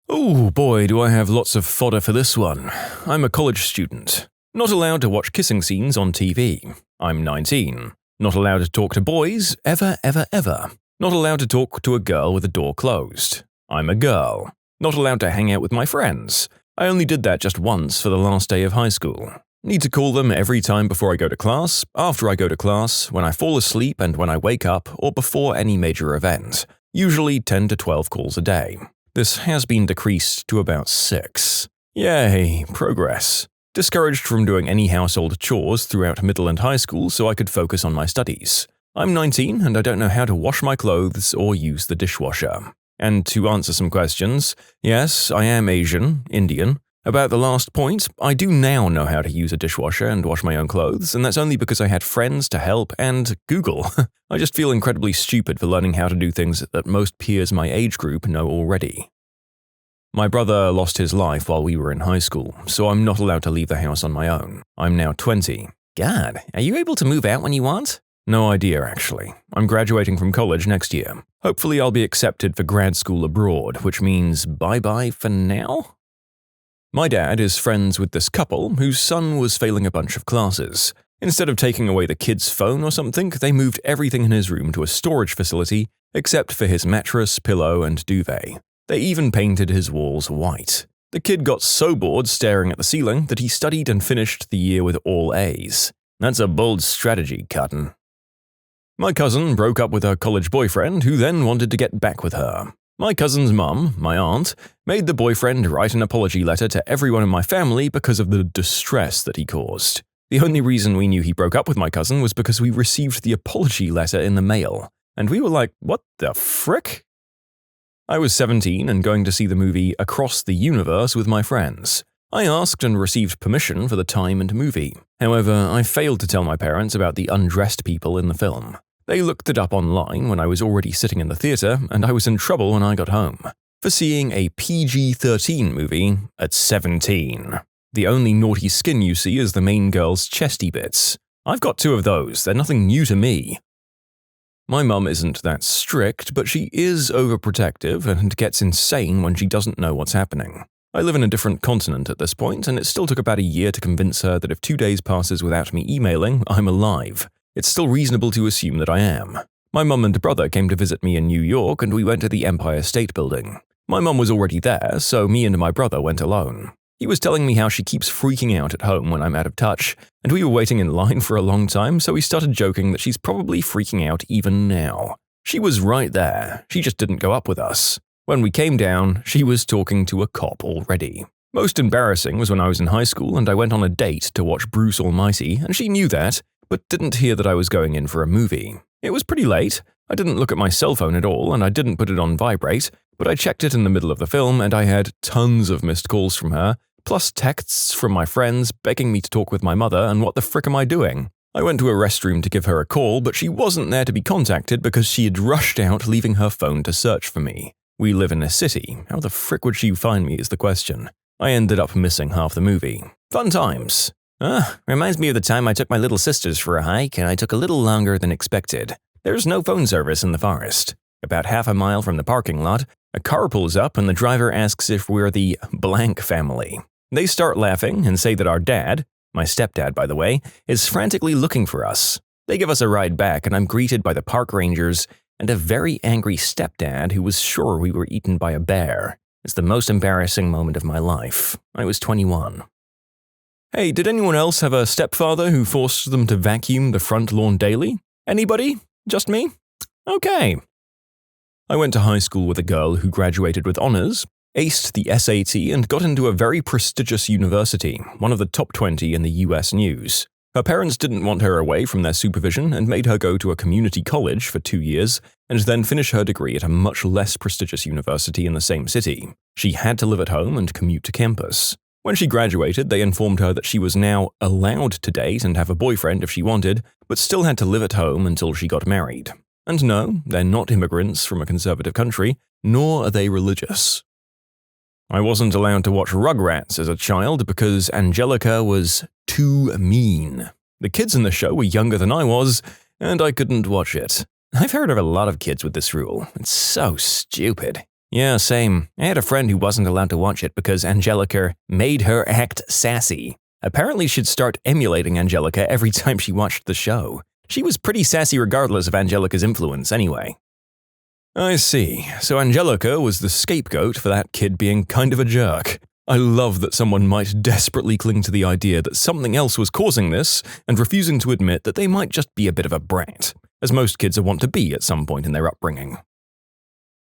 Oh boy, do I have lots of fodder for this one. I'm a college student. Not allowed to watch kissing scenes on TV. I'm 19. Not allowed to talk to boys, ever, ever, ever. Not allowed to talk to a girl with the door closed. I'm a girl. Not allowed to hang out with my friends. I only did that just once for the last day of high school. Need to call them every time before I go to class, after I go to class, when I fall asleep and when I wake up, or before any major event. Usually 10 to 12 calls a day. This has been decreased to about 6. Yay, progress. Discouraged from doing any household chores throughout middle and high school so I could focus on my studies. I'm 19 and I don't know how to wash my clothes or use the dishwasher. And to answer some questions, yes, I am Asian, Indian. About the last point, I do now know how to use a dishwasher and wash my own clothes, and that's only because I had friends to help and Google. I just feel incredibly stupid for learning how to do things that most peers my age group know already. My brother lost his life while we were in high school, so I'm not allowed to leave the house on my own. I'm now 20. God, are you able to move out when you want? No idea, actually. I'm graduating from college next year. Hopefully I'll be accepted for grad school abroad, which means bye-bye for now? My dad is friends with this couple whose son was failing a bunch of classes. Instead of taking away the kid's phone or something, they moved everything in his room to a storage facility, except for his mattress, pillow, and duvet. They even painted his walls white. The kid got so bored staring at the ceiling that he studied and finished the year with all A's. That's a bold strategy, Cotton. My cousin broke up with her college boyfriend, who then wanted to get back with her. My cousin's mum, my aunt, made the boyfriend write an apology letter to everyone in my family because of the distress that he caused. The only reason we knew he broke up with my cousin was because we received the apology letter in the mail, and we were like, what the frick? I was 17 and going to see the movie Across the Universe with my friends. I asked and received permission for the time and movie. However, I failed to tell my parents about the undressed people in the film. They looked it up online when I was already sitting in the theater, and I was in trouble when I got home for seeing a PG-13 movie at 17. The only naughty skin you see is the main girl's chesty bits. I've got 2 of those, they're nothing new to me. My mum isn't that strict, but she is overprotective and gets insane when she doesn't know what's happening. I live in a different continent at this point, and it still took about a year to convince her that if 2 days passes without me emailing, I'm alive. It's still reasonable to assume that I am. My mum and brother came to visit me in New York and we went to the Empire State Building. My mum was already there, so me and my brother went alone. He was telling me how she keeps freaking out at home when I'm out of touch, and we were waiting in line for a long time, so we started joking that she's probably freaking out even now. She was right there, she just didn't go up with us. When we came down, she was talking to a cop already. Most embarrassing was when I was in high school and I went on a date to watch Bruce Almighty, and she knew that, but didn't hear that I was going in for a movie. It was pretty late. I didn't look at my cell phone at all, and I didn't put it on vibrate, but I checked it in the middle of the film, and I had tons of missed calls from her, plus texts from my friends begging me to talk with my mother, and what the frick am I doing? I went to a restroom to give her a call, but she wasn't there to be contacted because she had rushed out, leaving her phone to search for me. We live in a city. How the frick would she find me is the question. I ended up missing half the movie. Fun times. Reminds me of the time I took my little sisters for a hike and I took a little longer than expected. There's no phone service in the forest. About half a mile from the parking lot, a car pulls up and the driver asks if we're the blank family. They start laughing and say that our dad, my stepdad by the way, is frantically looking for us. They give us a ride back and I'm greeted by the park rangers and a very angry stepdad who was sure we were eaten by a bear. It's the most embarrassing moment of my life. I was 21. Hey, did anyone else have a stepfather who forced them to vacuum the front lawn daily? Anybody? Just me? Okay. I went to high school with a girl who graduated with honors, aced the SAT, and got into a very prestigious university, one of the top 20 in the US News. Her parents didn't want her away from their supervision and made her go to a community college for 2 years and then finish her degree at a much less prestigious university in the same city. She had to live at home and commute to campus. When she graduated, they informed her that she was now allowed to date and have a boyfriend if she wanted, but still had to live at home until she got married. And no, they're not immigrants from a conservative country, nor are they religious. I wasn't allowed to watch Rugrats as a child because Angelica was too mean. The kids in the show were younger than I was, and I couldn't watch it. I've heard of a lot of kids with this rule. It's so stupid. Yeah, same. I had a friend who wasn't allowed to watch it because Angelica made her act sassy. Apparently she'd start emulating Angelica every time she watched the show. She was pretty sassy regardless of Angelica's influence anyway. I see, so Angelica was the scapegoat for that kid being kind of a jerk. I love that someone might desperately cling to the idea that something else was causing this and refusing to admit that they might just be a bit of a brat, as most kids are wont to be at some point in their upbringing.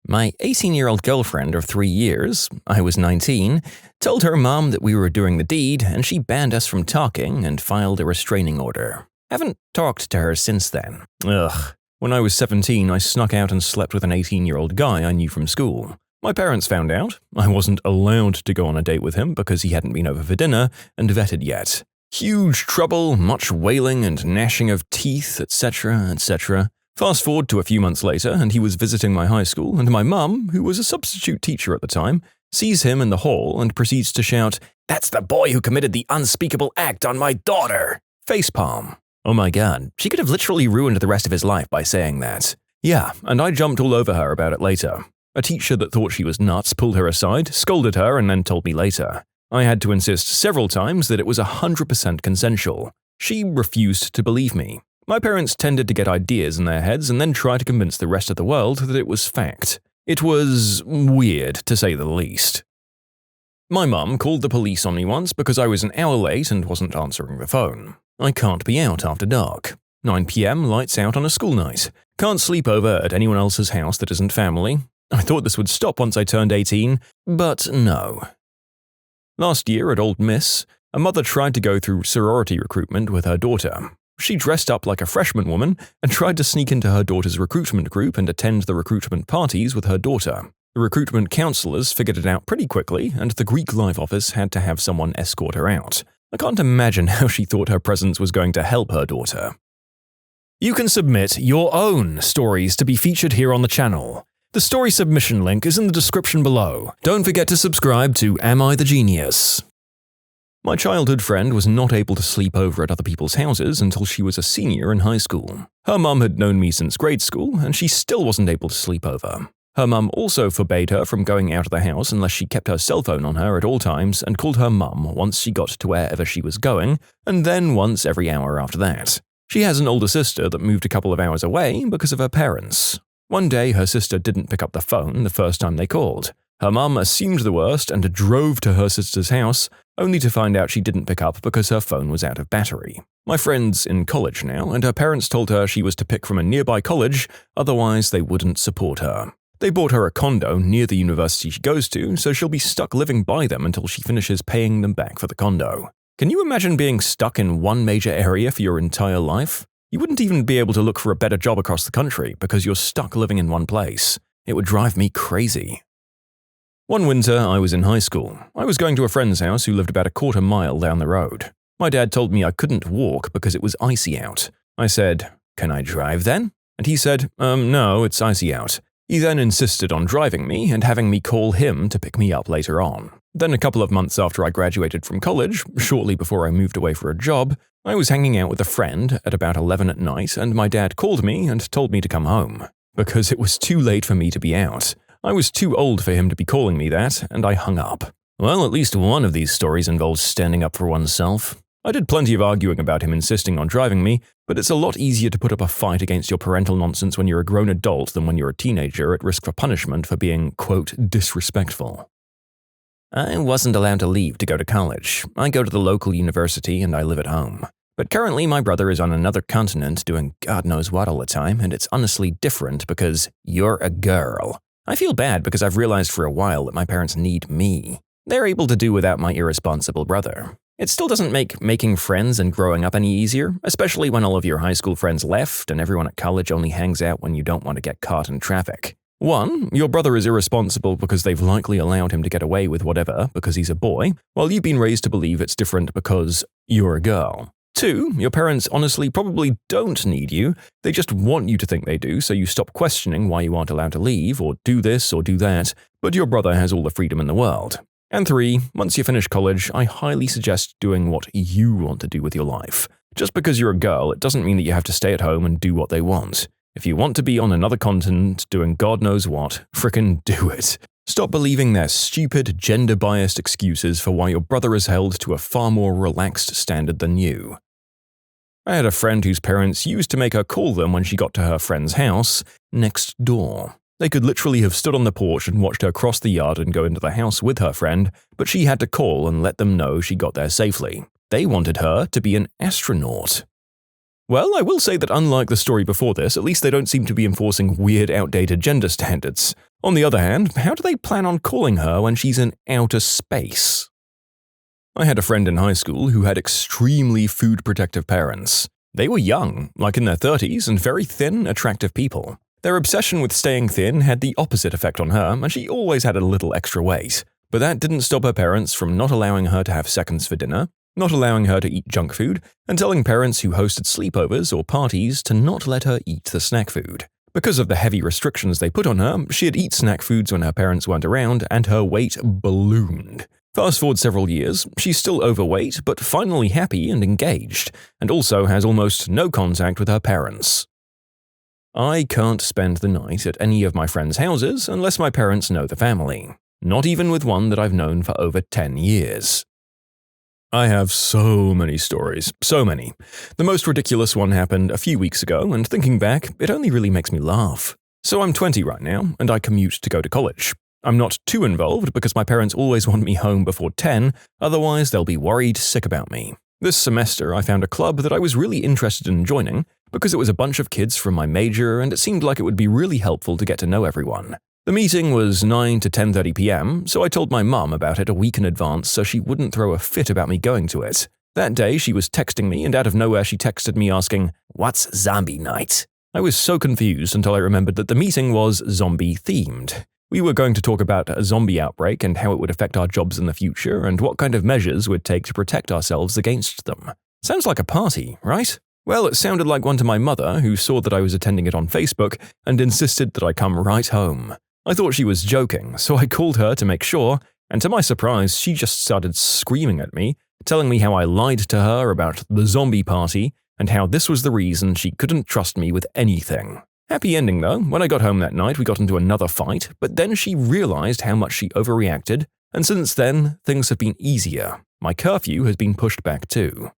My 18-year-old girlfriend of 3 years, I was 19, told her mom that we were doing the deed and she banned us from talking and filed a restraining order. Haven't talked to her since then. Ugh. When I was 17, I snuck out and slept with an 18-year-old guy I knew from school. My parents found out. I wasn't allowed to go on a date with him because he hadn't been over for dinner and vetted yet. Huge trouble, much wailing and gnashing of teeth, etc., etc. Fast forward to a few months later, and he was visiting my high school, and my mum, who was a substitute teacher at the time, sees him in the hall and proceeds to shout, "That's the boy who committed the unspeakable act on my daughter!" Facepalm. Oh my god, she could have literally ruined the rest of his life by saying that. Yeah, and I jumped all over her about it later. A teacher that thought she was nuts pulled her aside, scolded her, and then told me later. I had to insist several times that it was 100% consensual. She refused to believe me. My parents tended to get ideas in their heads and then try to convince the rest of the world that it was fact. It was weird, to say the least. My mum called the police on me once because I was an hour late and wasn't answering the phone. I can't be out after dark. 9 p.m. lights out on a school night. Can't sleep over at anyone else's house that isn't family. I thought this would stop once I turned 18, but no. Last year at Old Miss, a mother tried to go through sorority recruitment with her daughter. She dressed up like a freshman woman and tried to sneak into her daughter's recruitment group and attend the recruitment parties with her daughter. The recruitment counselors figured it out pretty quickly, and the Greek life office had to have someone escort her out. I can't imagine how she thought her presence was going to help her daughter. You can submit your own stories to be featured here on the channel. The story submission link is in the description below. Don't forget to subscribe to Am I the Genius? My childhood friend was not able to sleep over at other people's houses until she was a senior in high school. Her mum had known me since grade school, and she still wasn't able to sleep over. Her mum also forbade her from going out of the house unless she kept her cell phone on her at all times and called her mum once she got to wherever she was going, and then once every hour after that. She has an older sister that moved a couple of hours away because of her parents. One day, her sister didn't pick up the phone the first time they called. Her mum assumed the worst and drove to her sister's house, only to find out she didn't pick up because her phone was out of battery. My friend's in college now, and her parents told her she was to pick from a nearby college, otherwise they wouldn't support her. They bought her a condo near the university she goes to, so she'll be stuck living by them until she finishes paying them back for the condo. Can you imagine being stuck in one major area for your entire life? You wouldn't even be able to look for a better job across the country because you're stuck living in one place. It would drive me crazy. One winter, I was in high school. I was going to a friend's house who lived about a quarter mile down the road. My dad told me I couldn't walk because it was icy out. I said, "Can I drive then?" And he said, no, it's icy out. He then insisted on driving me and having me call him to pick me up later on. Then a couple of months after I graduated from college, shortly before I moved away for a job, I was hanging out with a friend at about 11 at night and my dad called me and told me to come home, because it was too late for me to be out. I was too old for him to be calling me that, and I hung up. Well, at least one of these stories involves standing up for oneself. I did plenty of arguing about him insisting on driving me, but it's a lot easier to put up a fight against your parental nonsense when you're a grown adult than when you're a teenager at risk for punishment for being, quote, disrespectful. I wasn't allowed to leave to go to college. I go to the local university and I live at home. But currently my brother is on another continent doing God knows what all the time, and it's honestly different because you're a girl. I feel bad because I've realized for a while that my parents need me. They're able to do without my irresponsible brother. It still doesn't make making friends and growing up any easier, especially when all of your high school friends left and everyone at college only hangs out when you don't want to get caught in traffic. 1, your brother is irresponsible because they've likely allowed him to get away with whatever because he's a boy, while you've been raised to believe it's different because you're a girl. 2, your parents honestly probably don't need you, they just want you to think they do, so you stop questioning why you aren't allowed to leave or do this or do that, but your brother has all the freedom in the world. And 3, once you finish college, I highly suggest doing what you want to do with your life. Just because you're a girl, it doesn't mean that you have to stay at home and do what they want. If you want to be on another continent doing God knows what, frickin' do it. Stop believing their stupid, gender-biased excuses for why your brother is held to a far more relaxed standard than you. I had a friend whose parents used to make her call them when she got to her friend's house next door. They could literally have stood on the porch and watched her cross the yard and go into the house with her friend, but she had to call and let them know she got there safely. They wanted her to be an astronaut. Well, I will say that unlike the story before this, at least they don't seem to be enforcing weird, outdated gender standards. On the other hand, how do they plan on calling her when she's in outer space? I had a friend in high school who had extremely food-protective parents. They were young, like in their 30s, and very thin, attractive people. Their obsession with staying thin had the opposite effect on her, and she always had a little extra weight. But that didn't stop her parents from not allowing her to have seconds for dinner, not allowing her to eat junk food, and telling parents who hosted sleepovers or parties to not let her eat the snack food. Because of the heavy restrictions they put on her, she'd eat snack foods when her parents weren't around, and her weight ballooned. Fast forward several years, she's still overweight, but finally happy and engaged, and also has almost no contact with her parents. I can't spend the night at any of my friends' houses unless my parents know the family. Not even with one that I've known for over 10 years. I have so many stories, so many. The most ridiculous one happened a few weeks ago, and thinking back, it only really makes me laugh. So I'm 20 right now, and I commute to go to college. I'm not too involved because my parents always want me home before 10, otherwise they'll be worried sick about me. This semester I found a club that I was really interested in joining because it was a bunch of kids from my major and it seemed like it would be really helpful to get to know everyone. The meeting was 9 to 10:30 p.m., so I told my mum about it a week in advance so she wouldn't throw a fit about me going to it. That day she was texting me and out of nowhere she texted me asking, "What's zombie night?" I was so confused until I remembered that the meeting was zombie-themed. We were going to talk about a zombie outbreak and how it would affect our jobs in the future and what kind of measures we'd take to protect ourselves against them. Sounds like a party, right? Well, it sounded like one to my mother, who saw that I was attending it on Facebook and insisted that I come right home. I thought she was joking, so I called her to make sure, and to my surprise, she just started screaming at me, telling me how I lied to her about the zombie party and how this was the reason she couldn't trust me with anything. Happy ending though. When I got home that night, we got into another fight, but then she realized how much she overreacted, and since then, things have been easier. My curfew has been pushed back too.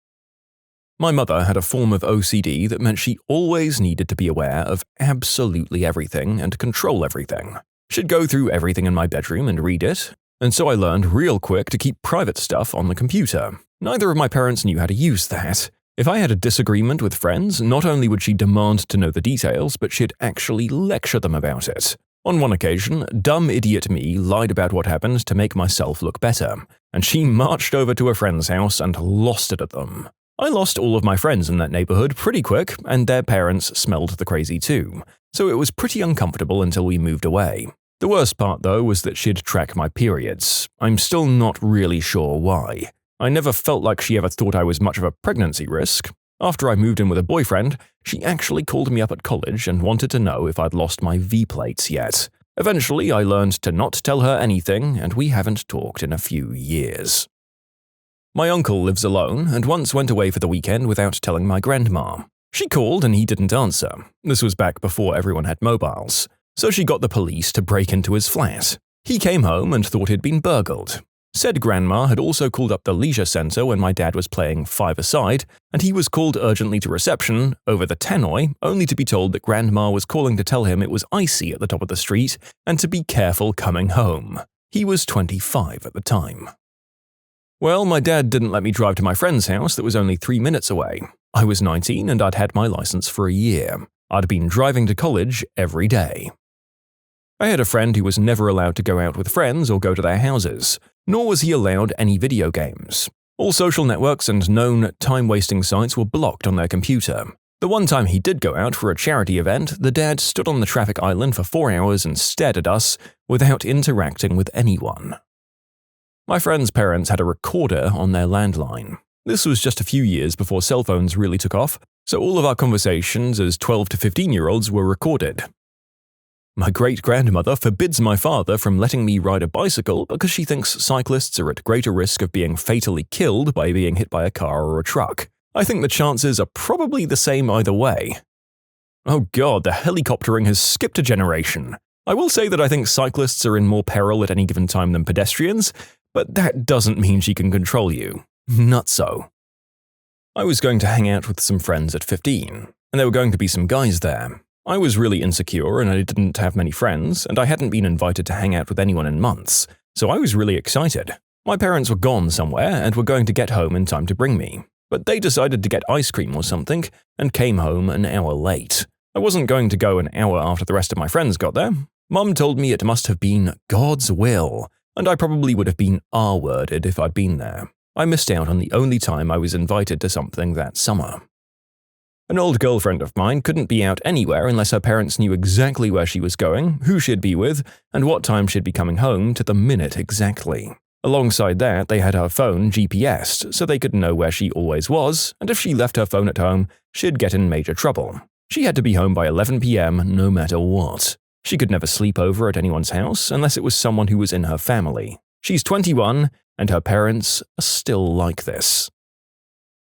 My mother had a form of OCD that meant she always needed to be aware of absolutely everything and control everything. She'd go through everything in my bedroom and read it, and so I learned real quick to keep private stuff on the computer. Neither of my parents knew how to use that. If I had a disagreement with friends, not only would she demand to know the details, but she'd actually lecture them about it. On one occasion, dumb idiot me lied about what happened to make myself look better, and she marched over to a friend's house and lost it at them. I lost all of my friends in that neighborhood pretty quick, and their parents smelled the crazy too, so it was pretty uncomfortable until we moved away. The worst part though was that she'd track my periods. I'm still not really sure why. I never felt like she ever thought I was much of a pregnancy risk. After I moved in with a boyfriend, she actually called me up at college and wanted to know if I'd lost my V-plates yet. Eventually, I learned to not tell her anything, and we haven't talked in a few years. My uncle lives alone and once went away for the weekend without telling my grandma. She called and he didn't answer. This was back before everyone had mobiles. So she got the police to break into his flat. He came home and thought he'd been burgled. Said grandma had also called up the leisure center when my dad was playing five-a-side, and he was called urgently to reception over the tannoy, only to be told that grandma was calling to tell him it was icy at the top of the street and to be careful coming home. He was 25 at the time. Well, my dad didn't let me drive to my friend's house that was only 3 minutes away. I was 19 and I'd had my license for a year. I'd been driving to college every day. I had a friend who was never allowed to go out with friends or go to their houses, nor was he allowed any video games. All social networks and known time-wasting sites were blocked on their computer. The one time he did go out for a charity event, the dad stood on the traffic island for 4 hours and stared at us without interacting with anyone. My friend's parents had a recorder on their landline. This was just a few years before cell phones really took off, so all of our conversations as 12 to 15-year-olds were recorded. My great-grandmother forbids my father from letting me ride a bicycle because she thinks cyclists are at greater risk of being fatally killed by being hit by a car or a truck. I think the chances are probably the same either way. Oh god, the helicoptering has skipped a generation. I will say that I think cyclists are in more peril at any given time than pedestrians, but that doesn't mean she can control you. Not so. I was going to hang out with some friends at 15, and there were going to be some guys there. I was really insecure and I didn't have many friends, and I hadn't been invited to hang out with anyone in months, so I was really excited. My parents were gone somewhere and were going to get home in time to bring me, but they decided to get ice cream or something and came home an hour late. I wasn't going to go an hour after the rest of my friends got there. Mum told me it must have been God's will, and I probably would have been R-worded if I'd been there. I missed out on the only time I was invited to something that summer. An old girlfriend of mine couldn't be out anywhere unless her parents knew exactly where she was going, who she'd be with, and what time she'd be coming home to the minute exactly. Alongside that, they had her phone GPSed, so they could know where she always was, and if she left her phone at home, she'd get in major trouble. She had to be home by 11 p.m. no matter what. She could never sleep over at anyone's house unless it was someone who was in her family. She's 21, and her parents are still like this.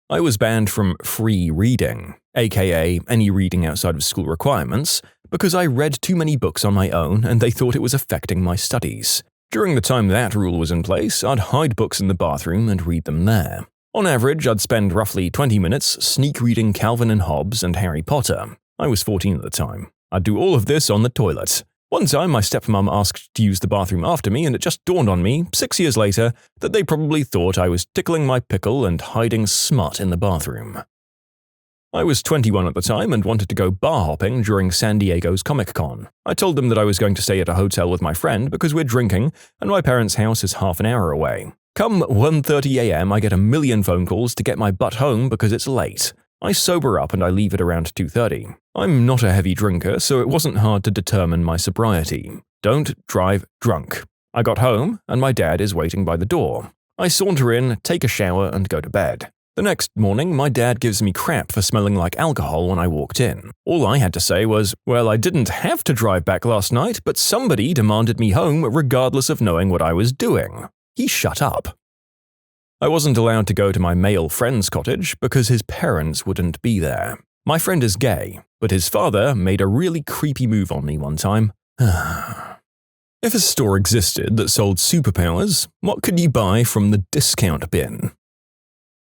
I was banned from free reading, aka any reading outside of school requirements, because I read too many books on my own and they thought it was affecting my studies. During the time that rule was in place, I'd hide books in the bathroom and read them there. On average, I'd spend roughly 20 minutes sneak reading Calvin and Hobbes and Harry Potter. I was 14 at the time. I'd do all of this on the toilet. One time, my stepmom asked to use the bathroom after me, and it just dawned on me, 6 years later, that they probably thought I was tickling my pickle and hiding smut in the bathroom. I was 21 at the time and wanted to go bar hopping during San Diego's Comic-Con. I told them that I was going to stay at a hotel with my friend because we're drinking, and my parents' house is half an hour away. Come 1:30 a.m., I get a million phone calls to get my butt home because it's late. I sober up and I leave at around 2:30. I'm not a heavy drinker, so it wasn't hard to determine my sobriety. Don't drive drunk. I got home, and my dad is waiting by the door. I saunter in, take a shower, and go to bed. The next morning, my dad gives me crap for smelling like alcohol when I walked in. All I had to say was, well, I didn't have to drive back last night, but somebody demanded me home regardless of knowing what I was doing. He shut up. I wasn't allowed to go to my male friend's cottage because his parents wouldn't be there. My friend is gay, but his father made a really creepy move on me one time. If a store existed that sold superpowers, what could you buy from the discount bin?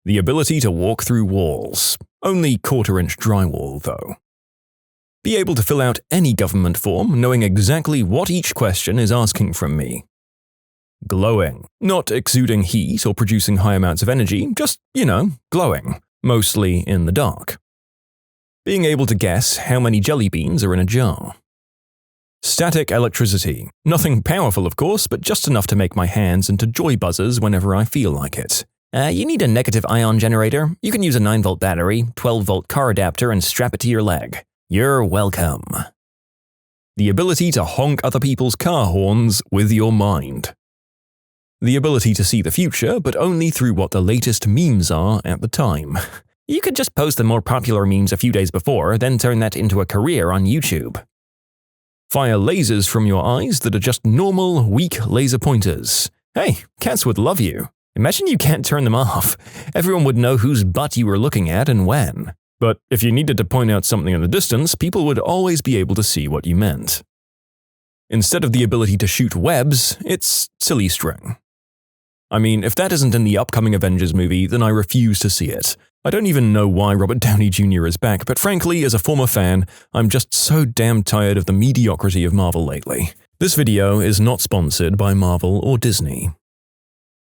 The ability to walk through walls. Only quarter-inch drywall, though. Be able to fill out any government form knowing exactly what each question is asking from me. Glowing. Not exuding heat or producing high amounts of energy, just, glowing. Mostly in the dark. Being able to guess how many jelly beans are in a jar. Static electricity. Nothing powerful, of course, but just enough to make my hands into joy buzzers whenever I feel like it. You need a negative ion generator. You can use a 9-volt battery, 12-volt car adapter, and strap it to your leg. You're welcome. The ability to honk other people's car horns with your mind. The ability to see the future, but only through what the latest memes are at the time. You could just post the more popular memes a few days before, then turn that into a career on YouTube. Fire lasers from your eyes that are just normal, weak laser pointers. Hey, cats would love you. Imagine you can't turn them off. Everyone would know whose butt you were looking at and when. But if you needed to point out something in the distance, people would always be able to see what you meant. Instead of the ability to shoot webs, it's silly string. I mean, if that isn't in the upcoming Avengers movie, then I refuse to see it. I don't even know why Robert Downey Jr. is back, but frankly, as a former fan, I'm just so damn tired of the mediocrity of Marvel lately. This video is not sponsored by Marvel or Disney.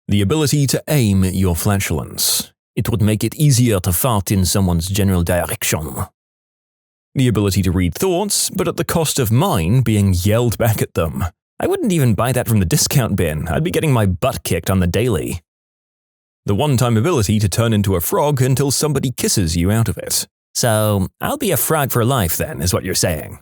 The ability to aim your flatulence. It would make it easier to fart in someone's general direction. The ability to read thoughts, but at the cost of mine being yelled back at them. I wouldn't even buy that from the discount bin. I'd be getting my butt kicked on the daily. The one-time ability to turn into a frog until somebody kisses you out of it. So, I'll be a frog for life then, is what you're saying.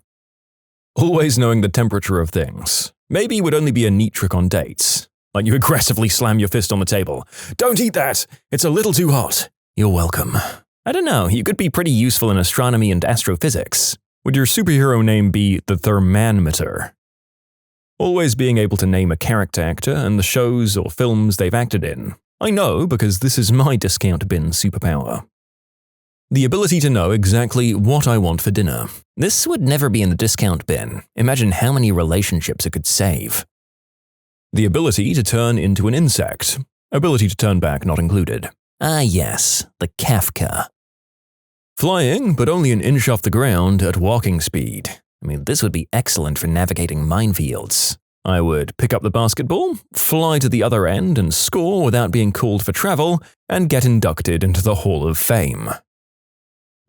Always knowing the temperature of things. Maybe would only be a neat trick on dates. Like you aggressively slam your fist on the table. Don't eat that! It's a little too hot. You're welcome. I don't know, you could be pretty useful in astronomy and astrophysics. Would your superhero name be the Thermometer? Always being able to name a character actor and the shows or films they've acted in. I know because this is my discount bin superpower. The ability to know exactly what I want for dinner. This would never be in the discount bin. Imagine how many relationships it could save. The ability to turn into an insect. Ability to turn back not included. Ah yes, the Kafka. Flying, but only an inch off the ground at walking speed. This would be excellent for navigating minefields. I would pick up the basketball, fly to the other end and score without being called for travel, and get inducted into the Hall of Fame.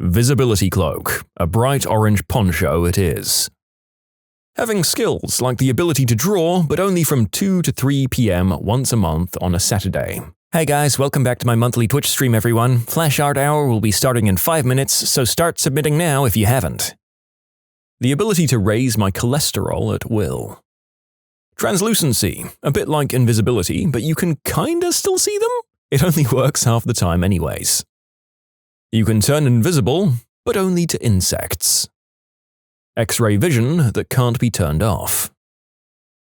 Visibility cloak, a bright orange poncho it is. Having skills like the ability to draw, but only from 2 to 3 p.m. once a month on a Saturday. Hey guys, welcome back to my monthly Twitch stream everyone. Flash Art Hour will be starting in 5 minutes, so start submitting now if you haven't. The ability to raise my cholesterol at will. Translucency, a bit like invisibility, but you can kinda still see them? It only works half the time anyways. You can turn invisible, but only to insects. X-ray vision that can't be turned off.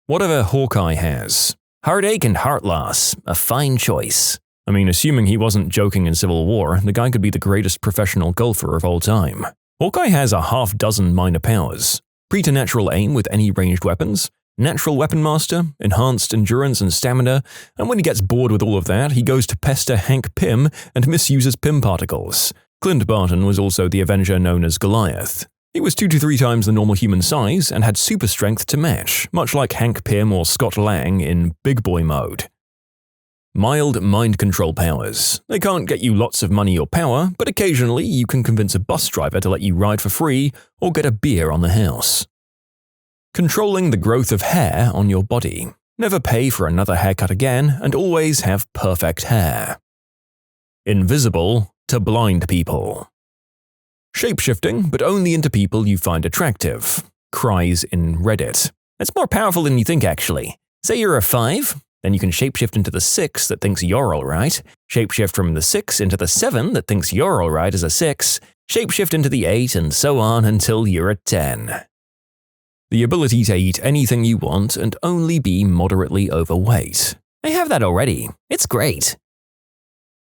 Whatever Hawkeye has. Heartache and heart loss, a fine choice. Assuming he wasn't joking in Civil War, the guy could be the greatest professional golfer of all time. Hawkeye has a half-dozen minor powers. Preternatural aim with any ranged weapons, natural weapon master, enhanced endurance and stamina, and when he gets bored with all of that, he goes to pester Hank Pym and misuses Pym particles. Clint Barton was also the Avenger known as Goliath. He was 2 to 3 times the normal human size and had super strength to match, much like Hank Pym or Scott Lang in Big Boy mode. Mild mind control powers. They can't get you lots of money or power, but occasionally you can convince a bus driver to let you ride for free or get a beer on the house. Controlling the growth of hair on your body. Never pay for another haircut again and always have perfect hair. Invisible to blind people. Shapeshifting, but only into people you find attractive. Cries in Reddit. It's more powerful than you think actually. Say you're a 5, then you can shapeshift into the 6 that thinks you're alright, shapeshift from the 6 into the 7 that thinks you're alright as a 6, shapeshift into the 8 and so on until you're a 10. The ability to eat anything you want and only be moderately overweight. I have that already. It's great.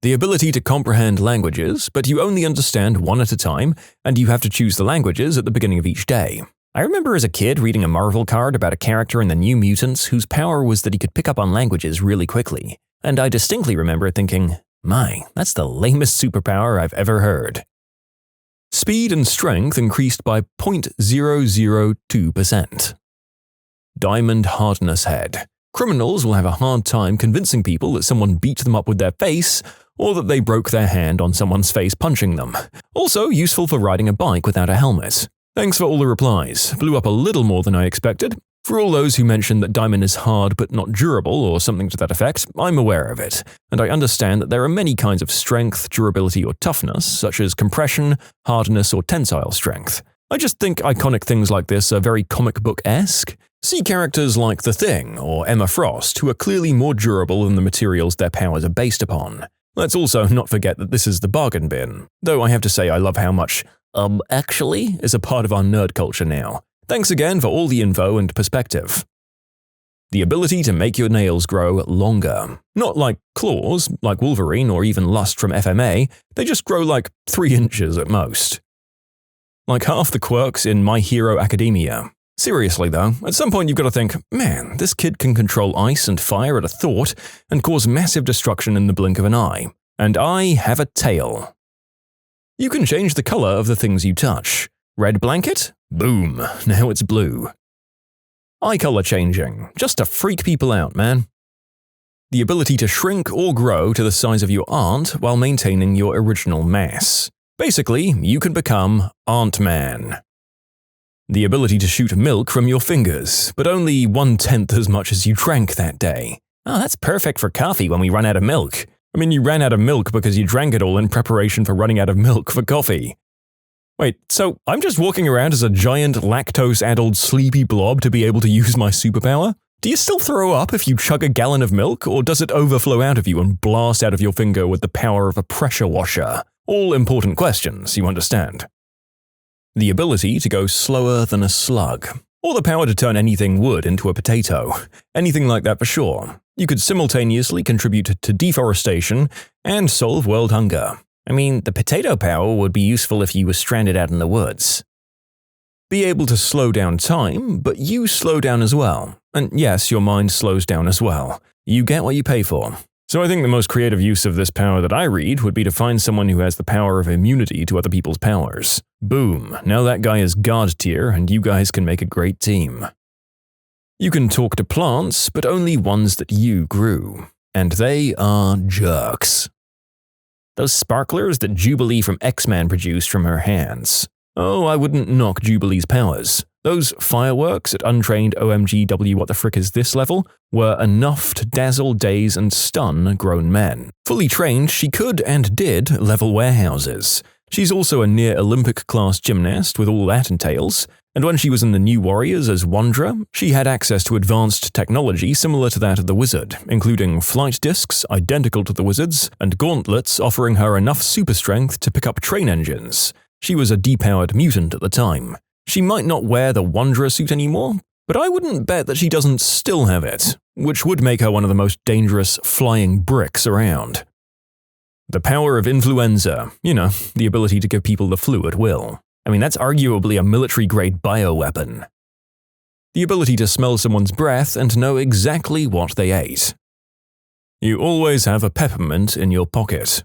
The ability to comprehend languages, but you only understand one at a time, and you have to choose the languages at the beginning of each day. I remember as a kid reading a Marvel card about a character in the New Mutants whose power was that he could pick up on languages really quickly, and I distinctly remember thinking, my, that's the lamest superpower I've ever heard. Speed and strength increased by 0.002%. Diamond hardness head. Criminals will have a hard time convincing people that someone beat them up with their face, or that they broke their hand on someone's face punching them. Also useful for riding a bike without a helmet. Thanks for all the replies. Blew up a little more than I expected. For all those who mentioned that diamond is hard but not durable or something to that effect, I'm aware of it, and I understand that there are many kinds of strength, durability, or toughness, such as compression, hardness, or tensile strength. I just think iconic things like this are very comic book-esque. See characters like The Thing or Emma Frost, who are clearly more durable than the materials their powers are based upon. Let's also not forget that this is the bargain bin, though I have to say I love how much actually is a part of our nerd culture now. Thanks again for all the info and perspective. The ability to make your nails grow longer. Not like claws, like Wolverine or even Lust from FMA, they just grow like 3 inches at most. Like half the quirks in My Hero Academia. Seriously though, at some point you've got to think, man, this kid can control ice and fire at a thought and cause massive destruction in the blink of an eye. And I have a tail. You can change the color of the things you touch. Red blanket? Boom, now it's blue. Eye color changing, just to freak people out, man. The ability to shrink or grow to the size of your aunt while maintaining your original mass. Basically, you can become Ant-Man. The ability to shoot milk from your fingers, but only 1/10 as much as you drank that day. Oh, that's perfect for coffee when we run out of milk. You ran out of milk because you drank it all in preparation for running out of milk for coffee. Wait, so I'm just walking around as a giant lactose-addled sleepy blob to be able to use my superpower? Do you still throw up if you chug a gallon of milk, or does it overflow out of you and blast out of your finger with the power of a pressure washer? All important questions, you understand. The ability to go slower than a slug, or the power to turn anything wood into a potato. Anything like that for sure. You could simultaneously contribute to deforestation and solve world hunger. The potato power would be useful if you were stranded out in the woods. Be able to slow down time, but you slow down as well. And yes, your mind slows down as well. You get what you pay for. So I think the most creative use of this power that I read would be to find someone who has the power of immunity to other people's powers. Boom, now that guy is God tier and you guys can make a great team. You can talk to plants, but only ones that you grew. And they are jerks. Those sparklers that Jubilee from X-Men produced from her hands. Oh, I wouldn't knock Jubilee's powers. Those fireworks at untrained OMGW what the frick is this level were enough to dazzle, daze, and stun grown men. Fully trained, she could and did level warehouses. She's also a near Olympic-class gymnast with all that entails, and when she was in the New Warriors as Wanderer, she had access to advanced technology similar to that of the Wizard, including flight discs identical to the Wizard's, and gauntlets offering her enough super strength to pick up train engines. She was a depowered mutant at the time. She might not wear the Wanderer suit anymore, but I wouldn't bet that she doesn't still have it, which would make her one of the most dangerous flying bricks around. The power of influenza, the ability to give people the flu at will. I mean, that's arguably a military-grade bioweapon. The ability to smell someone's breath and know exactly what they ate. You always have a peppermint in your pocket.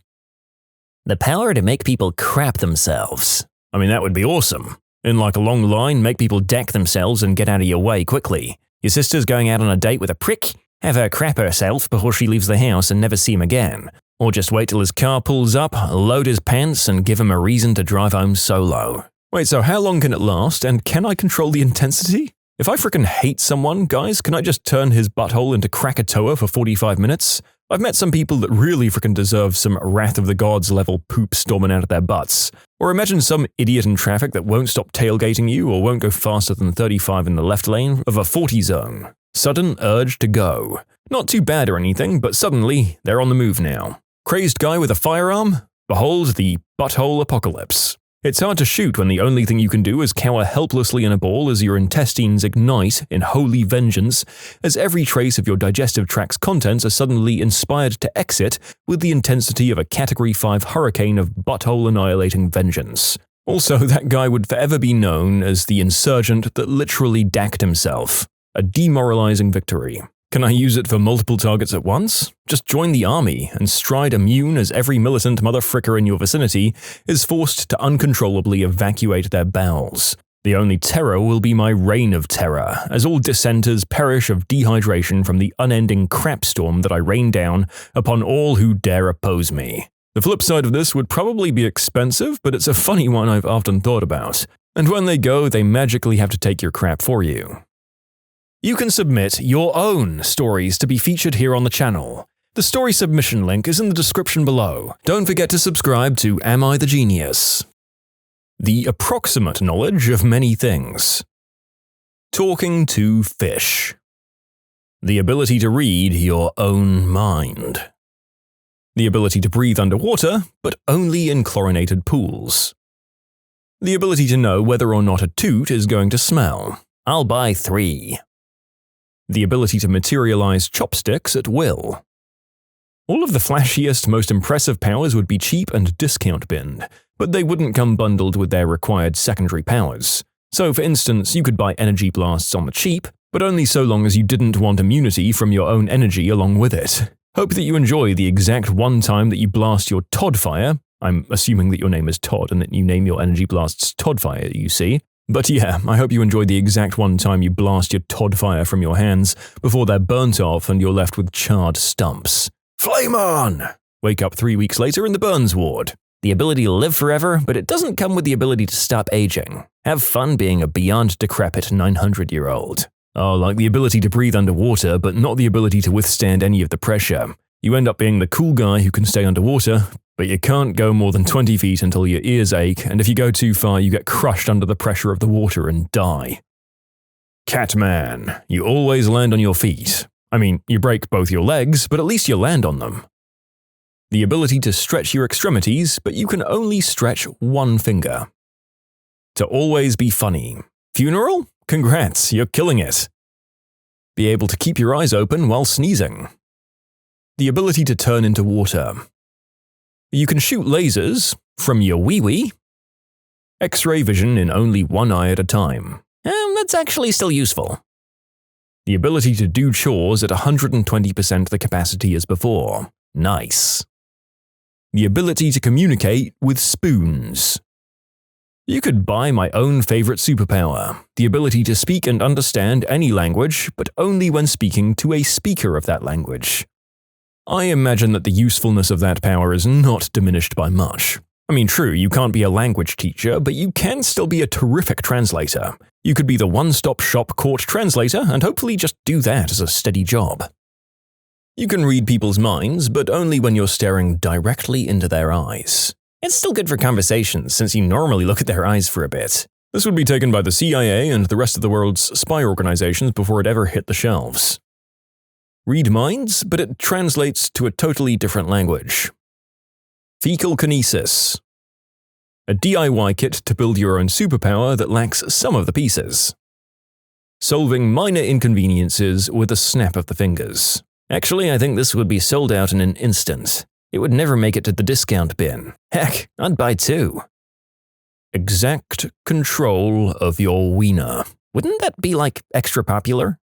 The power to make people crap themselves. I mean, that would be awesome. In like a long line, make people deck themselves and get out of your way quickly. Your sister's going out on a date with a prick? Have her crap herself before she leaves the house and never see him again. Or just wait till his car pulls up, load his pants, and give him a reason to drive home solo. Wait, so how long can it last, and can I control the intensity? If I frickin' hate someone, guys, can I just turn his butthole into Krakatoa for 45 minutes? I've met some people that really frickin' deserve some Wrath of the Gods level poop storming out of their butts. Or imagine some idiot in traffic that won't stop tailgating you or won't go faster than 35 in the left lane of a 40 zone. Sudden urge to go. Not too bad or anything, but suddenly, they're on the move now. Crazed guy with a firearm? Behold the butthole apocalypse. It's hard to shoot when the only thing you can do is cower helplessly in a ball as your intestines ignite in holy vengeance, as every trace of your digestive tract's contents are suddenly inspired to exit with the intensity of a Category 5 hurricane of butthole-annihilating vengeance. Also, that guy would forever be known as the insurgent that literally dacked himself. A demoralizing victory. Can I use it for multiple targets at once? Just join the army and stride immune as every militant motherfricker in your vicinity is forced to uncontrollably evacuate their bowels. The only terror will be my reign of terror, as all dissenters perish of dehydration from the unending crapstorm that I rain down upon all who dare oppose me. The flip side of this would probably be expensive, but it's a funny one I've often thought about. And when they go, they magically have to take your crap for you. You can submit your own stories to be featured here on the channel. The story submission link is in the description below. Don't forget to subscribe to Am I the Genius? The approximate knowledge of many things. Talking to fish. The ability to read your own mind. The ability to breathe underwater, but only in chlorinated pools. The ability to know whether or not a toot is going to smell. I'll buy 3. The ability to materialize chopsticks at will. All of the flashiest, most impressive powers would be cheap and discount binned, but they wouldn't come bundled with their required secondary powers. So for instance, you could buy energy blasts on the cheap, but only so long as you didn't want immunity from your own energy along with it. Hope that you enjoy the exact one time that you blast your Toddfire. I'm assuming that your name is Todd and that you name your energy blasts Toddfire, you see. But yeah, I hope you enjoyed the exact one time you blast your Toddfire from your hands before they're burnt off and you're left with charred stumps. Flame on! Wake up 3 weeks later in the burns ward. The ability to live forever, but it doesn't come with the ability to stop aging. Have fun being a beyond decrepit 900-year-old. Oh, like the ability to breathe underwater, but not the ability to withstand any of the pressure. You end up being the cool guy who can stay underwater, but you can't go more than 20 feet until your ears ache, and if you go too far, you get crushed under the pressure of the water and die. Catman. You always land on your feet. I mean, you break both your legs, but at least you land on them. The ability to stretch your extremities, but you can only stretch one finger. To always be funny. Funeral? Congrats, you're killing it. Be able to keep your eyes open while sneezing. The ability to turn into water. You can shoot lasers from your wee-wee. X-ray vision in only one eye at a time. That's actually still useful. The ability to do chores at 120% the capacity as before. Nice. The ability to communicate with spoons. You could buy my own favorite superpower, the ability to speak and understand any language, but only when speaking to a speaker of that language. I imagine that the usefulness of that power is not diminished by much. I mean, true, you can't be a language teacher, but you can still be a terrific translator. You could be the one-stop-shop court translator and hopefully just do that as a steady job. You can read people's minds, but only when you're staring directly into their eyes. It's still good for conversations, since you normally look at their eyes for a bit. This would be taken by the CIA and the rest of the world's spy organizations before it ever hit the shelves. Read minds, but it translates to a totally different language. Fecal kinesis. A DIY kit to build your own superpower that lacks some of the pieces. Solving minor inconveniences with a snap of the fingers. Actually, I think this would be sold out in an instant. It would never make it to the discount bin. Heck, I'd buy 2. Exact control of your wiener. Wouldn't that be like extra popular?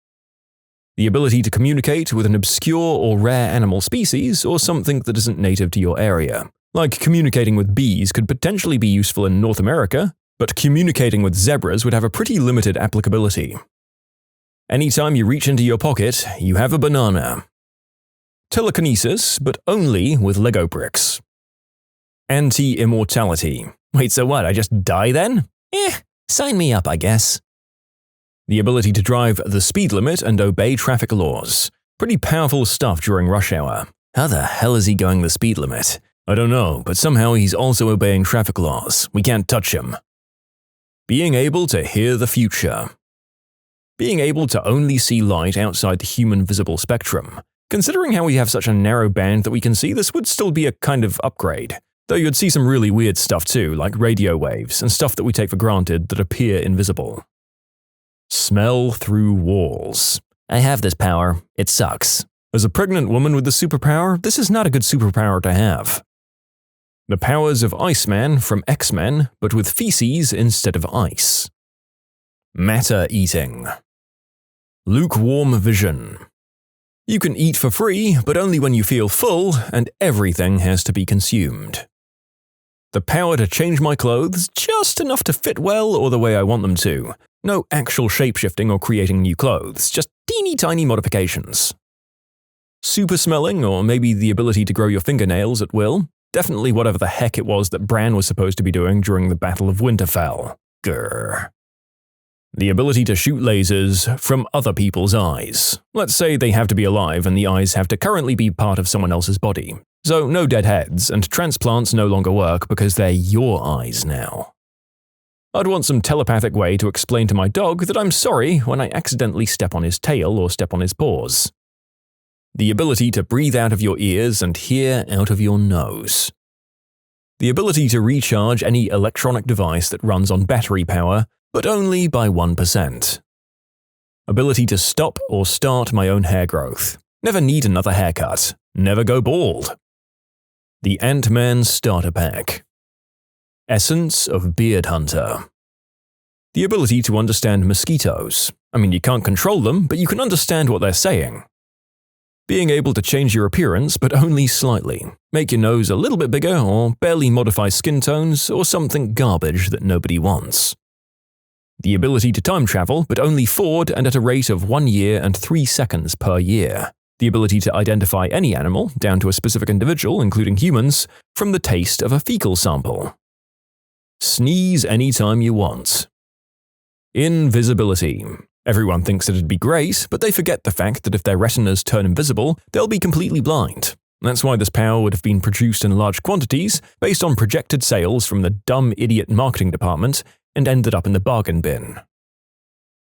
The ability to communicate with an obscure or rare animal species or something that isn't native to your area. Like communicating with bees could potentially be useful in North America, but communicating with zebras would have a pretty limited applicability. Anytime you reach into your pocket, you have a banana. Telekinesis, but only with Lego bricks. Anti-immortality. Wait, so what, I just die then? Sign me up, I guess. The ability to drive the speed limit and obey traffic laws. Pretty powerful stuff during rush hour. How the hell is he going the speed limit? I don't know, but somehow he's also obeying traffic laws. We can't touch him. Being able to hear the future. Being able to only see light outside the human visible spectrum. Considering how we have such a narrow band that we can see, this would still be a kind of upgrade. Though you'd see some really weird stuff too, like radio waves and stuff that we take for granted that appear invisible. Smell through walls. I have this power. It sucks. As a pregnant woman with the superpower, this is not a good superpower to have. The powers of Iceman from X-Men, but with feces instead of ice. Matter eating. Lukewarm vision. You can eat for free, but only when you feel full, and everything has to be consumed. The power to change my clothes just enough to fit well or the way I want them to. No actual shapeshifting or creating new clothes, just teeny tiny modifications. Super smelling, or maybe the ability to grow your fingernails at will. Definitely whatever the heck it was that Bran was supposed to be doing during the Battle of Winterfell. Grr. The ability to shoot lasers from other people's eyes. Let's say they have to be alive and the eyes have to currently be part of someone else's body. So no dead heads, and transplants no longer work because they're your eyes now. I'd want some telepathic way to explain to my dog that I'm sorry when I accidentally step on his tail or step on his paws. The ability to breathe out of your ears and hear out of your nose. The ability to recharge any electronic device that runs on battery power, but only by 1%. Ability to stop or start my own hair growth. Never need another haircut. Never go bald. The Ant-Man Starter Pack. Essence of Beard Hunter. The ability to understand mosquitoes. I mean, you can't control them, but you can understand what they're saying. Being able to change your appearance, but only slightly. Make your nose a little bit bigger, or barely modify skin tones, or something garbage that nobody wants. The ability to time travel, but only forward and at a rate of 1 year and 3 seconds per year. The ability to identify any animal, down to a specific individual, including humans, from the taste of a fecal sample. Sneeze anytime you want. Invisibility. Everyone thinks that it'd be great, but they forget the fact that if their retinas turn invisible, they'll be completely blind. That's why this power would have been produced in large quantities, based on projected sales from the dumb idiot marketing department, and ended up in the bargain bin.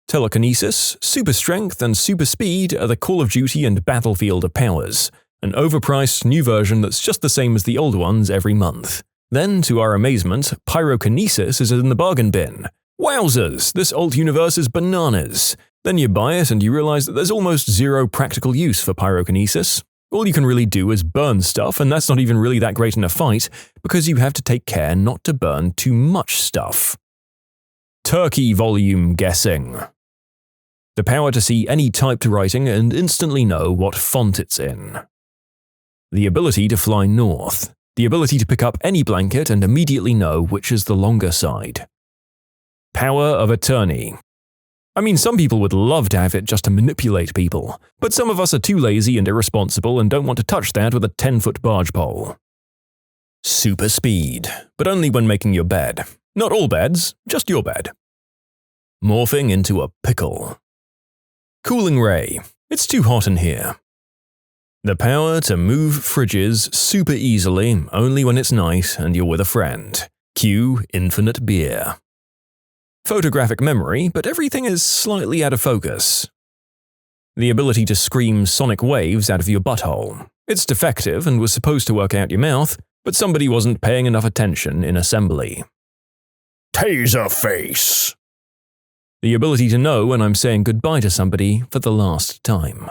Telekinesis, super strength, and super speed are the Call of Duty and Battlefield of powers, an overpriced new version that's just the same as the old ones every month. Then, to our amazement, pyrokinesis is in the bargain bin. Wowzers, this old universe is bananas. Then you buy it and you realize that there's almost zero practical use for pyrokinesis. All you can really do is burn stuff, and that's not even really that great in a fight, because you have to take care not to burn too much stuff. Turkey volume guessing. The power to see any typed writing and instantly know what font it's in. The ability to fly north. The ability to pick up any blanket and immediately know which is the longer side. Power of attorney. I mean, some people would love to have it just to manipulate people, but some of us are too lazy and irresponsible and don't want to touch that with a 10-foot barge pole. Super speed, but only when making your bed. Not all beds, just your bed. Morphing into a pickle. Cooling ray. It's too hot in here. The power to move fridges super easily only when it's night and you're with a friend. Cue infinite beer. Photographic memory, but everything is slightly out of focus. The ability to scream sonic waves out of your butthole. It's defective and was supposed to work out your mouth, but somebody wasn't paying enough attention in assembly. Taser face. The ability to know when I'm saying goodbye to somebody for the last time.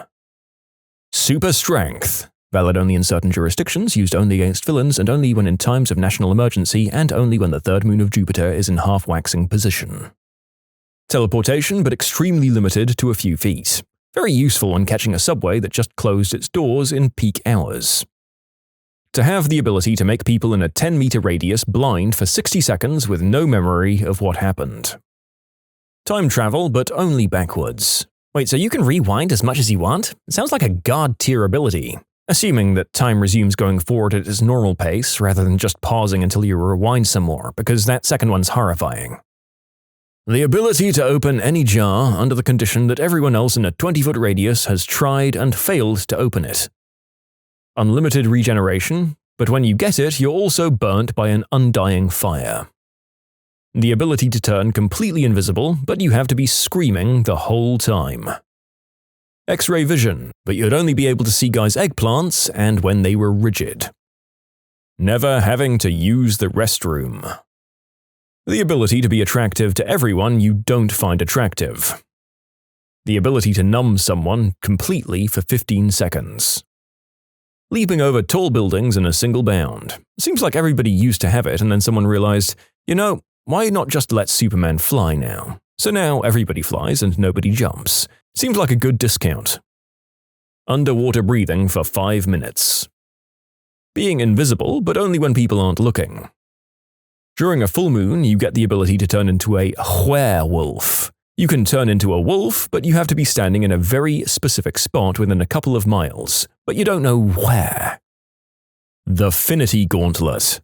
Super strength. Valid only in certain jurisdictions, used only against villains, and only when in times of national emergency, and only when the third moon of Jupiter is in half-waxing position. Teleportation, but extremely limited to a few feet. Very useful when catching a subway that just closed its doors in peak hours. To have the ability to make people in a 10-meter radius blind for 60 seconds with no memory of what happened. Time travel, but only backwards. Wait, so you can rewind as much as you want? It sounds like a god-tier ability. Assuming that time resumes going forward at its normal pace rather than just pausing until you rewind some more, because that second one's horrifying. The ability to open any jar under the condition that everyone else in a 20-foot radius has tried and failed to open it. Unlimited regeneration, but when you get it, you're also burnt by an undying fire. The ability to turn completely invisible, but you have to be screaming the whole time. X-ray vision, but you'd only be able to see guys' eggplants and when they were rigid. Never having to use the restroom. The ability to be attractive to everyone you don't find attractive. The ability to numb someone completely for 15 seconds. Leaping over tall buildings in a single bound. Seems like everybody used to have it and then someone realized, you know, why not just let Superman fly now? So now everybody flies and nobody jumps. Seems like a good discount. Underwater breathing for 5 minutes. Being invisible, but only when people aren't looking. During a full moon, you get the ability to turn into a werewolf. You can turn into a wolf, but you have to be standing in a very specific spot within a couple of miles, but you don't know where. The Finity Gauntlet.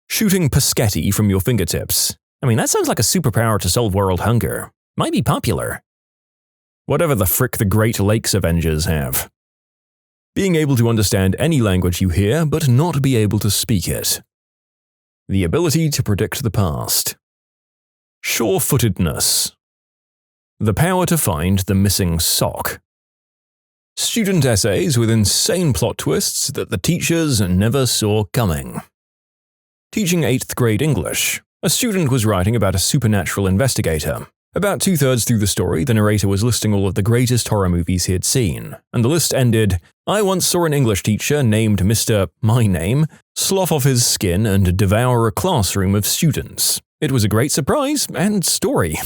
Shooting Paschetti from your fingertips. I mean, that sounds like a superpower to solve world hunger. Might be popular. Whatever the frick the Great Lakes Avengers have. Being able to understand any language you hear, but not be able to speak it. The ability to predict the past. Sure-footedness. The power to find the missing sock. Student essays with insane plot twists that the teachers never saw coming. Teaching 8th grade English. A student was writing about a supernatural investigator. About 2/3 through the story, the narrator was listing all of the greatest horror movies he had seen, and the list ended, "I once saw an English teacher named Mr. My Name slough off his skin and devour a classroom of students. It was a great surprise and story."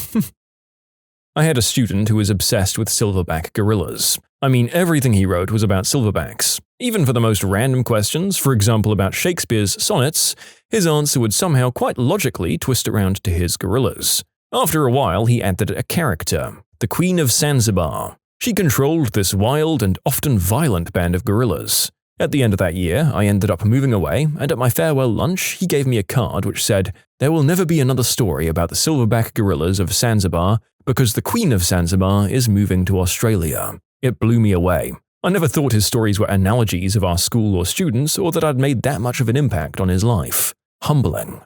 I had a student who was obsessed with silverback gorillas. I mean, everything he wrote was about silverbacks. Even for the most random questions, for example about Shakespeare's sonnets, his answer would somehow quite logically twist around to his gorillas. After a while, he added a character, the Queen of Zanzibar. She controlled this wild and often violent band of gorillas. At the end of that year, I ended up moving away, and at my farewell lunch, he gave me a card which said, "There will never be another story about the silverback gorillas of Zanzibar because the Queen of Zanzibar is moving to Australia." It blew me away. I never thought his stories were analogies of our school or students, or that I'd made that much of an impact on his life. Humbling.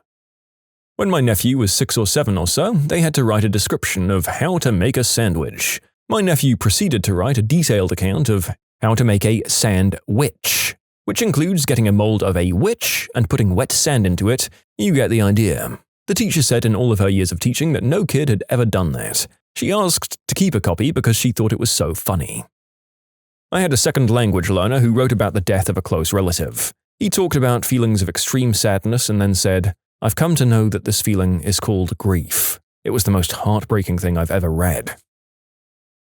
When my nephew was 6 or 7 or so, they had to write a description of how to make a sandwich. My nephew proceeded to write a detailed account of how to make a sandwich, which includes getting a mold of a witch and putting wet sand into it. You get the idea. The teacher said in all of her years of teaching that no kid had ever done that. She asked to keep a copy because she thought it was so funny. I had a second language learner who wrote about the death of a close relative. He talked about feelings of extreme sadness and then said, "I've come to know that this feeling is called grief. It was the most heartbreaking thing I've ever read."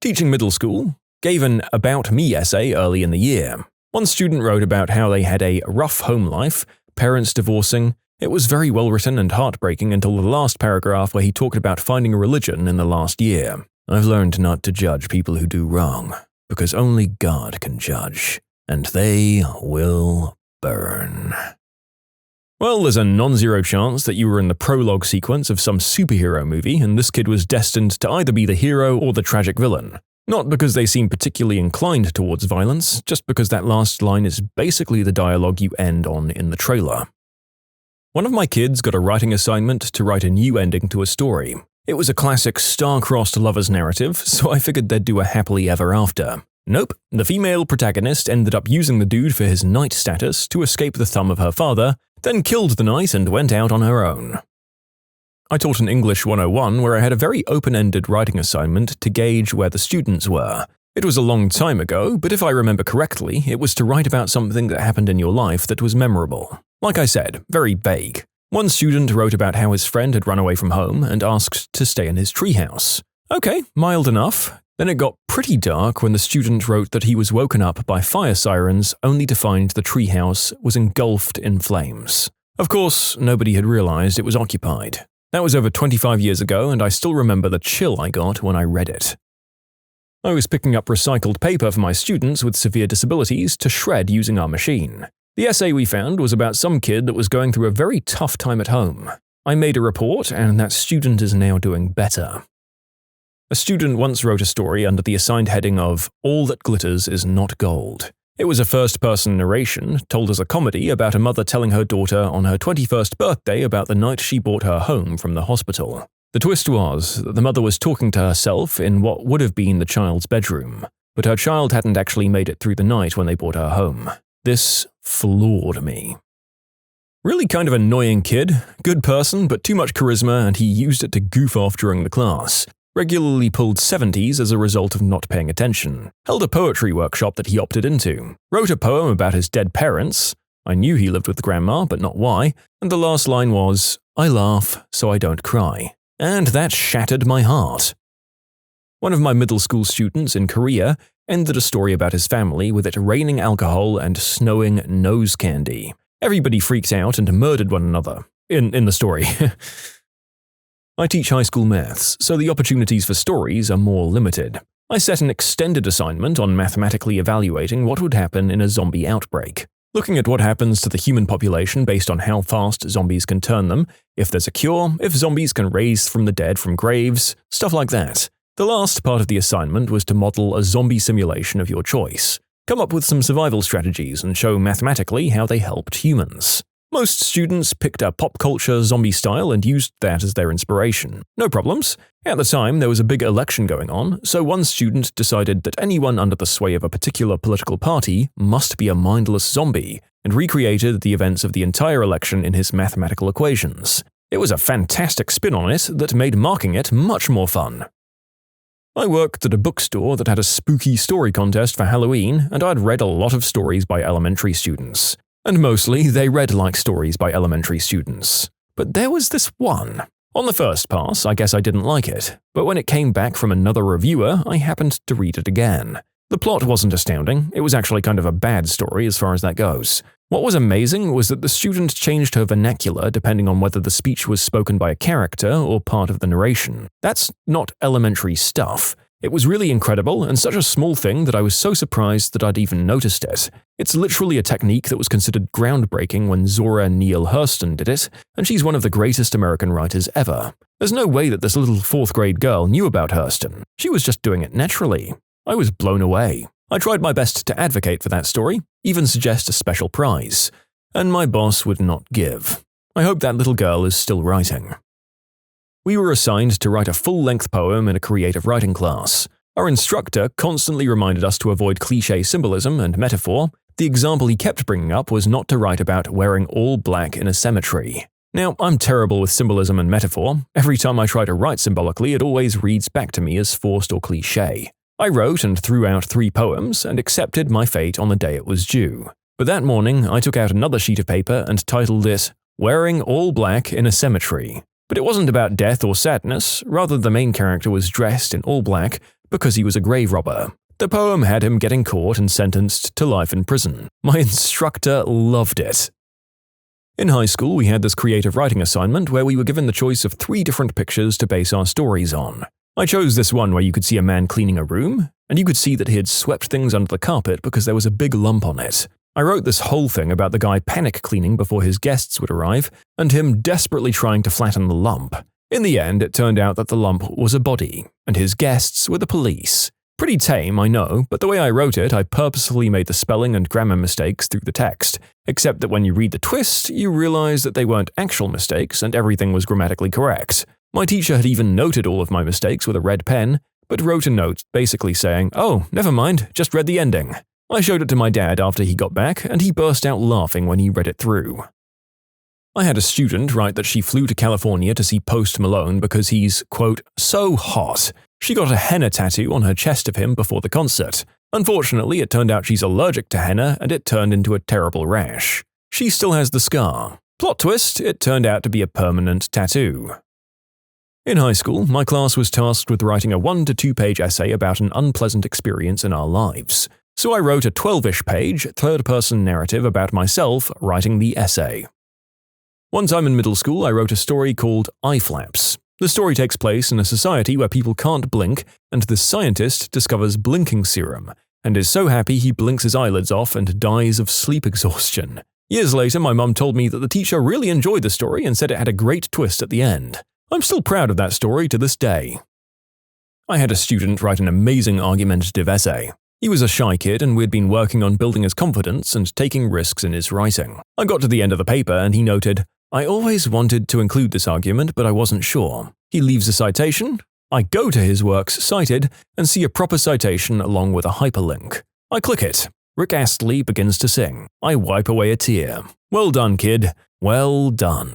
Teaching middle school, gave an About Me essay early in the year. One student wrote about how they had a rough home life, parents divorcing. It was very well written and heartbreaking until the last paragraph where he talked about finding a religion in the last year. I've learned not to judge people who do wrong, because only God can judge, and they will burn. Well, there's a non-zero chance that you were in the prologue sequence of some superhero movie, and this kid was destined to either be the hero or the tragic villain. Not because they seem particularly inclined towards violence, just because that last line is basically the dialogue you end on in the trailer. One of my kids got a writing assignment to write a new ending to a story. It was a classic star-crossed lovers narrative, so I figured they'd do a happily ever after. Nope, the female protagonist ended up using the dude for his knight status to escape the thumb of her father, then killed the knight and went out on her own. I taught an English 101 where I had a very open-ended writing assignment to gauge where the students were. It was a long time ago, but if I remember correctly, it was to write about something that happened in your life that was memorable. Like I said, very vague. One student wrote about how his friend had run away from home and asked to stay in his treehouse. Okay, mild enough. Then it got pretty dark when the student wrote that he was woken up by fire sirens only to find the treehouse was engulfed in flames. Of course, nobody had realized it was occupied. That was over 25 years ago, and I still remember the chill I got when I read it. I was picking up recycled paper for my students with severe disabilities to shred using our machine. The essay we found was about some kid that was going through a very tough time at home. I made a report, and that student is now doing better. A student once wrote a story under the assigned heading of All That Glitters Is Not Gold. It was a first-person narration, told as a comedy about a mother telling her daughter on her 21st birthday about the night she brought her home from the hospital. The twist was that the mother was talking to herself in what would have been the child's bedroom, but her child hadn't actually made it through the night when they brought her home. This floored me. Really kind of annoying kid, good person, but too much charisma, and he used it to goof off during the class. Regularly pulled 70s as a result of not paying attention. Held a poetry workshop that he opted into. Wrote a poem about his dead parents. I knew he lived with grandma, but not why. And the last line was, I laugh so I don't cry. And that shattered my heart. One of my middle school students in Korea ended a story about his family with it raining alcohol and snowing nose candy. Everybody freaked out and murdered one another. In the story. I teach high school maths, so the opportunities for stories are more limited. I set an extended assignment on mathematically evaluating what would happen in a zombie outbreak. Looking at what happens to the human population based on how fast zombies can turn them, if there's a cure, if zombies can raise from the dead from graves, stuff like that. The last part of the assignment was to model a zombie simulation of your choice. Come up with some survival strategies and show mathematically how they helped humans. Most students picked a pop culture zombie style and used that as their inspiration. No problems. At the time, there was a big election going on, so one student decided that anyone under the sway of a particular political party must be a mindless zombie, and recreated the events of the entire election in his mathematical equations. It was a fantastic spin on it that made marking it much more fun. I worked at a bookstore that had a spooky story contest for Halloween, and I'd read a lot of stories by elementary students. And mostly, they read like stories by elementary students. But there was this one. On the first pass, I guess I didn't like it, but when it came back from another reviewer, I happened to read it again. The plot wasn't astounding, it was actually kind of a bad story as far as that goes. What was amazing was that the student changed her vernacular depending on whether the speech was spoken by a character or part of the narration. That's not elementary stuff. It was really incredible and such a small thing that I was so surprised that I'd even noticed it. It's literally a technique that was considered groundbreaking when Zora Neale Hurston did it, and she's one of the greatest American writers ever. There's no way that this little 4th grade girl knew about Hurston. She was just doing it naturally. I was blown away. I tried my best to advocate for that story, even suggest a special prize, and my boss would not give. I hope that little girl is still writing. We were assigned to write a full-length poem in a creative writing class. Our instructor constantly reminded us to avoid cliché symbolism and metaphor. The example he kept bringing up was not to write about wearing all black in a cemetery. Now, I'm terrible with symbolism and metaphor. Every time I try to write symbolically, it always reads back to me as forced or cliché. I wrote and threw out 3 poems and accepted my fate on the day it was due. But that morning, I took out another sheet of paper and titled it, Wearing All Black in a Cemetery. But it wasn't about death or sadness, rather the main character was dressed in all black, because he was a grave robber. The poem had him getting caught and sentenced to life in prison. My instructor loved it. In high school, we had this creative writing assignment where we were given the choice of 3 different pictures to base our stories on. I chose this one where you could see a man cleaning a room, and you could see that he had swept things under the carpet because there was a big lump on it. I wrote this whole thing about the guy panic cleaning before his guests would arrive, and him desperately trying to flatten the lump. In the end, it turned out that the lump was a body, and his guests were the police. Pretty tame, I know, but the way I wrote it, I purposefully made the spelling and grammar mistakes through the text, except that when you read the twist, you realize that they weren't actual mistakes and everything was grammatically correct. My teacher had even noted all of my mistakes with a red pen, but wrote a note basically saying, "Oh, never mind, just read the ending." I showed it to my dad after he got back, and he burst out laughing when he read it through. I had a student write that she flew to California to see Post Malone because he's, quote, so hot. She got a henna tattoo on her chest of him before the concert. Unfortunately, it turned out she's allergic to henna and it turned into a terrible rash. She still has the scar. Plot twist, it turned out to be a permanent tattoo. In high school, my class was tasked with writing a 1 to 2 page essay about an unpleasant experience in our lives. So I wrote a 12-ish page, third-person narrative about myself writing the essay. One time in middle school, I wrote a story called Eye Flaps. The story takes place in a society where people can't blink, and the scientist discovers blinking serum, and is so happy he blinks his eyelids off and dies of sleep exhaustion. Years later, my mum told me that the teacher really enjoyed the story and said it had a great twist at the end. I'm still proud of that story to this day. I had a student write an amazing argumentative essay. He was a shy kid and we'd been working on building his confidence and taking risks in his writing. I got to the end of the paper and he noted, "I always wanted to include this argument, but I wasn't sure." He leaves a citation. I go to his works cited and see a proper citation along with a hyperlink. I click it. Rick Astley begins to sing. I wipe away a tear. Well done, kid. Well done.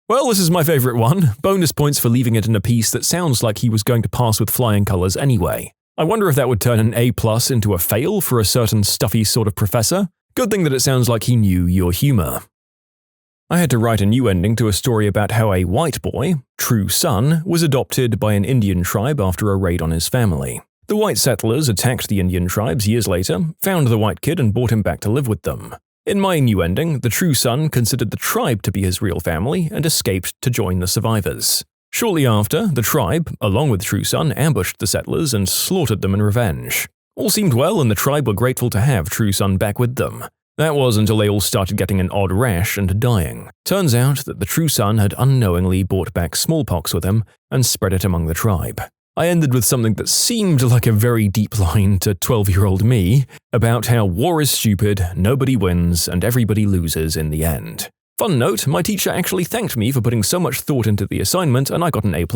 Well, this is my favorite one. Bonus points for leaving it in a piece that sounds like he was going to pass with flying colors anyway. I wonder if that would turn an A+ into a fail for a certain stuffy sort of professor. Good thing that it sounds like he knew your humor. I had to write a new ending to a story about how a white boy, true son, was adopted by an Indian tribe after a raid on his family. The white settlers attacked the Indian tribes years later, found the white kid and brought him back to live with them. In my new ending, the true son considered the tribe to be his real family and escaped to join the survivors. Shortly after, the tribe, along with True Son, ambushed the settlers and slaughtered them in revenge. All seemed well and the tribe were grateful to have True Son back with them. That was until they all started getting an odd rash and dying. Turns out that the True Son had unknowingly brought back smallpox with him and spread it among the tribe. I ended with something that seemed like a very deep line to 12-year-old me about how war is stupid, nobody wins, and everybody loses in the end. Fun note, my teacher actually thanked me for putting so much thought into the assignment and I got an A+.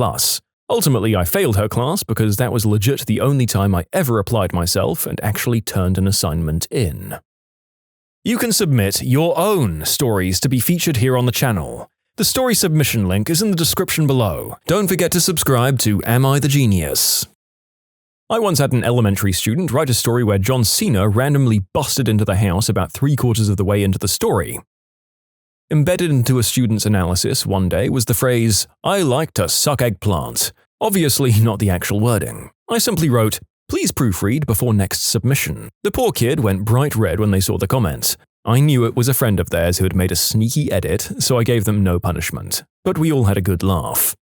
Ultimately, I failed her class because that was legit the only time I ever applied myself and actually turned an assignment in. You can submit your own stories to be featured here on the channel. The story submission link is in the description below. Don't forget to subscribe to Am I the Genius? I once had an elementary student write a story where John Cena randomly busted into the house about 3/4 of the way into the story. Embedded into a student's analysis one day was the phrase, "I like to suck eggplant." Obviously not the actual wording. I simply wrote, "Please proofread before next submission." The poor kid went bright red when they saw the comments. I knew it was a friend of theirs who had made a sneaky edit, so I gave them no punishment. But we all had a good laugh.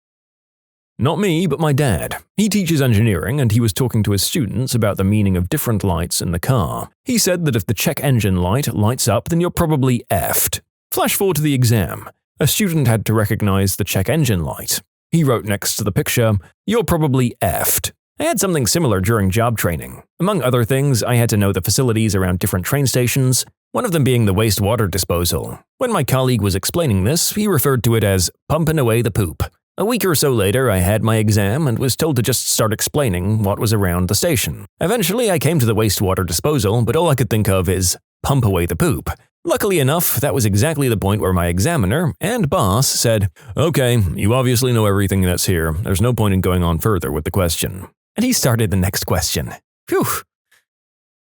Not me, but my dad. He teaches engineering and he was talking to his students about the meaning of different lights in the car. He said that if the check engine light lights up, then you're probably effed. Flash forward to the exam. A student had to recognize the check engine light. He wrote next to the picture, "You're probably effed." I had something similar during job training. Among other things, I had to know the facilities around different train stations, one of them being the wastewater disposal. When my colleague was explaining this, he referred to it as pumping away the poop. A week or so later, I had my exam and was told to just start explaining what was around the station. Eventually, I came to the wastewater disposal, but all I could think of is pump away the poop. Luckily enough, that was exactly the point where my examiner and boss said, "Okay, you obviously know everything that's here. There's no point in going on further with the question." And he started the next question. Phew!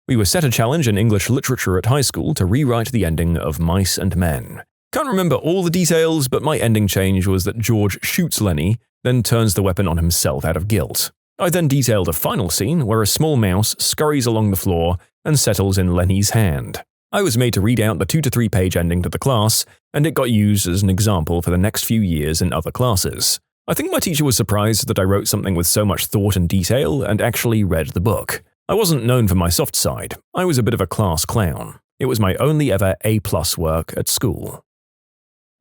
We were set a challenge in English literature at high school to rewrite the ending of Mice and Men. Can't remember all the details, but my ending change was that George shoots Lenny, then turns the weapon on himself out of guilt. I then detailed a final scene where a small mouse scurries along the floor and settles in Lenny's hand. I was made to read out the 2 to 3 page ending to the class, and it got used as an example for the next few years in other classes. I think my teacher was surprised that I wrote something with so much thought and detail and actually read the book. I wasn't known for my soft side. I was a bit of a class clown. It was my only ever A+ work at school.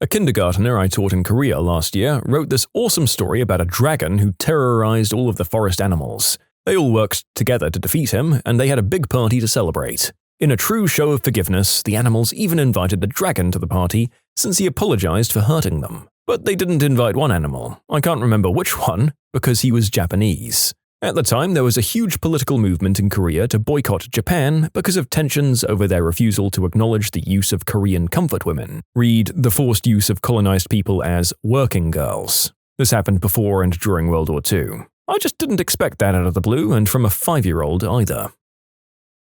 A kindergartner I taught in Korea last year wrote this awesome story about a dragon who terrorized all of the forest animals. They all worked together to defeat him, and they had a big party to celebrate. In a true show of forgiveness, the animals even invited the dragon to the party since he apologized for hurting them. But they didn't invite one animal. I can't remember which one, because he was Japanese. At the time, there was a huge political movement in Korea to boycott Japan because of tensions over their refusal to acknowledge the use of Korean comfort women. Read the forced use of colonized people as working girls. This happened before and during World War II. I just didn't expect that out of the blue, and from a 5-year-old either.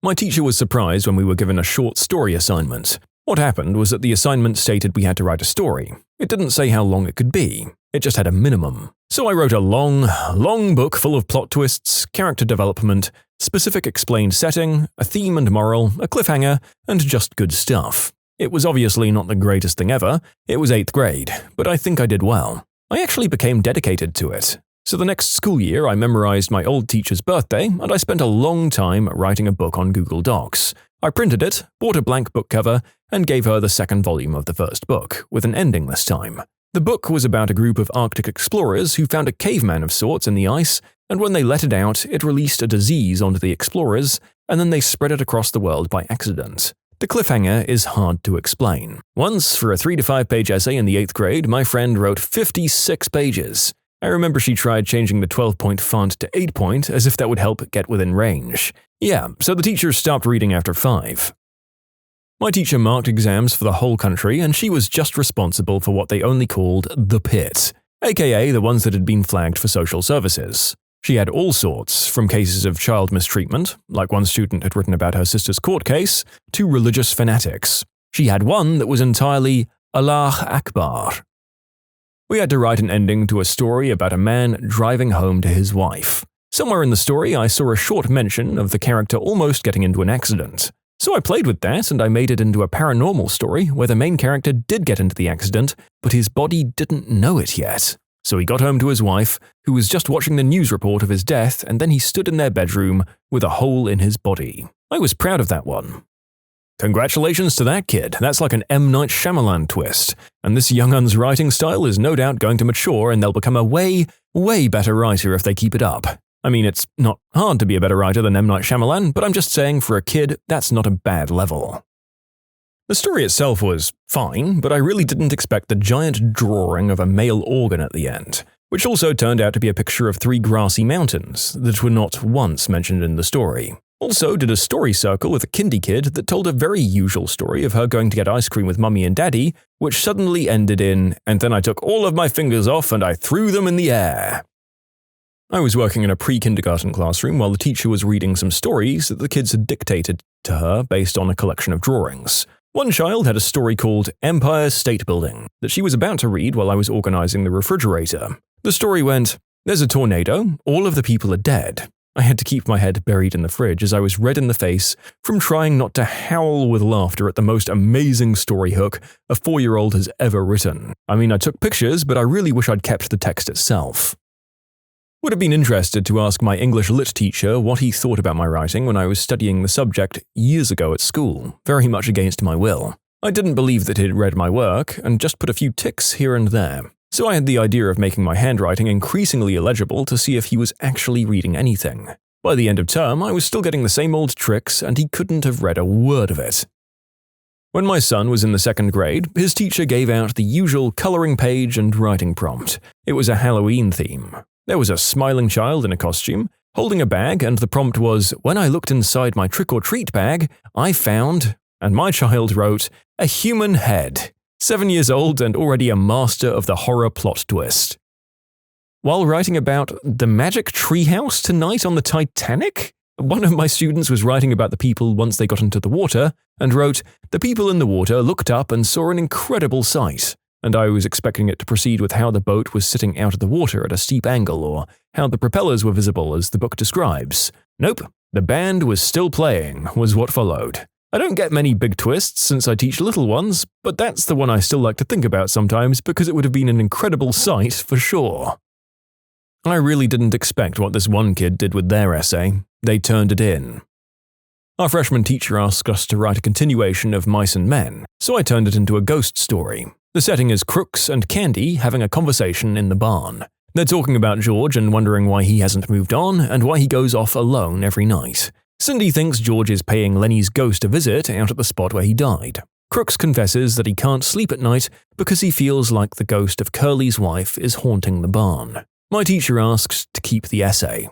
My teacher was surprised when we were given a short story assignment. What happened was that the assignment stated we had to write a story. It didn't say how long it could be. It just had a minimum. So I wrote a long book full of plot twists, character development, specific explained setting, a theme and moral, a cliffhanger, and just good stuff. It was obviously not the greatest thing ever. It was 8th grade, but I think I did well. I actually became dedicated to it. So the next school year, I memorized my old teacher's birthday, and I spent a long time writing a book on Google Docs. I printed it, bought a blank book cover, and gave her the second volume of the first book, with an ending this time. The book was about a group of Arctic explorers who found a caveman of sorts in the ice, and when they let it out, it released a disease onto the explorers, and then they spread it across the world by accident. The cliffhanger is hard to explain. Once, for a 3 to 5 page essay in the 8th grade, my friend wrote 56 pages. I remember she tried changing the 12-point font to 8-point as if that would help get within range. Yeah, so the teacher stopped reading after 5. My teacher marked exams for the whole country, and she was just responsible for what they only called the pit, aka the ones that had been flagged for social services. She had all sorts, from cases of child mistreatment, like one student had written about her sister's court case, to religious fanatics. She had one that was entirely Allah Akbar. We had to write an ending to a story about a man driving home to his wife. Somewhere in the story, I saw a short mention of the character almost getting into an accident. So I played with that and I made it into a paranormal story where the main character did get into the accident, but his body didn't know it yet. So he got home to his wife, who was just watching the news report of his death, and then he stood in their bedroom with a hole in his body. I was proud of that one. Congratulations to that kid, that's like an M. Night Shyamalan twist, and this young un's writing style is no doubt going to mature and they'll become a way better writer if they keep it up. I mean, it's not hard to be a better writer than M. Night Shyamalan, but I'm just saying for a kid, that's not a bad level. The story itself was fine, but I really didn't expect the giant drawing of a male organ at the end, which also turned out to be a picture of 3 grassy mountains that were not once mentioned in the story. Also did a story circle with a kindy kid that told a very usual story of her going to get ice cream with mummy and daddy, which suddenly ended in, and then I took all of my fingers off and I threw them in the air. I was working in a pre-kindergarten classroom while the teacher was reading some stories that the kids had dictated to her based on a collection of drawings. One child had a story called Empire State Building that she was about to read while I was organizing the refrigerator. The story went, "There's a tornado, all of the people are dead." I had to keep my head buried in the fridge as I was red in the face from trying not to howl with laughter at the most amazing story hook a 4-year-old has ever written. I mean, I took pictures, but I really wish I'd kept the text itself. Would have been interested to ask my English lit teacher what he thought about my writing when I was studying the subject years ago at school, very much against my will. I didn't believe that he'd read my work and just put a few ticks here and there. So I had the idea of making my handwriting increasingly illegible to see if he was actually reading anything. By the end of term, I was still getting the same old tricks and he couldn't have read a word of it. When my son was in the 2nd grade, his teacher gave out the usual coloring page and writing prompt. It was a Halloween theme. There was a smiling child in a costume, holding a bag, and the prompt was, "When I looked inside my trick-or-treat bag, I found," and my child wrote, "a human head." 7 years old and already a master of the horror plot twist. While writing about the magic treehouse tonight on the Titanic, one of my students was writing about the people once they got into the water and wrote, "The people in the water looked up and saw an incredible sight. and I was expecting it to proceed with how the boat was sitting out of the water at a steep angle or how the propellers were visible as the book describes. Nope, the band was still playing, was what followed. I don't get many big twists since I teach little ones, but that's the one I still like to think about sometimes because it would have been an incredible sight for sure. I really didn't expect what this one kid did with their essay. They turned it in. Our freshman teacher asked us to write a continuation of Mice and Men, so I turned it into a ghost story. The setting is Crooks and Candy having a conversation in the barn. They're talking about George and wondering why he hasn't moved on and why he goes off alone every night. Cindy thinks George is paying Lenny's ghost a visit out at the spot where he died. Crooks confesses that he can't sleep at night because he feels like the ghost of Curly's wife is haunting the barn. My teacher asks to keep the essay.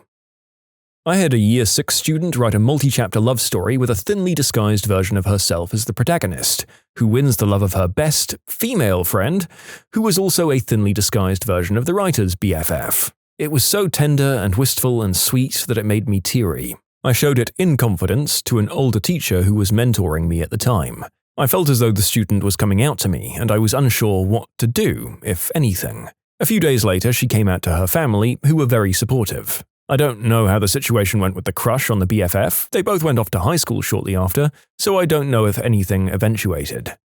I had a Year 6 student write a multi-chapter love story with a thinly disguised version of herself as the protagonist, who wins the love of her best female friend, who was also a thinly disguised version of the writer's BFF. It was so tender and wistful and sweet that it made me teary. I showed it in confidence to an older teacher who was mentoring me at the time. I felt as though the student was coming out to me, and I was unsure what to do, if anything. A few days later, she came out to her family, who were very supportive. I don't know how the situation went with the crush on the BFF. They both went off to high school shortly after, so I don't know if anything eventuated.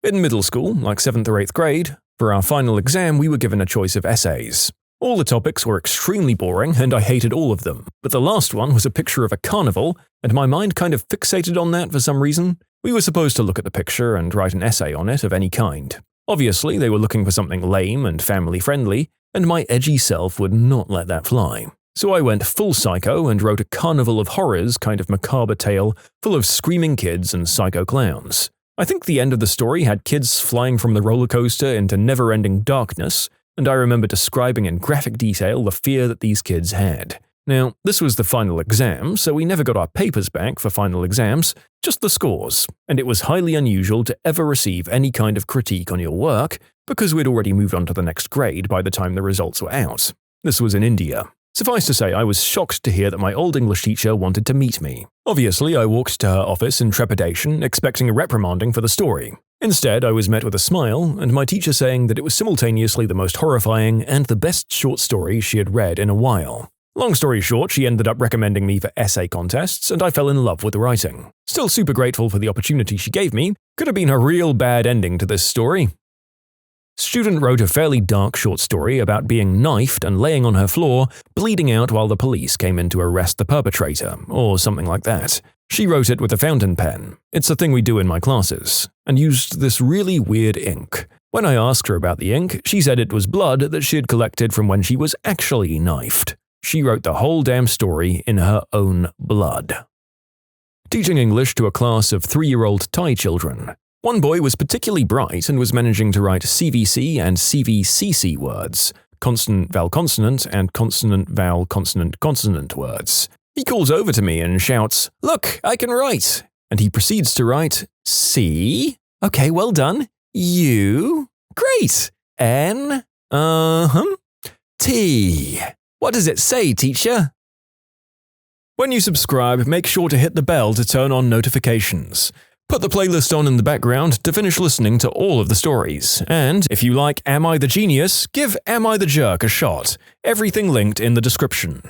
In middle school, like 7th or 8th grade, for our final exam we were given a choice of essays. All the topics were extremely boring, and I hated all of them, but the last one was a picture of a carnival, and my mind kind of fixated on that for some reason. We were supposed to look at the picture and write an essay on it of any kind. Obviously, they were looking for something lame and family-friendly, and my edgy self would not let that fly. So I went full psycho and wrote a carnival of horrors kind of macabre tale full of screaming kids and psycho clowns. I think the end of the story had kids flying from the roller coaster into never-ending darkness, and I remember describing in graphic detail the fear that these kids had. Now, this was the final exam, so we never got our papers back for final exams, just the scores, and it was highly unusual to ever receive any kind of critique on your work because we'd already moved on to the next grade by the time the results were out. This was in India. Suffice to say, I was shocked to hear that my old English teacher wanted to meet me. Obviously, I walked to her office in trepidation, expecting a reprimanding for the story. Instead, I was met with a smile, and my teacher saying that it was simultaneously the most horrifying and the best short story she had read in a while. Long story short, she ended up recommending me for essay contests, and I fell in love with the writing. Still super grateful for the opportunity she gave me. Could have been a real bad ending to this story. Student wrote a fairly dark short story about being knifed and laying on her floor, bleeding out while the police came in to arrest the perpetrator, or something like that. She wrote it with a fountain pen. It's a thing we do in my classes, and used this really weird ink. When I asked her about the ink, she said it was blood that she had collected from when she was actually knifed. She wrote the whole damn story in her own blood. Teaching English to a class of 3-year-old Thai children. One boy was particularly bright and was managing to write CVC and CVCC words, consonant-vowel-consonant and consonant-vowel-consonant-consonant words. He calls over to me and shouts, "Look, I can write!" And he proceeds to write, C? Okay, well done. U? Great! N? T. What does it say, teacher? When you subscribe, make sure to hit the bell to turn on notifications. Put the playlist on in the background to finish listening to all of the stories. And if you like Am I the Genius, give Am I the Jerk a shot. Everything linked in the description.